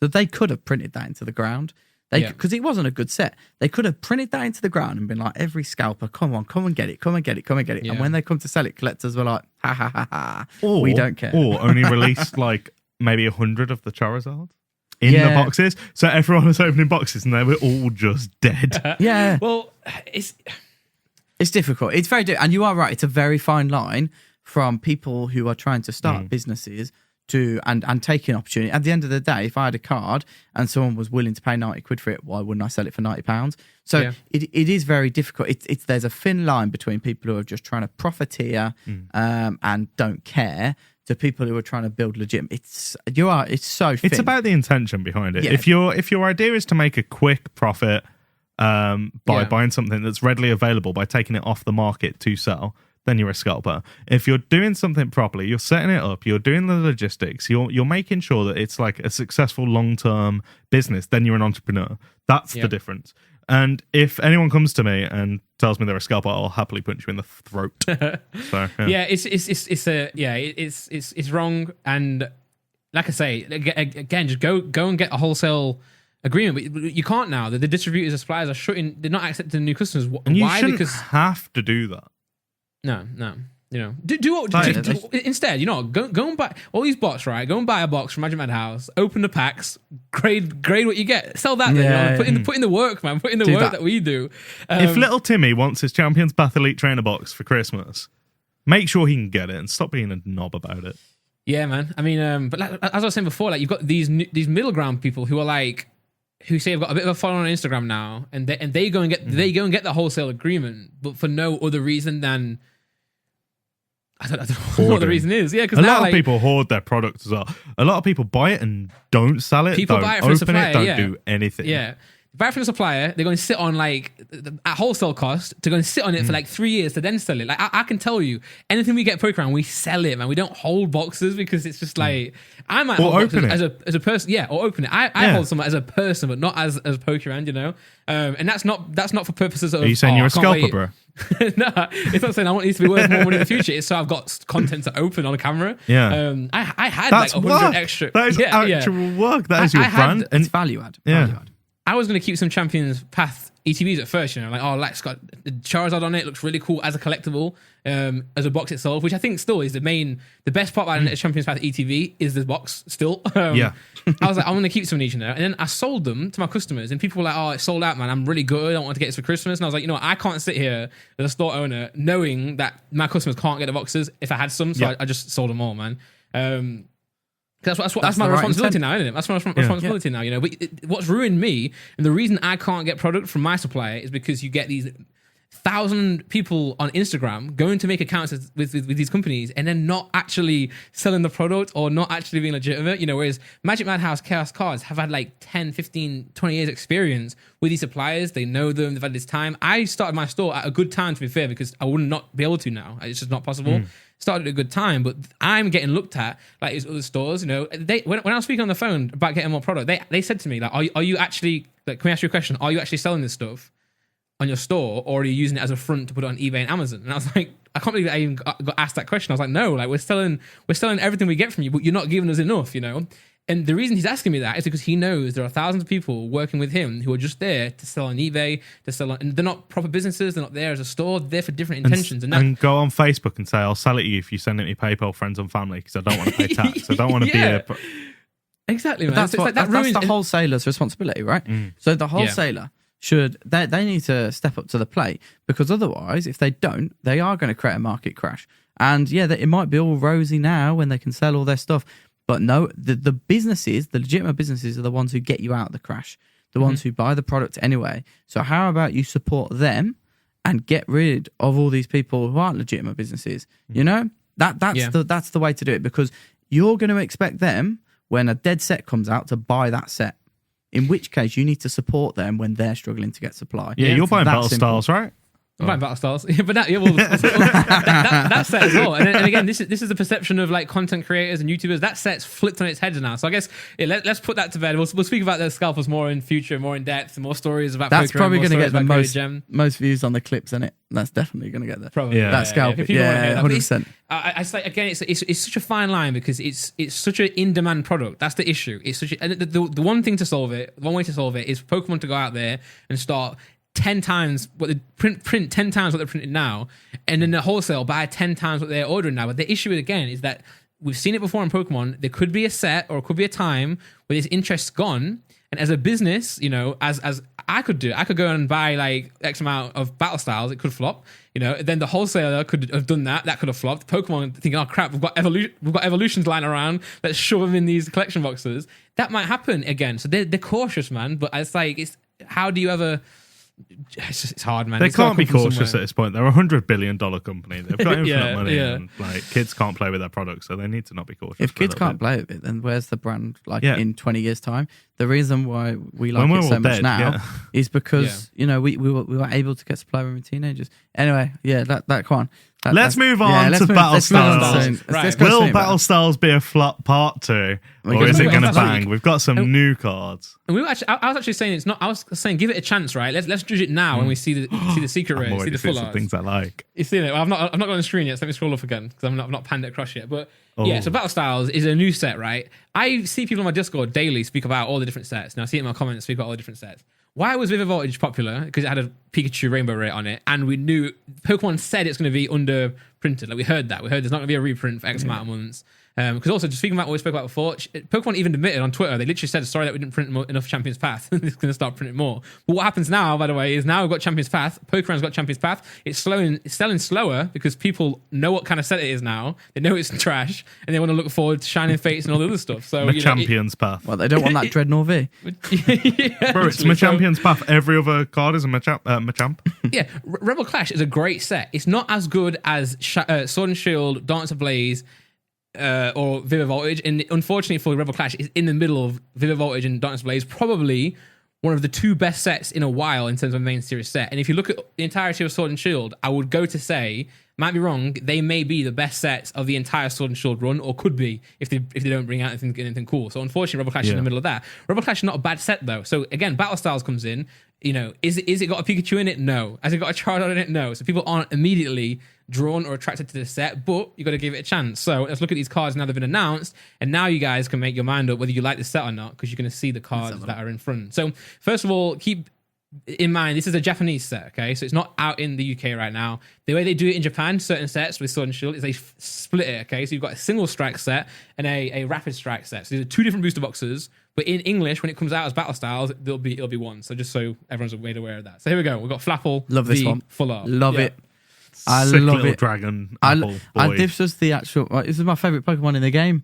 So they could have printed that into the ground. Because it wasn't a good set. They could have printed that into the ground and been like, every scalper, come on get it, come and get it. Yeah. And when they come to sell it, collectors were like, ha ha ha ha, we don't care. Or only released like maybe 100 of the Charizards in the boxes. So everyone was opening boxes and they were all just dead. Yeah. Well, it's difficult. It's very difficult. And you are right. It's a very fine line from people who are trying to start businesses to and taking opportunity. At the end of the day, if I had a card and someone was willing to pay 90 quid for it, why wouldn't I sell it for £90? So it is very difficult. There's a thin line between people who are just trying to profiteer and don't care to people who are trying to build legit. It's so thin. It's about the intention behind it. Yeah. If your idea is to make a quick profit by buying something that's readily available by taking it off the market to sell, then you're a scalper. If you're doing something properly, you're setting it up, you're doing the logistics, you're making sure that it's like a successful long-term business, then you're an entrepreneur. That's the difference. And if anyone comes to me and tells me they're a scalper, I'll happily punch you in the throat. So, it's wrong. And like I say, again, just go and get a wholesale agreement. But you can't now. The distributors and suppliers are shutting. They're not accepting new customers. And you Why? shouldn't Because have to do that. No. Do instead, go and buy all these bots, right? Go and buy a box from Magic Madhouse, open the packs, grade what you get, sell that. Put in the work, man. Put in the work that we do. If little Timmy wants his Champions Path Elite Trainer box for Christmas, make sure he can get it and stop being a knob about it. Yeah, man. I mean, but like, as I was saying before, like you've got these middle ground people who are like, who say they've got a bit of a following on Instagram now, and they go and get the wholesale agreement, but for no other reason than I don't know what the reason is. Yeah, because a lot of people hoard their products as well. A lot of people buy it and don't sell it. People don't buy it from open the supplier, it, don't do anything. Yeah. Buy it from the supplier, they're going to sit on like at wholesale cost to go and sit on it for like 3 years to then sell it. Like I can tell you, anything we get Pokemon, we sell it, man. We don't hold boxes because it's just like I might hold boxes as a person, or open it. I hold some as a person, but not as Pokemon, you know. And that's not for purposes of. Are you saying you're a scalper, bro? No, it's not saying I want these to be worth more money in the future. It's so I've got content to open on a camera. Yeah. I had that's like 100 extra. That is actual work. That is your brand. It's value add. Yeah. Value add. I was going to keep some Champions Path ETBs at first, you know, like, it's got the Charizard on it, looks really cool as a collectible, as a box itself, which I think still is the best part about a Champions Path ETB is the box still. Yeah. I was like, I'm going to keep some of each in there. And then I sold them to my customers, and people were like, oh, it's sold out, man. I'm really good. I don't want to get this for Christmas. And I was like, you know what? I can't sit here as a store owner knowing that my customers can't get the boxes if I had some. So I just sold them all, man. That's my responsibility now, isn't it? That's my responsibility now, you know. But what's ruined me, and the reason I can't get product from my supplier is because you get these 1,000 people on Instagram going to make accounts with these companies and then not actually selling the product or not actually being legitimate, you know. Whereas Magic Madhouse, Chaos Cards have had like 10, 15, 20 years experience with these suppliers. They know them. They've had this time. I started my store at a good time, to be fair, because I would not be able to now. It's just not possible. Started at a good time, but I'm getting looked at like these other stores, you know. When I was speaking on the phone about getting more product, they said to me like, are you actually, like, can we ask you a question? Are you actually selling this stuff on your store, or are you using it as a front to put it on eBay and Amazon? And I was like, I can't believe I even got asked that question. I was like, no, like we're selling everything we get from you, but you're not giving us enough, you know. And the reason he's asking me that is because he knows there are thousands of people working with him who are just there to sell on eBay, and they're not proper businesses. They're not there as a store. They're there for different intentions. And go on Facebook and say, I'll sell it to you if you send it me PayPal, friends and family, because I don't want to pay tax. I don't want to be a... Exactly, man. That's the wholesaler's responsibility, right? So the wholesaler they need to step up to the plate, because otherwise, if they don't, they are going to create a market crash. And it might be all rosy now when they can sell all their stuff. But no, the businesses, the legitimate businesses, are the ones who get you out of the crash, the ones who buy the product anyway. So how about you support them and get rid of all these people who aren't legitimate businesses? You know, that's the way to do it, because you're going to expect them, when a dead set comes out, to buy that set. In which case, you need to support them when they're struggling to get supply. Yeah, you're buying Battle Styles, right? I'm buying Battle Styles, but that set as well. And again, this is the perception of like content creators and YouTubers. That set's flipped on its head now. So I guess let's put that to bed. We'll speak about the scalpers more in future, more in depth, and more stories about. That's Pokemon, probably going to get the most views on the clips, isn't it? That's definitely going to get there. Probably, that scalper. Yeah, 100%. I say again, it's such a fine line, because it's such an in-demand product. That's the issue. It's such and the one thing to solve it, one way to solve it, is for Pokemon to go out there and start 10 times what they print 10 times what they're printing now, and then the wholesale buy 10 times what they're ordering now. But the issue again is that we've seen it before in Pokemon. There could be a set, or it could be a time where this interest's gone, and as a business, you know, as I could do, I could go and buy like X amount of battle styles. It could flop, you know. Then the wholesaler could have done that. That could have flopped. Pokemon thinking, oh crap, we've got evolutions lying around. Let's shove them in these collection boxes. That might happen again. So they're cautious, man. But it's how do you ever? It's hard, man. They can't be cautious at this point. They're $100 billion company. They've got infinite money, and like kids can't play with their products, so they need to not be cautious. If kids can't play with it, then where's the brand? Like in 20 years' time, the reason why we like it so much now is because you know we were able to get supply when we were teenagers. Anyway, that come on. Let's move on to Battle Styles. Will Battle Styles be a flop part 2, or is it going to bang? We've got some new cards. And I was actually saying it's not. I was saying give it a chance, right? Let's judge it now when we see the secret rare, see the full art. Things I like. You seen it? Well, I've not got on the screen yet. So let me scroll up again, because I've not panned it across yet. But so Battle Styles is a new set, right? I see people on my Discord daily speak about all the different sets. Now I see it in my comments speak about all the different sets. Why was Vivid Voltage popular? Because it had a Pikachu Rainbow Rate on it, and we knew Pokemon said it's going to be underprinted. Like we heard that. We heard there's not going to be a reprint for X amount of months. Because also, just speaking about what we spoke about before, Pokemon even admitted on Twitter, they literally said, sorry that we didn't print enough Champions Path. They're going to start printing more. But what happens now, by the way, is now we've got Champions Path. Pokemon's got Champions Path. It's selling slower because people know what kind of set it is now. They know it's trash, and they want to look forward to Shining Fates and all the other stuff. So Champions Path. Well, they don't want that Dreadnought V. Yeah, bro, it's my Champions Path. Every other card is a Machamp. Yeah, Rebel Clash is a great set. It's not as good as Sword and Shield, Dance Ablaze, or Vivid Voltage, and unfortunately for Rebel Clash, it's in the middle of Vivid Voltage and Darkness Blaze, probably one of the two best sets in a while in terms of main series set. And if you look at the entirety of Sword and Shield, I would go to say, might be wrong, they may be the best sets of the entire Sword and Shield run, or could be if they don't bring out anything cool. So unfortunately, Rebel Clash is in the middle of that. Rebel Clash is not a bad set though. So again, Battle Styles comes in. Is it got a Pikachu in it? No. Has it got a Charizard in it? No. So people aren't immediately drawn or attracted to the set, but you got to give it a chance. So let's look at these cards now they've been announced, and now you guys can make your mind up whether you like the set or not, because you're going to see the cards that are in front. So first of all, keep in mind this is a Japanese set, okay? So it's not out in the UK right now. The way they do it in Japan, certain sets with Sword and Shield, is they split it, okay? So you've got a single strike set and a rapid strike set. So these are two different booster boxes, but in English, when it comes out as Battle Styles, it'll be one. So just so everyone's made aware of that. So here we go. We've got Flapple. Love this one. Full art. Love it. I Sick love little it. dragon. Apple boy. This was the actual. This is my favorite Pokemon in the game.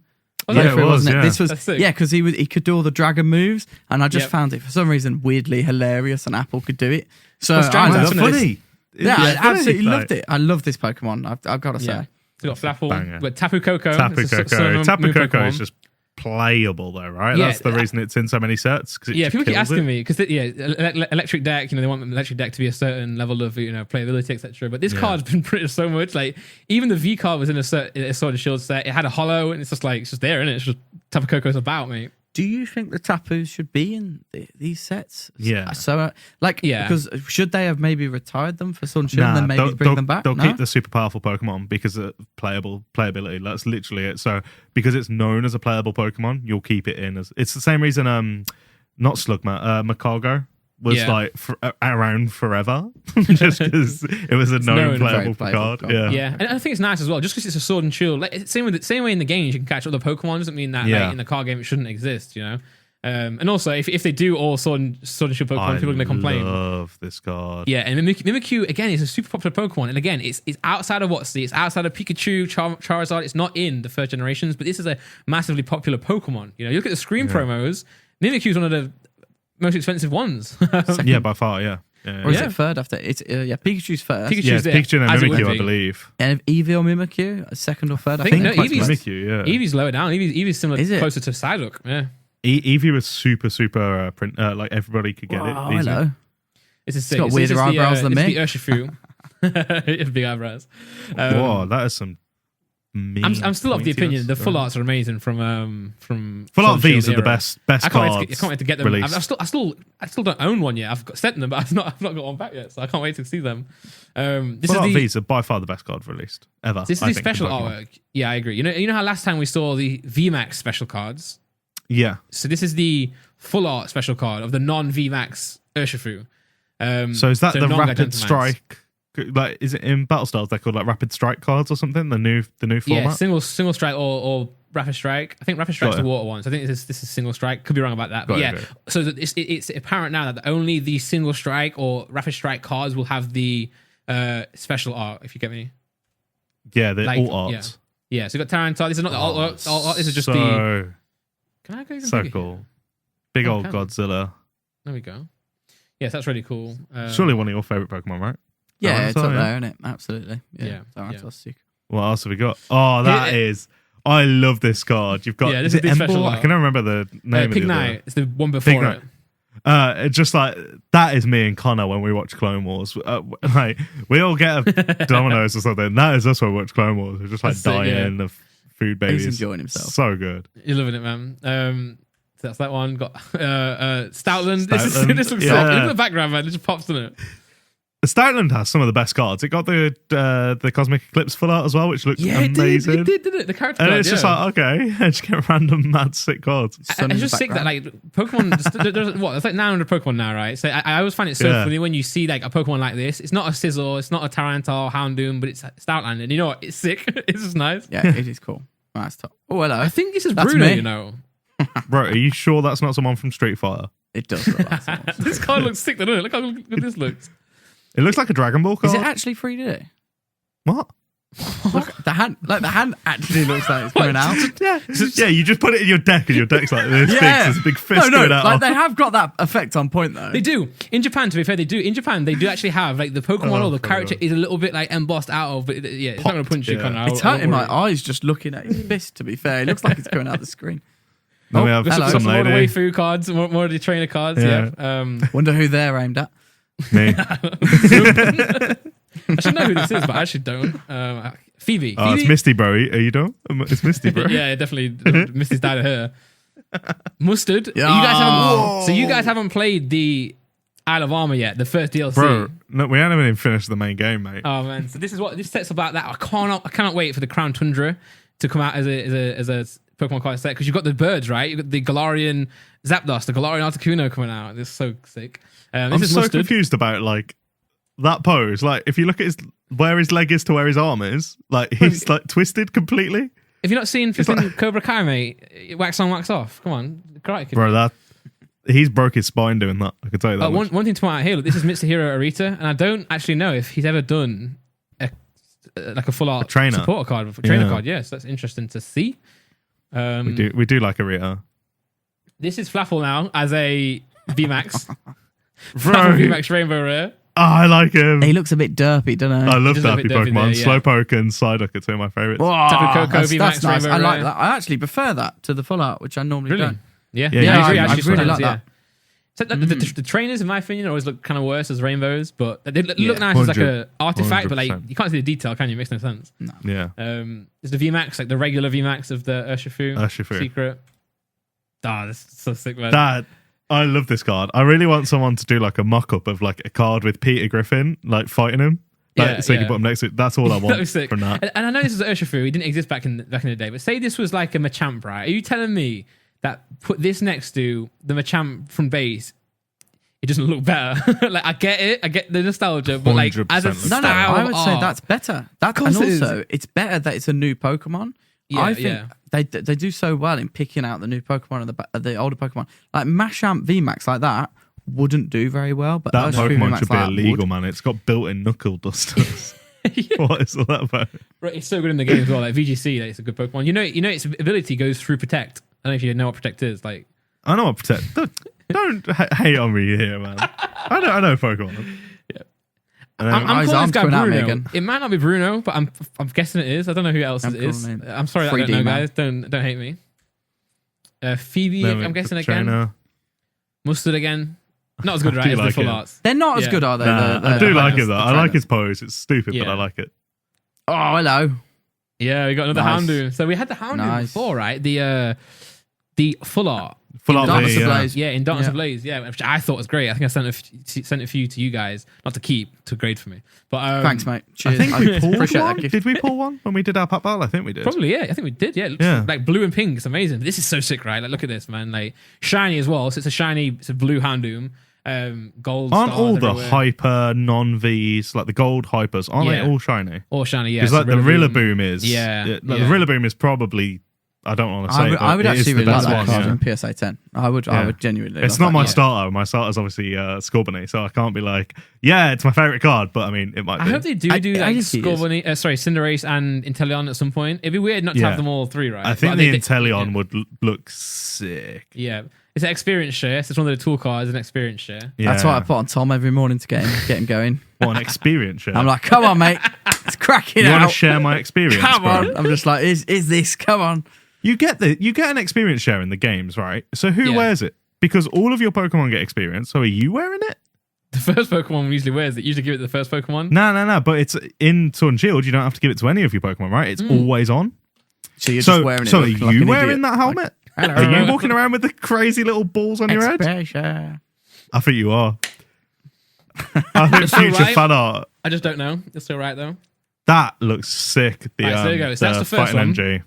Yeah, it was, wasn't it? yeah. This was That's sick. because he could do all the dragon moves, and I just Yep. found it for some reason weirdly hilarious, and Apple could do it. So Well, I Dragon's loved funny. it. Yeah, I absolutely Like, loved it. I love this Pokemon. I've got to say. Yeah. So we've got Flapple, Banger. but Tapu Koko. Tapu It's a Koko. Sun and Moon Tapu Koko Pokemon. is just playable though, right? Yeah, That's the reason it's in so many sets. Yeah, people keep kills asking it. me because electric deck, they want electric deck to be a certain level of playability, etc. But this card's been printed so much. Like even the V card was in a Sword and Shield set. It had a hollow, and it's just there, isn't it? It's just Tapu Koko's about, mate. Do you think the Tapus should be in these sets? Yeah. So, Yeah. because should they have maybe retired them for Sun Shield and then maybe they'll- bring them back? They'll No? keep the super powerful Pokemon because of playability. That's literally it. So because it's known as a playable Pokemon, you'll keep it in as. It's the same reason. Not Slugma, Macargo was around forever, just because it was a known playable card. Yeah, and I think it's nice as well, just because it's a Sword and Shield. Like, same way in the games you can catch other Pokemon doesn't mean that in the card game it shouldn't exist, And also, if they do all Sword and Shield Pokemon, people are going to complain. I love this card. Yeah, and Mimikyu again is a super popular Pokemon, and again, it's outside of it's outside of Pikachu, Charizard. It's not in the first generations, but this is a massively popular Pokemon. You look at the Scream promos. Mimikyu is one of the most expensive ones. Yeah, by far. Yeah. Or is it third after? It's Pikachu's first. Yeah, it's Pikachu and as it Mimikyu, would I be. believe. And Eevee or Mimikyu, second or third? I think think. no, Quite Eevee's- close. Mimikyu, yeah. Eevee's lower down. Eevee's similar, Is it? closer to Psyduck. Yeah, Eevee was super print. Like everybody could get Oh, it. easily. hello. this is sick. got weirder eyebrows than me. It's the Urshifu. Big eyebrows. Whoa, that is some. Mean I'm still of the opinion pointiness. the full arts are amazing from Full art Sword and Shield V's are the era. best I cards. can't wait to get them. released. I still don't own one yet. I've sent them, but I've not got one back yet. So I can't wait to see them. This Full is art the V's are by far the best card released ever. this is I the think, special in Pokemon. artwork. Yeah, I agree. You know how last time we saw the VMAX special cards. Yeah. So this is the full art special card of the non VMAX Urshifu. So is that the rapid non-Gigantomans. strike? Like, is it in Battle Styles? They're called like rapid strike cards or something. The new format. Yeah, single strike or rapid strike. I think rapid strike's Got the it. water one. So I think this is single strike. Could be wrong about that, but Got it, yeah. got it. So that it's apparent now that only the single strike or rapid strike cards will have the special art. If you get me. Yeah, the Like, alt yeah. arts. Yeah. So you got Tyranitar. This is not the alt art. This is just so, the. Can I go even so bigger? cool. Big Oh, old can. Godzilla. There we go. Yes, that's really cool. Surely one of your favorite Pokemon, right? Yeah, it's up yeah. there, isn't it? Absolutely. Yeah, Tyranitar's sick. What else have we got? Oh, that Yeah, is. I love this card. You've got. Yeah, this is is it the special Embor? art. I can never remember the name of Pig the other. Knight. It's the one before Pig Knight. it. It's just like that is me and Connor when we watch Clone Wars. Like we all get a Domino's or something. That is us when we watch Clone Wars. We're just like That's it, dying of food babies. He's enjoying himself. So good. You're loving it, man. So that's that one. Got Stoutland. Stoutland, This looks yeah. sick. Look at the background, man. It just pops in it. Stoutland has some of the best cards. It got the Cosmic Eclipse full art as well, which looks Yeah, amazing. it did, didn't it? The character And card, it's just yeah. like, okay, I just get random mad sick cards. Sun It's in the just sick that background. like Pokemon. There's what? It's like 900 Pokemon now, right? So I always find it so Yeah. funny when you see like a Pokemon like this. It's not a Sizzle, it's not a Tyranitar, Houndoom, but it's Stoutland, and you know what? It's sick. It's just nice. Yeah, it is cool. That's top. Oh, hello. I think this is That's Bruno, me. you know. Bro, are you sure that's not someone from Street Fighter? It does look like someone. This card looks sick, doesn't it? Look how good this looks. It looks like a Dragon Ball card. Is it actually 3D? What? Look, the hand actually looks like it's coming out. Yeah, you just put it in your deck and your deck's like this big, so there's a big fist going out. Like they have got that effect on point though. They do. In Japan, to be fair, they do. In Japan, they do actually have, like, the Pokemon or the character is a little bit, like, embossed out of, but yeah, it's not going to punch you. Kind of. It's hurting my eyes just looking at his fist, to be fair. It looks like it's coming out the screen. Then we have Got some more of the lady. waifu cards, more of the trainer cards, yeah. Wonder who they're aimed at. Me. I should know who this is, but I actually don't. Phoebe. Oh, it's Misty, bro. Are you don't? It's Misty, bro. Yeah, definitely. Misty's died of her. Mustard. Yeah. You guys haven't played the Isle of Armor yet, the first DLC. Bro, no, we haven't even finished the main game, mate. Oh man, so this is what this set's about. That I cannot wait for the Crown Tundra to come out as a Pokemon card set, because you've got the birds, right? You've got the Galarian Zapdos, the Galarian Articuno coming out. This is so sick. I'm This is so Mustard. confused about like that pose. Like, if you look at where his leg is to where his arm is, like he's like twisted completely. If you're not seeing flipping Cobra Kai, mate, wax on, wax off. Come on, Karate Kid. Bro, he's broke his spine doing that. I can tell you that. One thing to point out here, look, this is Mitsuhiro Arita, and I don't actually know if he's ever done a full art trainer. supporter card, trainer card. Yes, that's interesting to see. We do like Arita. This is Flaffle now as a VMAX. Bro, Flaffle VMAX Rainbow Rare. Oh, I like him. He looks a bit derpy, doesn't he? I love Just a derpy bit derpy Pokemon. there, yeah. Slowpoke and Psyduck are two of my favourites. Tapu Koko, that's VMAX nice. Rainbow I like Rare. that. I actually prefer that to the full art, which I normally Really? don't. Yeah, Yeah, I agree. I Actually, really sometimes, like that. So the trainers, in my opinion, always look kind of worse as rainbows, but they look nice as like a artifact, but like 100%. you can't see the detail, can you? It makes no sense. Yeah. Is the VMAX like the regular VMAX of the Urshifu secret? That's so sick, man. That I love this card. I really want someone to do like a mock-up of like a card with Peter Griffin like fighting him. Like, so you can put him next to it. That's all I want That'd be sick. from that. And I know this is Urshifu. He didn't exist back in the day. But say this was like a Machamp, right? Are you telling me that put this next to the Machamp from base, it doesn't look better? Like, I get it. I get the nostalgia. But like, as a 100% style No, I of would say art, that's better. And course it is. also, it's better that it's a new Pokemon. Yeah, I think they do so well in picking out the new Pokemon and the older Pokemon. Like Machamp VMAX like that wouldn't do very well. But That Urshifu Pokemon VMAX should be like that illegal, would. man. It's got built-in knuckle dusters. What is all that about? Right, it's so good in the game as well. Like VGC, like, it's a good Pokemon. You know, its ability goes through Protect. I don't know if you know what Protect is. Like, I know what Protect. Don't hate on me here, man. I know Pokemon. Yeah. I'm I'm his calling arm's this guy coming out, Bruno. Megan. It might not be Bruno, but I'm guessing it is. I don't know who else I'm it is. calling him I'm sorry, that I don't 3D know, man. guys. Don't hate me. Phoebe, Then I'm we guessing put again. Trainer. Mustard again. Not as good, I right, do as the like full it. arts. They're not as Yeah. good, are they? Nah, The I do like it though. the I like trainers. his pose. It's stupid, but Yeah. I like it. Oh, hello. Yeah, we got another Nice. Houndoom. So we had the Houndoom Nice. before, right? The full art. Full In art Darkness the, of Blaze. Yeah, in Darkness Yeah. of Blaze. Yeah, which I thought was great. I think I sent a few to you guys, not to keep, to grade for me. But Thanks, mate. I Cheers. think we pulled appreciate one. that gift. Did we pull one when we did our pop battle? I think we did. Probably, yeah. I think we did. Yeah, it looks Yeah. like blue and pink. It's amazing. This is so sick, right? Like, look at this, man. Like, shiny as well. So it's a blue Houndoom. Gold. Aren't stars all the everywhere. hyper non-Vs, like the gold hypers, aren't they Yeah. all shiny? All shiny, yeah. Because so like the Rillaboom is, Yeah, like yeah. the Rillaboom is probably, I don't want to say, I would but it is actually the really like best that one. card Yeah. in PSA 10. I would genuinely. It's love not that my card. starter. My starter's obviously Scorbunny, so I can't be like, yeah, it's my favorite card, but I mean, it might be. I hope they do I like think he is. Scorbunny, Cinderace and Inteleon at some point. It'd be weird not to Yeah. have them all three, right? I think But the they- Inteleon yeah. would look sick. Yeah. It's an experience share. So it's one of the tool cards, an experience share. Yeah. That's what I put on Tom every morning to get him going. What an experience share. I'm like, come on, mate. It's cracking you want out. to share my experience? Come bro? on. I'm just like, is this? Come on. You get an experience share in the games, right? So who Yeah. wears it? Because all of your Pokemon get experience. So are you wearing it? The first Pokemon usually wears it. Usually give it to the first Pokemon. No. But it's in Sword and Shield. You don't have to give it to any of your Pokemon, right? It's always on. So you're So, just wearing it. so are looking you like an wearing idiot. that helmet? Hello. Are you walking around with the crazy little balls on your head? Expression. I think you are. I think It's future alright. fan art. I just don't know. It's still right though. That looks sick. The, Right, so there you go. So that's the first fighting one. MG.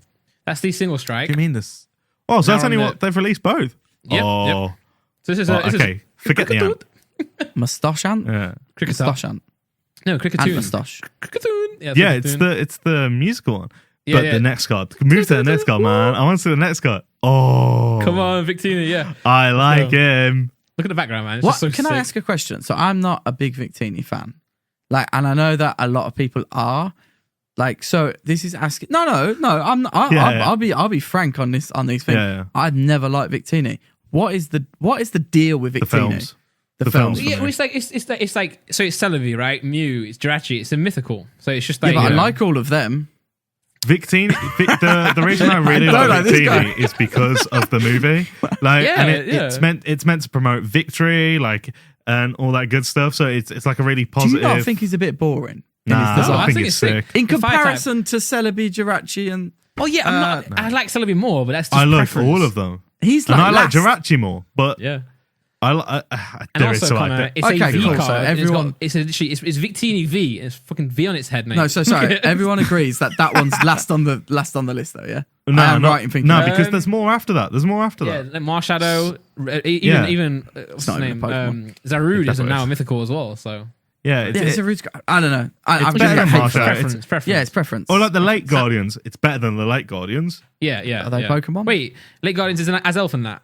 That's the single strike. Do you mean this? Oh, so Now that's only on what they've released both. Yep, Oh, yep. So this is well, okay. Forget the ant. Moustache ant? Yeah, Cricketer. Moustache ant. No, And Cricketoon. moustache. Cricketoon. yeah. Cricketoon. It's the musical one. But the next card. Move to the next card, man. I want to see the next card. Oh. Come on, Victini, yeah. I like him. Look at the background, man. It's What just so can I sick. ask a question? So I'm not a big Victini fan. And I know that a lot of people are. So this is asking. No, I'm not. I'll be frank on these things. Yeah. I've never liked Victini. What is the deal with Victini? The films. The films. Yeah, well, it's like so it's Celebi, right? Mew, it's Jirachi, it's a mythical. So it's just like Yeah, but I like all of them. Victini, the reason I really like Victini is because of the movie. It's meant to promote victory, and all that good stuff. So it's like a really positive. Do you not think he's a bit boring? Nah, I think it's sick. In comparison to Celebi, Jirachi, and I like Celebi more, but that's just I like preference. all of them. I like Jirachi more, but yeah. And also, is so like it's okay, a V cool. card. So everyone, it's Victini V. It's fucking V on its head, mate. No, so sorry. Everyone agrees that one's last on the list, though. Yeah. No, I am right in thinking. No, because there's more after that. Yeah, like Marshadow, even what's his name? Zarude is now a mythical as well. So it's a rude. I don't know. It's better than Marshadow. It's preference. Yeah, it's preference. Or like the Late Guardians. It's better than the Late Guardians. Yeah. Are they Pokemon? Wait, Late Guardians is as elf in that.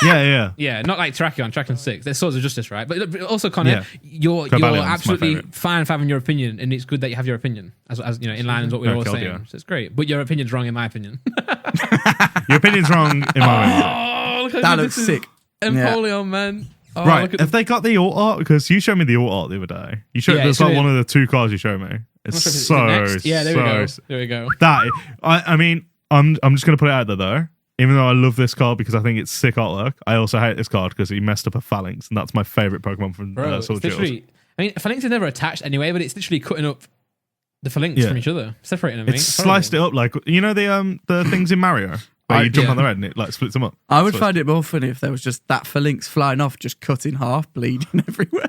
Yeah. Not like Terrakion 6. They're Swords of Justice, right? But also, Connor, you're absolutely fine having your opinion, and it's good that you have your opinion, as in line with what we're all saying. Yeah. So it's great. But your opinion's wrong, in my opinion. Your opinion's wrong, in my opinion. That looks sick. Empoleon, man. Oh, right, have they got the alt art? Because you showed me the alt art the other day. You showed there's like one of the two cards you showed me. It's there we go. That I mean, I'm just gonna put it out there though. Even though I love this card because I think it's sick artwork, I also hate this card because he messed up a phalanx, and that's my favorite Pokemon from Sword Shield. I mean, phalanx is never attached anyway, but it's literally cutting up the phalanx from each other, separating them. It's sliced it up like the things in Mario where you jump on their head and it like splits them up. I would find it more funny if there was just that phalanx flying off, just cut in half, bleeding everywhere.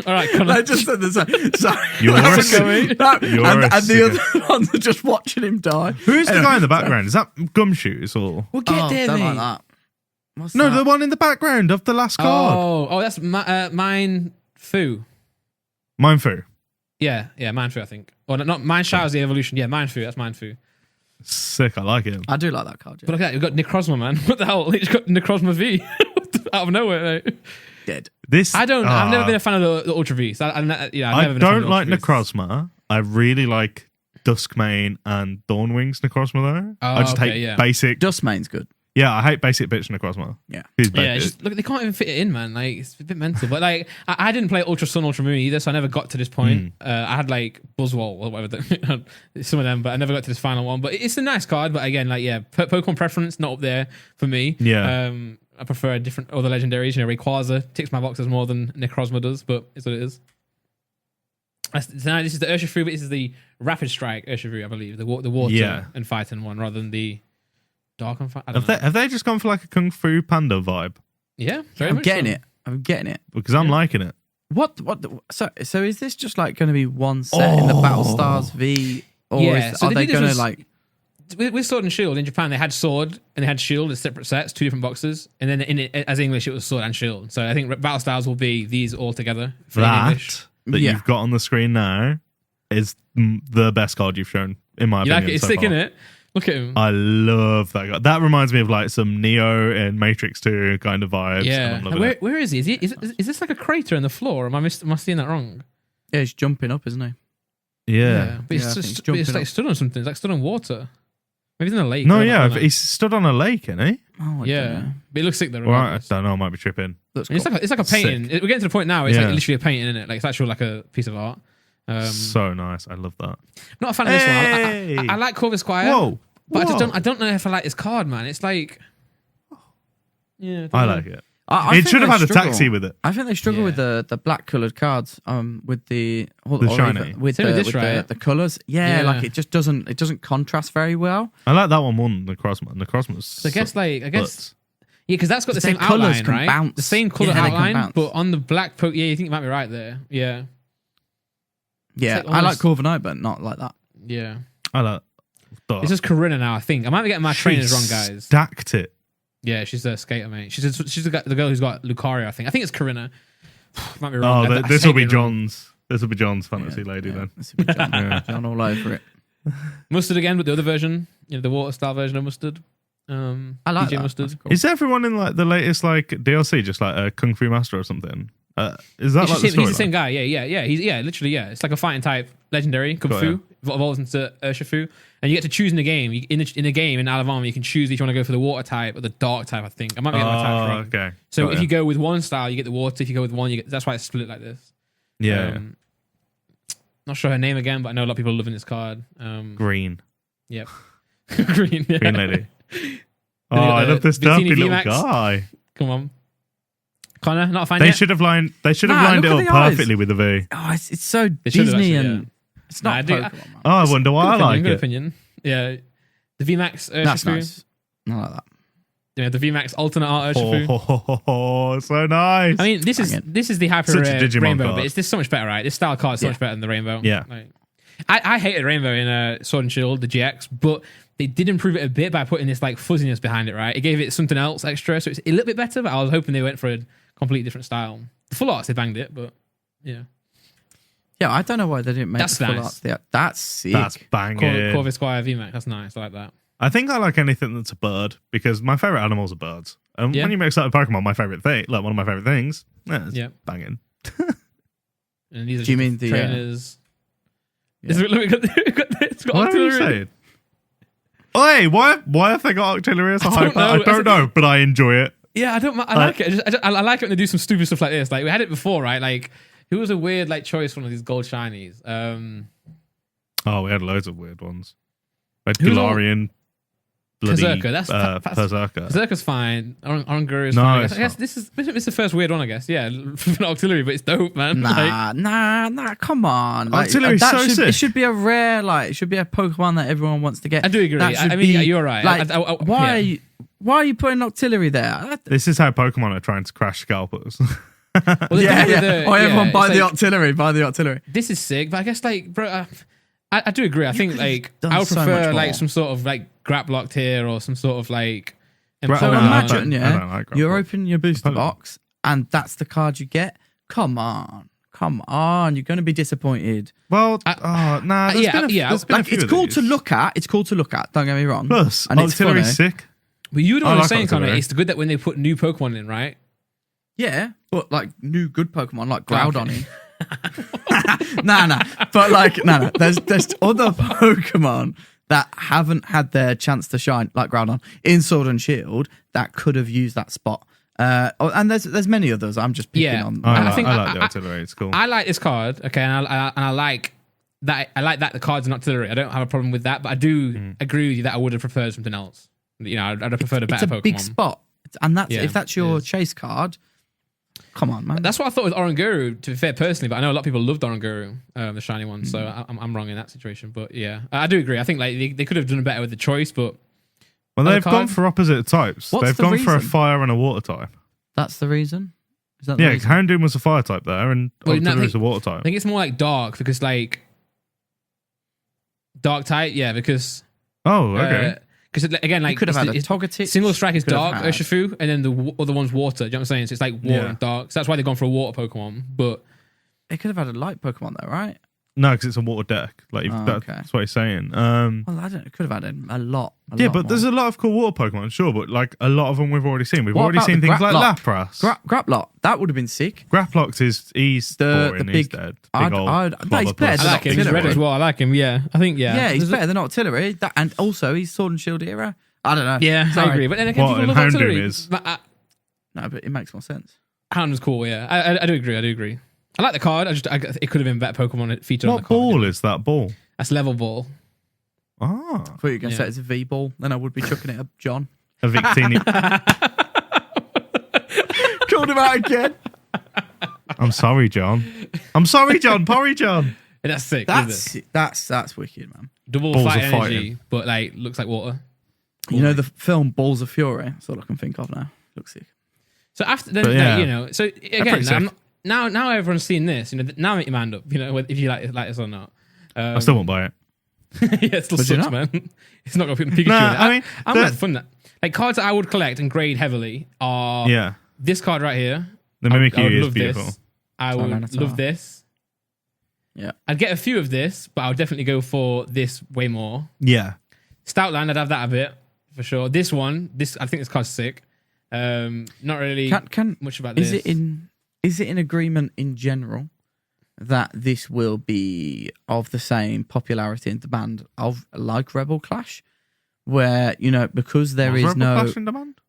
All right, Connor. I just said this. Sorry, and the other ones are just watching him die. Who's the guy in the background? Is that Gumshoes or? We'll get there, don't mate. like that. What's No, that? the one in the background of the last card. Oh, that's Mine Fu. Mindfu. Yeah, Mine Fu, I think. Or not Mine Showers the evolution. Yeah, Mine Fu. That's Mine Fu. Sick, I like it. I do like that card. Yeah. But look at that, we've got Necrozma, man. What the hell? He's got Necrozma V out of nowhere, mate. Dead. I've never been a fan of the Ultra Vs. I don't like Necrozma. I really like Duskmane and Dawnwings Necrozma though. I just hate basic. Duskmane's good. Yeah, I hate basic bitch Necrozma. Yeah. Look, they can't even fit it in, man. Like, it's a bit mental. But like, I didn't play Ultra Sun, Ultra Moon either, so I never got to this point. I had like Buzzwole or whatever, some of them, but I never got to this final one. But it's a nice card. But again, like, Pokemon preference not up there for me. Yeah. I prefer different other legendaries. Rayquaza ticks my boxes more than Necrozma does, but it's what it is. Tonight, this is the Urshifu, but this is the Rapid Strike Urshifu, I believe. The water and fighting one rather than the Dark and Fight. Have they just gone for like a Kung Fu Panda vibe? Yeah, I'm getting it. Because I'm liking it. So is this just like going to be one set in the Battle Stars V? Or are they going to like... With Sword and Shield in Japan, they had Sword and they had Shield as separate sets, 2 different boxes, and then as English it was Sword and Shield. So I think Battle Styles will be these all together for English. That you've got on the screen now is the best card you've shown in my opinion. Like it? It's sick, innit? Look at him. I love that guy. That reminds me of like some Neo and Matrix 2 kind of vibes. Yeah. Where is he? Is this like a crater in the floor? Am I seeing that wrong? Yeah, he's jumping up, isn't he? Yeah. But it's like stood on something. It's like stood on water. Maybe he's in a lake. No, he's stood on a lake, isn't he? Oh, I but it looks sick though. Well, I don't know. I might be tripping. Cool. It's like a painting. We're getting to the point now. It's like literally a painting, isn't it? Like it's actually like a piece of art. So nice. I love that. Not a fan of this one. I like Corvus Squire. Whoa. But I don't know if I like this card, man. It's like, I like it. I it should have had a taxi with it. I think they struggle with the black coloured cards. With the shiny. With the colours. Yeah, like it just doesn't contrast very well. I like that one more than the Necrozma. Necrozma's. I guess. Yeah, because that's got the same outline, right? Bounce. The same colour outline, but on the black poke. Yeah, you think you might be right there. Yeah. Yeah, I like Corviknight, but not like that. Yeah. I like. This is Corinna now, I think. I might be getting my trainers wrong, guys. Stacked it. Yeah, she's a skater, mate. She's the girl who's got Lucario, I think. I think it's Corinna. Might be wrong. This will be John's. This will be John's fantasy lady then. This will be John all over it. Mustard again, but the other version, the water style version of Mustard. I like DJ that. Mustard. Cool. Is everyone in like the latest like DLC just like a Kung Fu Master or something? Is that like He's the the same guy. Yeah. He's literally. It's like a fighting type, legendary Kung Fu evolves into Shifu, and you get to choose in the game. In the game in Alabama, you can choose if you want to go for the water type or the dark type. I think I might be getting my types wrong. Okay. So if you go with one style, you get the water. If you go with one, you get. That's why it's split like this. Yeah. Not sure her name again, but I know a lot of people are loving this card. Green. Yep. Green. Yeah. Green lady. I love this Victini derpy little VMAX. guy. Come on, Connor. Not a fan They yet. should have lined Nah, it look up at the eyes. perfectly with a V. Oh, it's so They should have Disney actually, and it's not Nah, Pokemon, man. Oh, I wonder why I like Good it. opinion. Yeah, the VMAX That's Urshifu. nice. I like that. Yeah, the VMAX alternate art Urshifu. Oh, so nice. I mean, this is the hyper Such a rare Digimon rainbow, card. but it's this so much better, right? This style card is so Yeah. much better than the rainbow. Yeah. Like, I hated rainbow in Sword and Shield, the GX, but they did improve it a bit by putting this like fuzziness behind it, right? It gave it something else extra, so it's a little bit better. But I was hoping they went for a completely different style. The full arts they banged it, but yeah, Yeah, I don't know why they didn't make That's the full nice. arts. Yeah, that's sick. That's banging. Corvus Squire VMAX, that's nice. I like that. I think I like anything that's a bird because my favorite animals are birds. And Yeah. when you mix up Pokemon, my favorite thing, like one of my favorite things, it's Yeah. banging. And these are Do you just mean the, trainers? yeah. Look, we got it's got What are you artillery. saying? Oi, why have they got artillery as a I hyper? don't know. I don't know, but I enjoy it. Yeah, I like it. I like it when they do some stupid stuff like this. Like we had it before, right? Like who was a weird like choice for one of these gold shinies? Oh, we had loads of weird ones. We had Who's all- Galarian, bloody Berserker, that's Berserker. Berserker's fine. Oranguru is No, fine. it's I guess this is the first weird one. I guess yeah, not auxiliary, but it's dope, man. Like, Nah, come on. Like, Artillery's that so should, sick. It should be a rare, it should be a Pokemon that everyone wants to get. I do agree. That should I mean, be, you're right. Like, why yeah. are you putting Octillery there? This is how Pokemon are trying to crash scalpers. Well, they do with the- everyone yeah, buy it's the like- Octillery, buy the Octillery. This is sick, but I guess like, bro, I do agree. I think could've like done I would so prefer much like more. some sort of like grab locked here or some sort of like. Gra- So Oh, no, imagine, I don't like Grapple. you're opening your booster Pokemon. box and that's the card you get. Come on, you're going to be disappointed. Well, nah. There's yeah, been a, yeah, there's been a Like few it's of cool these. to look at. It's cool to look at. Don't get me wrong. Plus, and it's funny. Artillery's sick. But you know I what I'm like saying, Connor? Octillery. It's good that when they put new Pokemon in, right? Yeah, but like new good Pokemon like Groudon Okay. in. Nah. But like, no. There's other Pokemon that haven't had their chance to shine, like Groudon, in Sword and Shield, that could have used that spot. And there's many others. I'm just picking Yeah. on. I think like the artillery. It's cool. I like this card, okay, and I like that. I like that the card's an artillery. I don't have a problem with that, but I do agree with you that I would have preferred something else. You know, I'd have preferred a It's better a Pokemon. big spot, and that's Yeah, if that's it your is. chase card. Come on, man. That's what I thought with Oranguru. To be fair, personally, but I know a lot of people loved Oranguru, the shiny one. So I'm wrong in that situation. But yeah, I do agree. I think like they could have done better with the choice, but Well, Other they've card? gone for opposite types. What's They've the gone for a reason? fire and a water type. That's the reason. Is that the Yeah, reason? Houndoom was a fire type there, and Well, no, I Octillery's think- a water I type. think it's more like dark because like dark type. Yeah, because Oh, okay. because again, like You could have it's had the- a Togetic. single strike is could have dark had- Urshifu, and then the other one's water. Do you know what I'm saying? So it's like water Yeah. and dark. So that's why they've gone for a water Pokemon. But They could have had a light Pokemon though, right? No, because it's a water deck. Like Oh, that's okay. what he's saying. Well, I don't. It could have had a lot. Yeah, but there's a lot of cool water Pokemon, sure, but like a lot of them we've already seen. We've What already about seen the things like Graplock? Lapras. Grapplock. That would have been sick. Grapplox he's The boring. big- He's dead. Big I'd- old no, he's clobber better plus I than like him. He's Octillery. red as well. I like him. Yeah, I think Yeah, he's There's a- better than Octillery. And also he's Sword and Shield era. I don't know. Yeah, I Sorry. agree. But then again, What, people and love Houndoom artillery. is? But, No, but it makes more sense. Houndoom's cool. Yeah, I do agree. I like the card. It could have been better Pokemon featured on the What card. ball is that ball? That's level ball. Ah, I thought you were going to Yeah. say it's a V ball. Then I would be chucking it up, John. a Victini. Called him out again. I'm sorry, John. Porry John. And that's sick. isn't it? That's wicked, man. Double Balls fight of energy, fighting. but like looks like water. You know the film Balls of Fury? That's all I can think of now. Looks sick. So after then, But yeah. like, you know, so again, pretty sick. now everyone's seen this. You know, now make your mind up. You know, if you like this or not. I still won't buy it. Yeah, it still Would you sucks, not? man. It's not gonna put Pikachu Nah, in it. I mean, I'm the- having fun that like cards that I would collect and grade heavily are Yeah, this card right here. the I would Mimikyu is love beautiful. this. I Sorry, would man, it's love all- this. Yeah. I'd get a few of this, but I would definitely go for this way more. Yeah. Stoutland, I'd have that a bit for sure. This I think this card's sick. Not really much about this. Is it in agreement in general that this will be of the same popularity and demand of like Rebel Clash, where because there is Rebel no Clash in demand?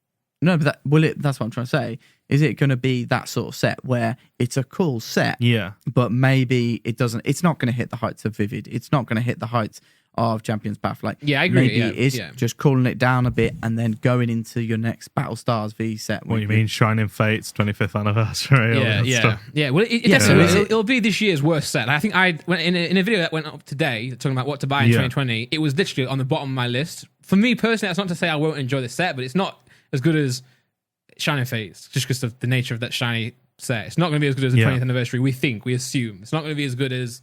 No, but that's what I'm trying to say. Is it going to be that sort of set where it's a cool set, Yeah, but maybe it doesn't? It's not going to hit the heights of Vivid. It's not going to hit the heights of Champions Path. Like, yeah, I agree. Maybe it is just cooling it down a bit and then going into your next Battle Stars V set. What you mean, Shining Fates 25th anniversary? Yeah. Well, it'll be this year's worst set. I think in a video that went up today talking about what to buy in 2020. It was literally on the bottom of my list. For me personally, that's not to say I won't enjoy the set, but it's not as good as Shining Fates, just because of the nature of that shiny set. It's not going to be as good as the 20th anniversary. We assume it's not going to be as good as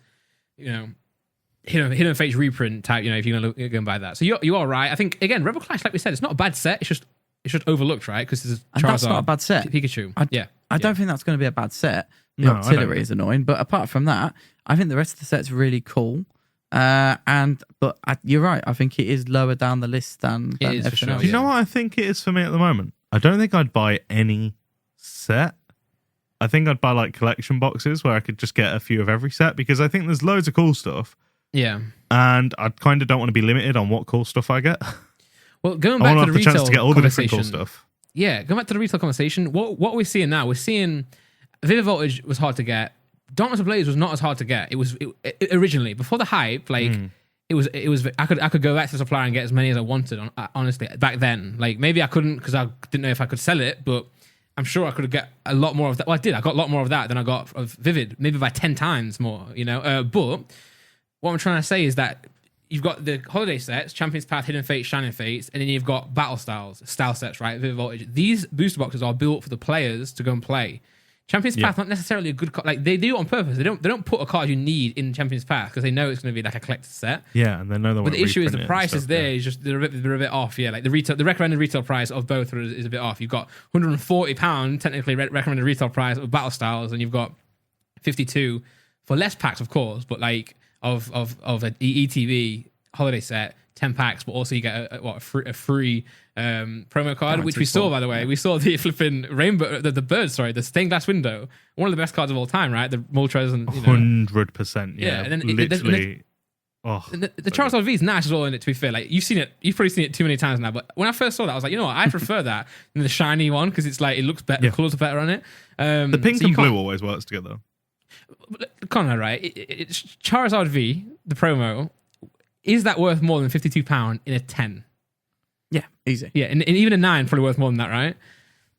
Hidden Fates reprint type. If you're going to go and buy that, so you are right. I think again, Rebel Clash, like we said, it's not a bad set. It's just overlooked, right? Because that's not a bad set. Pikachu. I don't think that's going to be a bad set. The artillery is annoying, but apart from that, I think the rest of the set's really cool. But you're right. I think it is lower down the list than everything else. Do you know what I think it is for me at the moment? I don't think I'd buy any set. I think I'd buy like collection boxes where I could just get a few of every set, because I think there's loads of cool stuff. Yeah. And I kind of don't want to be limited on what cool stuff I get. Well, going back to the retail chance to get all the different cool stuff. Yeah, going back to the retail conversation, what we're seeing now, we're seeing Vivid Voltage was hard to get. Darkness Ablaze was not as hard to get. It was originally, before the hype, like it was I could go back to the supplier and get as many as I wanted, honestly, back then. Like, maybe I couldn't because I didn't know if I could sell it, but I'm sure I could get a lot more of that. Well, I did. I got a lot more of that than I got of Vivid, maybe by 10 times more, But what I'm trying to say is that you've got the holiday sets, Champions Path, Hidden Fates, Shining Fates, and then you've got battle style sets, right? Vivid Voltage. These booster boxes are built for the players to go and play. Champions Path not necessarily a good card. Like, they do it on purpose. They don't put a card you need in Champions Path because they know it's going to be like a collector's set. Yeah, and they know. But the issue is the price is there. Is just they're a bit off. Yeah, like the recommended retail price of both is a bit off. You've got £140 technically recommended retail price of battle styles, and you've got 52 for less packs, of course. But like of an ETB holiday set, 10 packs, but also you get a free promo card, which we saw, by the way. We saw the flipping rainbow, the bird, the stained glass window, one of the best cards of all time, right? The Moltres and 100%, yeah. And then literally. The Charizard V is nice as well in it, to be fair. Like, you've probably seen it too many times now, but when I first saw that, I was like, you know what, I prefer that than the shiny one, because it's like, it looks better, the colours are better on it. The pink and blue always works together. Conrad, right? It's Charizard V, the promo, is that worth more than £52 in a 10? Yeah, easy. Yeah, and even a 9 probably worth more than that, right?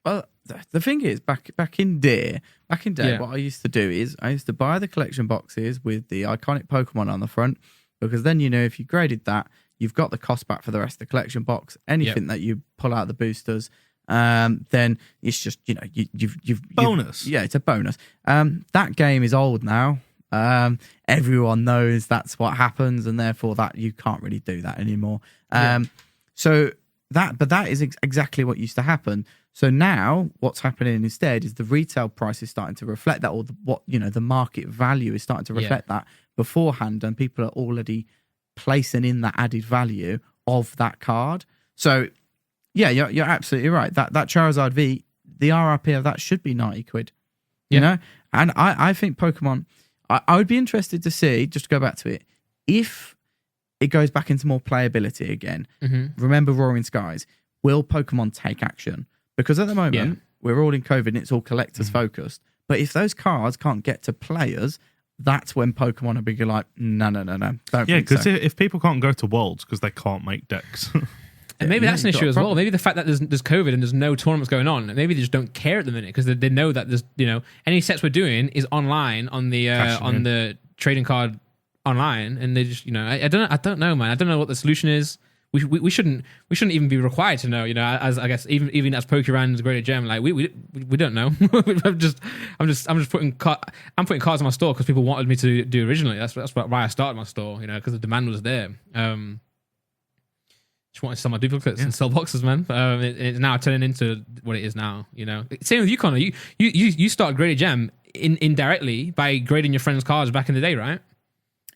Well, the thing is, back in day, what I used to do is I used to buy the collection boxes with the iconic Pokemon on the front, because then if you graded that, you've got the cost back for the rest of the collection box. Anything that you pull out of the boosters, then it's just you've bonus. It's a bonus. That game is old now. Everyone knows that's what happens, and therefore that you can't really do that anymore. So that is exactly what used to happen. So now what's happening instead is the retail price is starting to reflect that, or the market value is starting to reflect that beforehand, and people are already placing in that added value of that card. So yeah, you're absolutely right. That Charizard V, the RRP of that should be 90 quid. You know, and I think Pokemon. I would be interested to see, just to go back to it, if it goes back into more playability again. Remember Roaring Skies. Will Pokemon take action? Because at the moment, we're all in COVID and it's all collectors focused. But if those cards can't get to players, that's when Pokemon are big like, no. Yeah, because if people can't go to Worlds because they can't make decks. And maybe that's an issue as well. Maybe the fact that there's COVID and there's no tournaments going on, maybe they just don't care at the minute because they know that there's any sets we're doing is online on the trading card online, and they just I don't know, man. I don't know what the solution is. We shouldn't even be required to know. As I guess even as Pokemon's Greater Gem, like we don't know. I'm just putting cards on my store because people wanted me to do originally. That's why I started my store. Because the demand was there. Just wanted to sell my duplicates and sell boxes, man. It's now turning into what it is now. Same with you, Connor. You started Greater Gem indirectly by grading your friends' cards back in the day, right?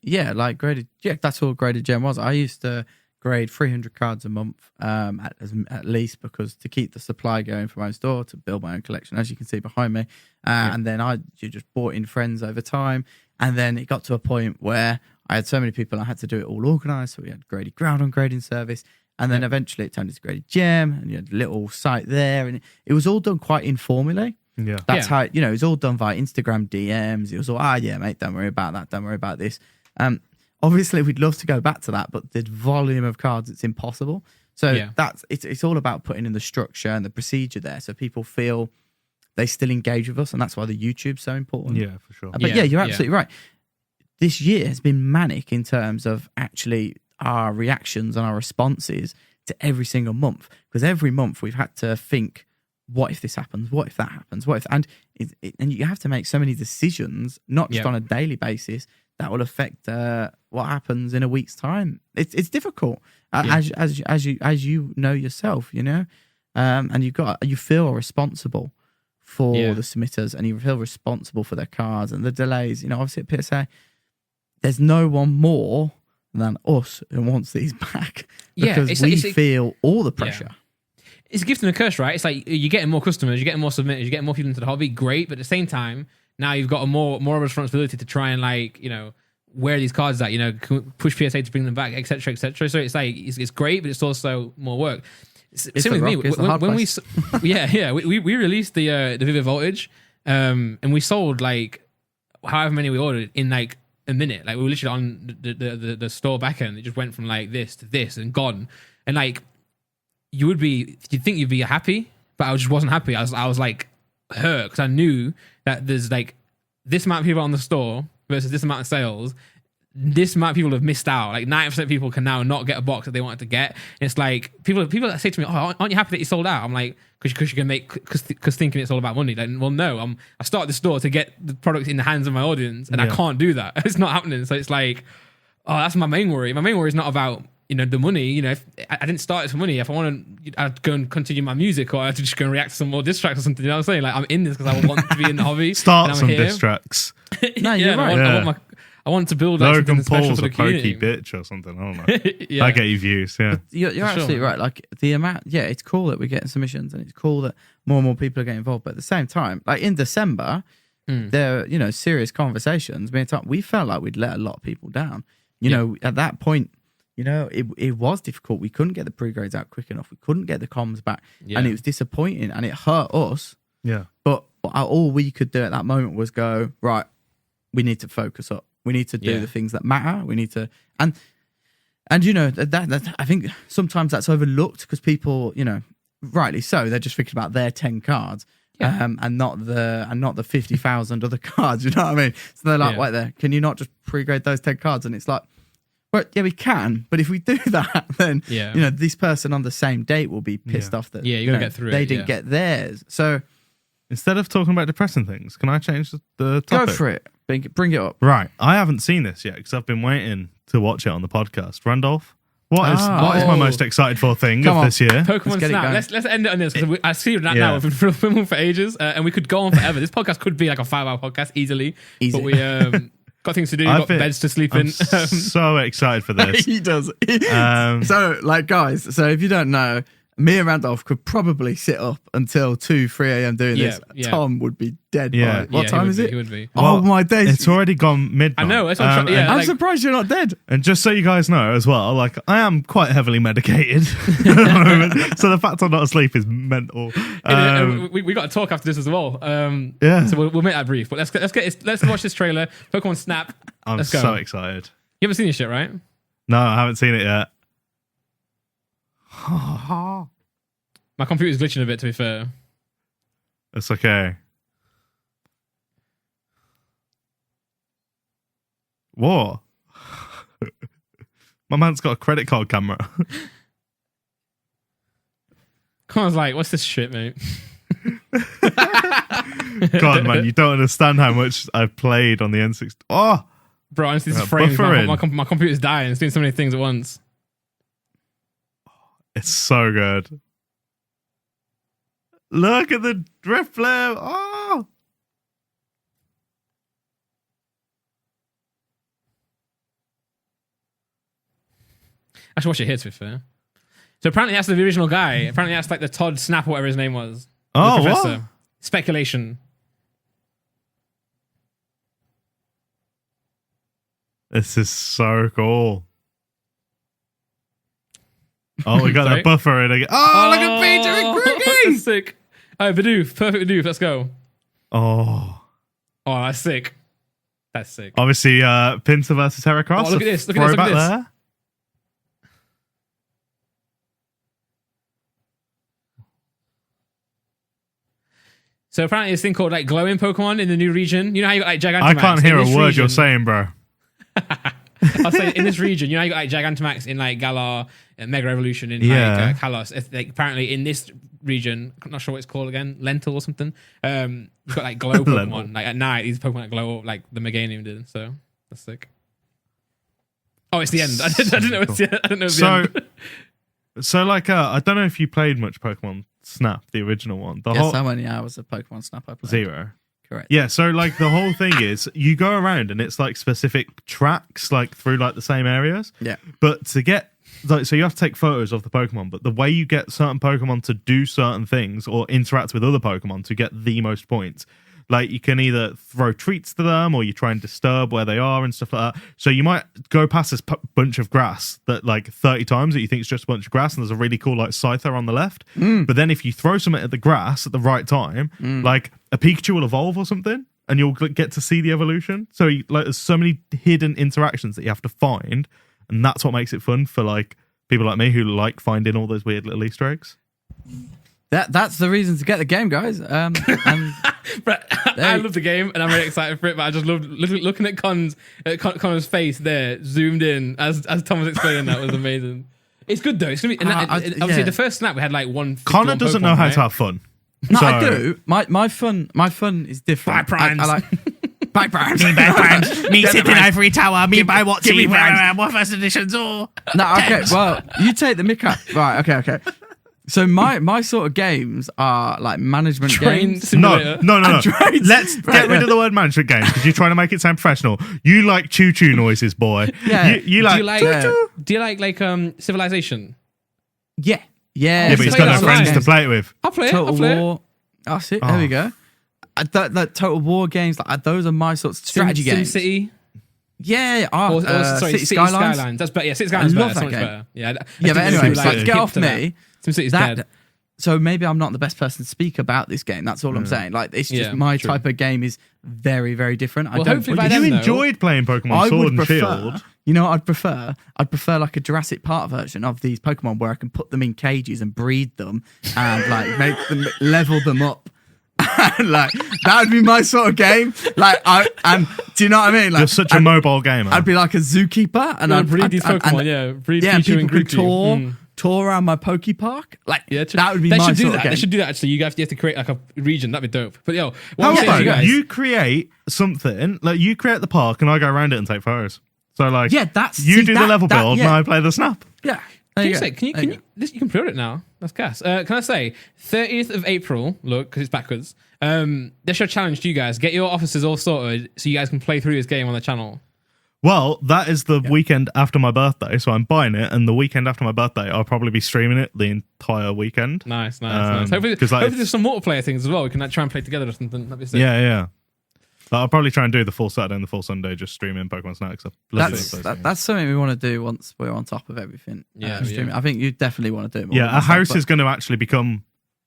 Yeah, like graded. Yeah, that's all graded gem was. I used to grade 300 cards a month, at least, because to keep the supply going for my own store, to build my own collection, as you can see behind me. And then you just brought in friends over time, and then it got to a point where I had so many people, I had to do it all organised. So we had graded ground on grading service, and then eventually it turned into graded gem, and you had a little site there, and it was all done quite informally. Yeah, That's how it was all done via Instagram DMs. It was all, yeah, mate, don't worry about that, don't worry about this. Obviously, we'd love to go back to that, but the volume of cards, it's impossible. So it's all about putting in the structure and the procedure there, so people feel they still engage with us, and that's why the YouTube's so important. Yeah, for sure. But you're absolutely right. This year has been manic in terms of actually our reactions and our responses to every single month, because every month we've had to think, what if this happens? What if that happens? What if? And you have to make so many decisions, not just on a daily basis, that will affect what happens in a week's time. It's difficult, as you know yourself, and you feel responsible for the submitters, and you feel responsible for their cards and the delays. Obviously at PSA, there's no one more than us who wants these back, because we feel all the pressure. It's a gift and a curse, right? It's like you're getting more customers, you're getting more submitters, you're getting more people into the hobby. Great, but at the same time, now you've got a more responsibility to try and where these cards at, push PSA to bring them back, etc., etc. So it's like it's great, but it's also more work. Same with me. When we released the Vivid Voltage, and we sold like however many we ordered in like a minute. Like we were literally on the store back end. It just went from like this to this and gone. And like you'd think you'd be happy, but I just wasn't happy. I was like hurt, because I knew that there's like this amount of people on the store versus this amount of sales. This amount of people have missed out. Like 90% of people can now not get a box that they wanted to get. And it's like people that say to me, "Oh, aren't you happy that you sold out?" I'm like, because you can because thinking it's all about money. Like, well, no, I started the store to get the product in the hands of my audience, and I can't do that. It's not happening. So it's like, oh, that's my main worry. My main worry is not about the money. If I didn't start it for money, if I want to, I'd go and continue my music, or I'd just go and react to some more diss tracks or something. You know what I'm saying? Like, I'm in this because I want to be in the hobby. Start some diss tracks. No, you're right. I want to build like Logan something special Paul's for the a pokey community. bitch or something. I don't know. I get you views. Yeah, you're absolutely right. Like the amount, it's cool that we're getting submissions, and it's cool that more and more people are getting involved. But at the same time, like in December, there serious conversations. We felt like we'd let a lot of people down. At that point, it was difficult. We couldn't get the pre-grades out quick enough. We couldn't get the comms back, and it was disappointing, and it hurt us. Yeah. But all we could do at that moment was go, right, we need to focus up. We need to do the things that matter. We need to, and that I think sometimes that's overlooked, because people, rightly so, they're just thinking about their 10 cards, and not the 50,000 other cards. You know what I mean? So they're like, wait there, can you not just pre-grade those 10 cards? And it's like, well, yeah, we can, but if we do that, then this person on the same date will be pissed off that you gotta get through they didn't get theirs. So instead of talking about depressing things, can I change the topic? Go for it. Bring it up. Right. I haven't seen this yet because I've been waiting to watch it on the podcast. Randolph, what is my most excited for thing of this year? Pokemon Snap. Let's end it on this, because I see that now. We've been filming for ages, and we could go on forever. This podcast could be like a 5-hour podcast easily. But we got things to do. Got beds to sleep in. So excited for this. He does. So, like, guys, so if you don't know, me and Randolph could probably sit up until 2-3 a.m. doing this. Tom would be dead by what time is it? He would be. Well, my days. It's already gone midnight. I know. That's what I'm surprised you're not dead. And just so you guys know as well, like, I am quite heavily medicated at the moment. So the fact I'm not asleep is mental. We got to talk after this as well. So we'll make that brief. But let's watch this trailer. Pokemon Snap. I'm so excited. You haven't seen this shit, right? No, I haven't seen it yet. My computer's glitching a bit, to be fair. It's okay. What? My man's got a credit card camera. Connor's like, what's this shit, mate? God, man, you don't understand how much I've played on the N6. Oh! Bro, honestly, this is frames. My computer's dying. It's doing so many things at once. It's so good. Look at the drift flare. Oh! I should watch it here, to be fair. So apparently that's the original guy. Apparently that's like the Todd Snap or whatever his name was. Oh, the professor. what? Speculation. This is so cool. Oh, we got that buffer in again. Oh, look at Peter and Crookie! That's sick. Oh, Bidoof. Perfect Bidoof. Let's go. Oh, that's sick. That's sick. obviously, Pinter versus Heracross. Oh, look at this. Look at this. Look at this. There. So apparently this thing called like glowing Pokemon in the new region. You know how you got like Gigantamax? I can't hear a word region, you're saying, bro. I'll say in this region, you know how you got like Gigantamax in like Galar, Mega Evolution in like Kalos. It's, like, apparently in this region, I'm not sure what it's called again, Lentil or something. You've got like glow Pokemon. Like at night, these Pokemon that glow up like the Meganium did. So that's sick. Oh, it's the end. I didn't know it's the end. I didn't know it was the end. So like, I don't know if you played much Pokemon Snap, the original one. How many hours of Pokemon Snap I played? 0. Correct. Yeah, so like the whole thing is you go around and it's like specific tracks like through like the same areas. Yeah. But to get like, so you have to take photos of the Pokemon, but the way you get certain Pokemon to do certain things or interact with other Pokemon to get the most points, like you can either throw treats to them or you try and disturb where they are and stuff like that. So you might go past this bunch of grass that like 30 times that you think it's just a bunch of grass, and there's a really cool like Scyther on the left. But then if you throw something at the grass at the right time, like a Pikachu will evolve or something, and you'll get to see the evolution. So like there's so many hidden interactions that you have to find, and that's what makes it fun for like people like me who like finding all those weird little Easter eggs. That's the reason to get the game, guys. And I love the game and I'm very excited for it, but I just love looking at Connor's face there, zoomed in as Tom was explaining. That was amazing. It's good though. It's gonna be, obviously the first Snap we had like one. Connor doesn't know how to have fun. No, I do. My fun is different. Bye, I like bye primes. Me sitting ivory tower. Me by watching. What first editions or No, okay. Well, you take the mick up. Right. Okay. So my sort of games are like management games. No. Let's get rid of the word management games because you're trying to make it sound professional. You like choo-choo noises, boy. Yeah. You like choo-choo. Do you like Civilization? Yeah. Yeah, but he's got no friends to play it with. I'll play Total it. War. That's it. There we go. That Total War games, like those are my sorts of strategy games. City. Yeah. Sorry, City Skylines. That's better. Yeah, City Skylines. I love better. that game. Better. Yeah. Yeah, but anyway, like, get off me. That. SimCity's dead. So maybe I'm not the best person to speak about this game. That's all I'm saying. Like, it's just my type of game is very, very different. Well, hopefully by you then, enjoyed playing Pokemon Sword and Shield. You know what I'd prefer? I'd prefer like a Jurassic Park version of these Pokemon where I can put them in cages and breed them and like make them level them up. Like that would be my sort of game. Like do you know what I mean? Like, you're such a mobile gamer. I'd be like a zookeeper and I'd breed these Pokemon. Breed Pikachu and Groupie. Tour around my Poke Park. Like that would be they my should do sort that. of game. They should do that actually. You have to create like a region. That'd be dope. But yo, how about you guys? You create something like you create the park and I go around it and take photos. So like you do the level build and I play the Snap. Yeah. Can you can pre-order it now? That's gas. Can I say 30th of April? Look, because it's backwards. This should challenge you guys. Get your offices all sorted so you guys can play through this game on the channel. Well, that is the weekend after my birthday, so I'm buying it, and the weekend after my birthday, I'll probably be streaming it the entire weekend. Nice. Hopefully there's some multiplayer things as well. We can like, try and play together or something. That'd be sick. Yeah. I'll probably try and do the full Saturday and the full Sunday just streaming Pokemon Snacks. That's something we want to do once we're on top of everything. Streaming. I think you definitely want to do it more. Yeah, our house is going to actually become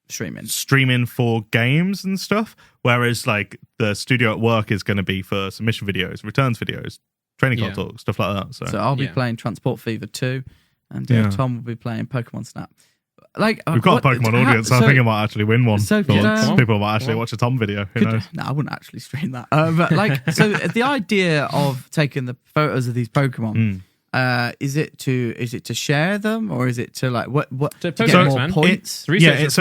streaming for games and stuff, whereas like the studio at work is going to be for submission videos, returns videos, training card talk, stuff like that. So I'll be playing Transport Fever 2 and Tom will be playing Pokemon Snap. Like we've got a Pokemon audience, so I think I might actually win one. So people might actually watch a Tom video. Who knows? No, I wouldn't actually stream that. But like, so the idea of taking the photos of these Pokemon, is it to share them or is it to like what to get more points? So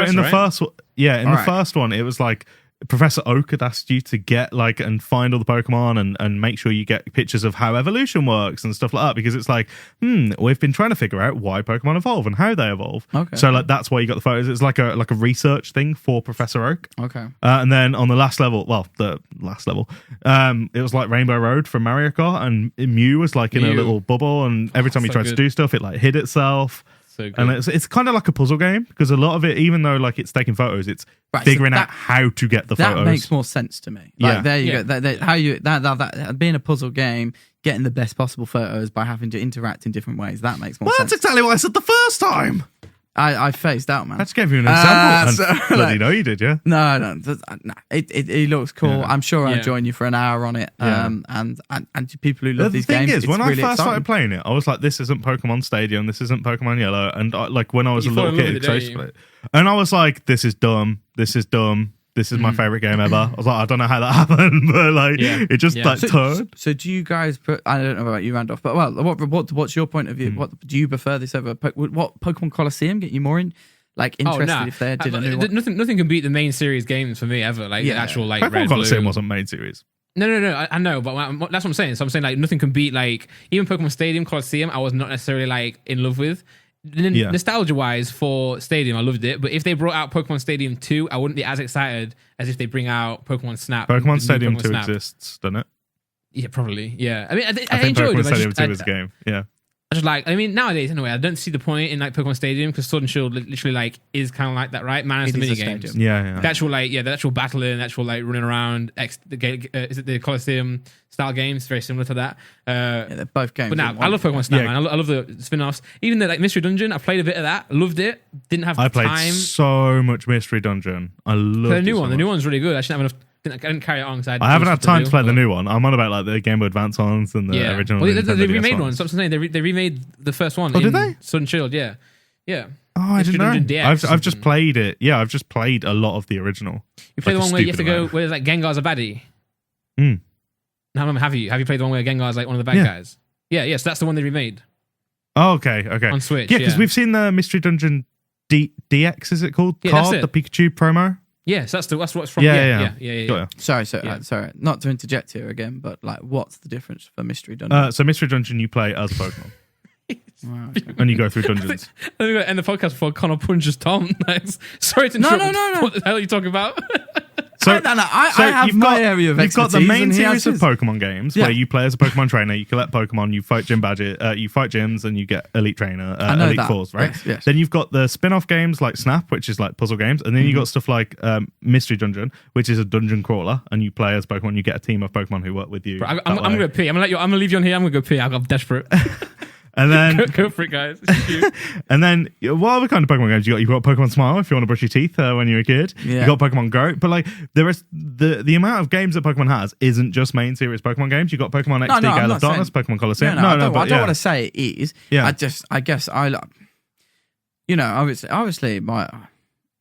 in the first one, it was like Professor Oak had asked you to get like and find all the Pokemon and make sure you get pictures of how evolution works and stuff like that, because it's like, we've been trying to figure out why Pokemon evolve and how they evolve. Okay. So like that's why you got the photos. It's like a research thing for Professor Oak. Okay. And then on the last level, it was like Rainbow Road from Mario Kart, and Mew was like in a little bubble, and every time you tried to do stuff, it like hid itself. So good. And it's kind of like a puzzle game, because a lot of it, even though like it's taking photos, it's figuring out how to get the photos. That makes more sense to me. Like, there you go. That being a puzzle game, getting the best possible photos by having to interact in different ways. That makes more sense. That's exactly what I said the first time. I phased out, man. I just gave you an example. Bloody know you did, yeah? No. It looks cool. Yeah. I'm sure I'll join you for an hour on it. And people who love these games. The thing is, when I really first exciting. started playing it, I was like, this isn't Pokemon Stadium, this isn't Pokemon Yellow. And like when I was a little kid, and I was like, this is dumb. This is my favorite game ever. I was like, I don't know how that happened, but like, it just turned. So do you guys put? I don't know about you, Randolph, but what's your point of view? What do you prefer this over? What Pokemon Colosseum get you more interested if they did a new one? Nothing can beat the main series games for me ever. Like the actual like Pokemon Red, Colosseum Blue. wasn't main series. No. I know, but that's what I'm saying. So I'm saying like nothing can beat like even Pokemon Stadium, Colosseum. I was not necessarily like in love with. Nostalgia wise for Stadium, I loved it. But if they brought out Pokemon Stadium 2, I wouldn't be as excited as if they bring out Pokemon Snap. Pokemon Stadium 2 exists, doesn't it? Yeah, probably. Yeah. I mean, I think enjoyed Pokemon it. Stadium 2 is a game. Yeah. I just like, I mean, nowadays anyway, I don't see the point in like Pokemon Stadium because Sword and Shield literally like is kind of like that, right? Minus the mini games. Yeah. The actual like, the actual battling, the actual like running around. Is it the Colosseum style games? Very similar to that. They're both games. But now I love Pokemon Snap, man. I love the spin-offs. Even the like Mystery Dungeon, I played a bit of that. Loved it. Didn't have I time. played so much Mystery Dungeon. I love the new one. The new one's really good. I didn't have enough. I didn't carry it on because I haven't had time to play the new one. I'm on about like the Game Boy Advance ones and the original. Well, they remade one. So I'm saying they remade the first one. Oh, did they? Sword and Shield, yeah. Oh, I didn't know. I've just played it. Yeah, I've just played a lot of the original. You play the one where you have to go where like Gengar's a baddie. No, have you played the one where Gengar's like one of the bad guys? Yeah. So that's the one they remade. Oh, okay. On Switch. Yeah, because we've seen the Mystery Dungeon DX. Is it called? Card, the Pikachu promo. Yes, that's what's from. Yeah. Sorry. Not to interject here again, but like, what's the difference for Mystery Dungeon? So Mystery Dungeon, you play as a Pokemon, and you go through dungeons. I'm going to end the podcast before Connor punches Tom. Sorry to interrupt. No. What the hell are you talking about? I have my area of expertise. You've got the main series of Pokemon games where you play as a Pokemon trainer, you collect Pokemon, you fight gym badges, you fight gyms, and you get Elite Trainer, Elite Fours, right? Yes. Then you've got the spin-off games like Snap, which is like puzzle games, and then you've got stuff like Mystery Dungeon, which is a dungeon crawler, and you play as Pokemon. You get a team of Pokemon who work with you. I'm going to pee. I'm going to leave you on here. I'm going to go pee. I'm desperate. And then go for it, guys. And then what other kind of Pokemon games you got? You've got Pokemon Smile if you want to brush your teeth when you were a kid. Yeah. You got Pokemon Go, but like the amount of games that Pokemon has isn't just main series Pokemon games. You got Pokemon XD, Gale of Darkness, Pokemon Colosseum. I don't want to say it is. Yeah. I guess obviously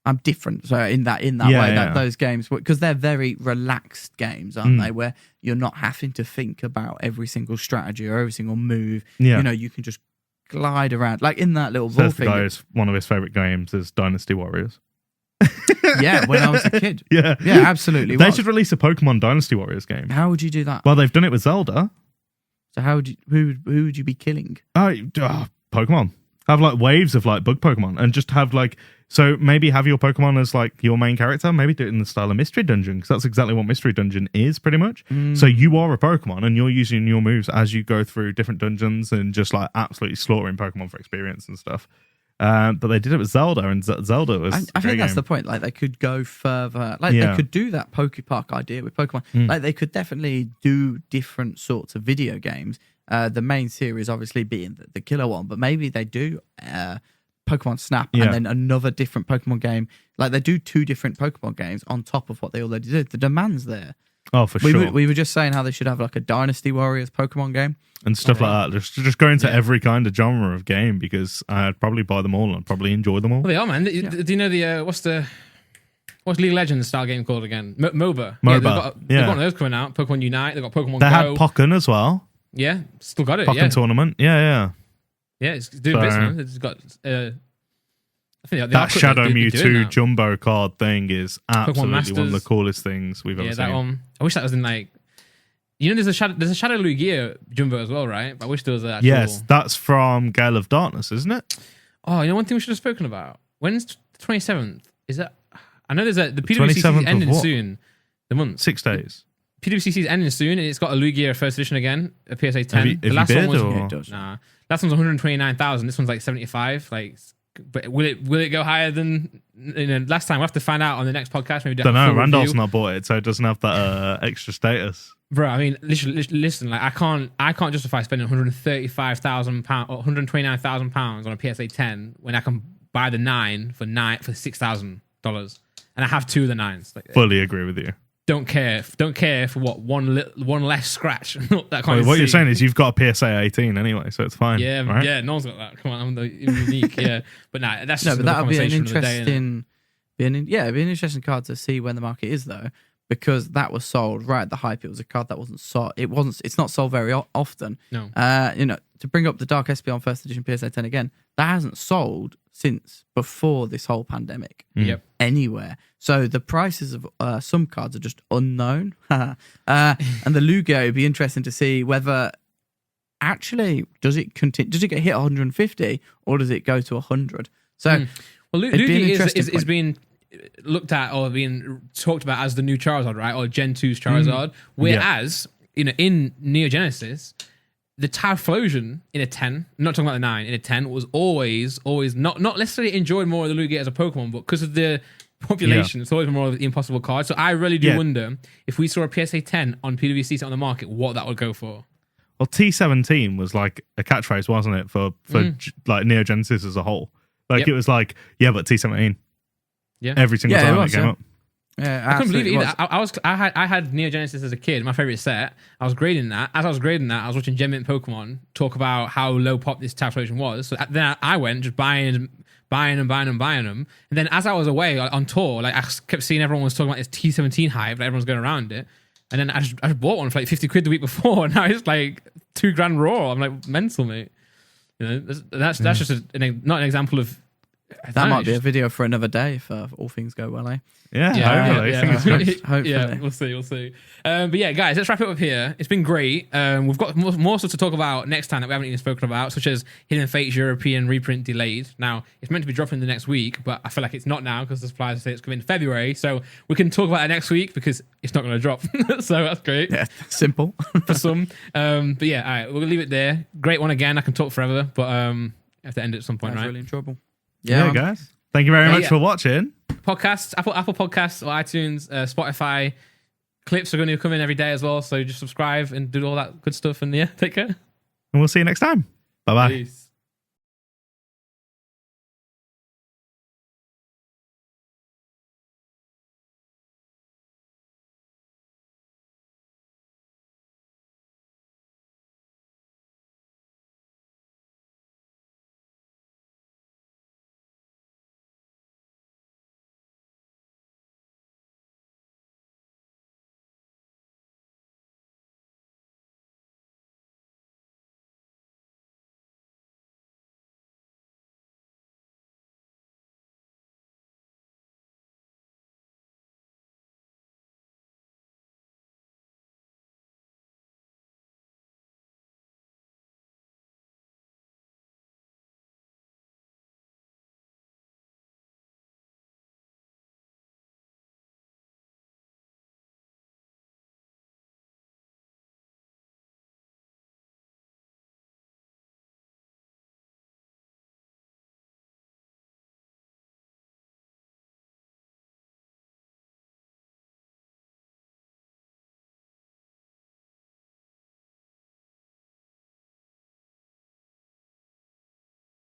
I'm different. So in that way, those games, because they're very relaxed games, aren't they? Where you're not having to think about every single strategy or every single move. Yeah. You can just glide around. Like in that little ball thing. One of his favorite games is Dynasty Warriors. Yeah, when I was a kid. Yeah, absolutely. They should release a Pokemon Dynasty Warriors game. How would you do that? Well, they've done it with Zelda. So who would you be killing? Pokemon. Have like waves of like bug Pokemon and just have like, so maybe have your Pokemon as like your main character, maybe do it in the style of Mystery Dungeon, because that's exactly what Mystery Dungeon is pretty much. So you are a Pokemon and you're using your moves as you go through different dungeons and just like absolutely slaughtering Pokemon for experience and stuff. But they did it with Zelda, and Zelda was I think that's the point. Like they could go further. Like they could do that Pokepark idea with Pokemon. Like they could definitely do different sorts of video games. The main series obviously being the killer one, but maybe they do Pokemon Snap and then another different Pokemon game. Like they do 2 different Pokemon games on top of what they already did. The demand's there. Oh, for sure. We were just saying how they should have like a Dynasty Warriors Pokemon game and stuff like that. Just go into every kind of genre of game, because I'd probably buy them all and I'd probably enjoy them all. Well, they are, man. Do you know the what's League of Legends style game called again? MOBA. MOBA. They've got one of those coming out. Pokemon Unite. They've got Pokemon They Go. had Pokken as well. Yeah, still got it. Pokken tournament. Yeah. Yeah, it's doing business. It's got I think That Shadow they're doing Mewtwo that. jumbo card thing is absolutely one of the Masters. coolest things we've ever Yeah, seen. that one. I wish that was in like. There's a Shadow Lugia jumbo as well, right? But I wish there was an actual. Yes, that's from Gale of Darkness, isn't it? Oh, one thing we should have spoken about. When's the 27th? Is that? I know there's the 27th PWCC of is ending what? soon. The month. 6 days. PWCC is ending soon, and it's got a Lugia first edition again, a PSA 10. Have you the last bid, one was or- Yeah, it does. nah. Last one's 129,000. This one's like 75. Like, but will it go higher than last time? We'll have to find out on the next podcast. Maybe do a Don't know. full Randolph's review. not bought it, so it doesn't have that extra status. Bro, I mean, listen. Like, I can't justify spending 135,000 pounds or 129,000 pounds on a PSA 10 when I can buy the 9 for $6,000, and I have 2 of the 9s. Like, Fully agree with you. don't care for what one less scratch. That Well, what you're saying is you've got a PSA 18 anyway, so it's fine. yeah, right? yeah. No one's got that. Come on, I'm unique. Yeah, but nah, that's No, just but that would be an eh? interesting, it'd be an interesting card to see when the market is though, because that was sold right at the hype. It was a card that wasn't sold. It's not sold very often. No. To bring up the Dark Espeon first edition PSA 10 again, that hasn't sold since before this whole pandemic. Yep. Anywhere. So the prices of some cards are just unknown. And the Lugia would be interesting to see whether actually does it get hit 150 or does it go to 100? So Well, it'd be an Lugia interesting is point. being looked at or being talked about as the new Charizard, right? Or Gen 2's Charizard. Whereas, in Neo Genesis, the Typhlosion in a 10, I'm not talking about the 9, in a 10 was always not necessarily enjoyed more of the Lugia as a Pokemon, but because of the population, it's always more of the impossible card. So I really do wonder if we saw a PSA 10 on PWC on the market, what that would go for. Well, T17 was like a catchphrase, wasn't it, for like Neo Genesis as a whole? Like it was like, yeah, but T17. Yeah. Every single Yeah, it time was, it came yeah. up. yeah, I couldn't believe it absolutely either. I had Neo Genesis as a kid, my favorite set. I was grading that. As I was grading that, I was watching Gen Mint Pokemon talk about how low pop this Typhlosion was. So then I went just buying them. And then as I was away on tour, like I kept seeing everyone was talking about this T17 hype, like everyone's going around it. And then I just bought one for like 50 quid the week before, and now it's like $2,000 raw. I'm like, mental, mate. That's just not an example of. That might be a video for another day if all things go well, eh? Yeah, hopefully. Fingers crossed. Hopefully. Yeah, we'll see. But yeah, guys, let's wrap it up here. It's been great. We've got more stuff to talk about next time that we haven't even spoken about, such as Hidden Fate's European reprint delayed. Now, it's meant to be dropping the next week, but I feel like it's not now because the suppliers say it's coming in February. So we can talk about it next week because it's not going to drop. So that's great. Yeah, simple. For some. But yeah, all right, we'll leave it there. Great one again. I can talk forever, but I have to end it at some point, That's right? really enjoyable. Yeah, man. guys. Thank you very much for watching. Podcasts, Apple Podcasts or iTunes, Spotify. Clips are going to come in every day as well. So just subscribe and do all that good stuff. And yeah, take care. And we'll see you next time. Bye-bye. Peace.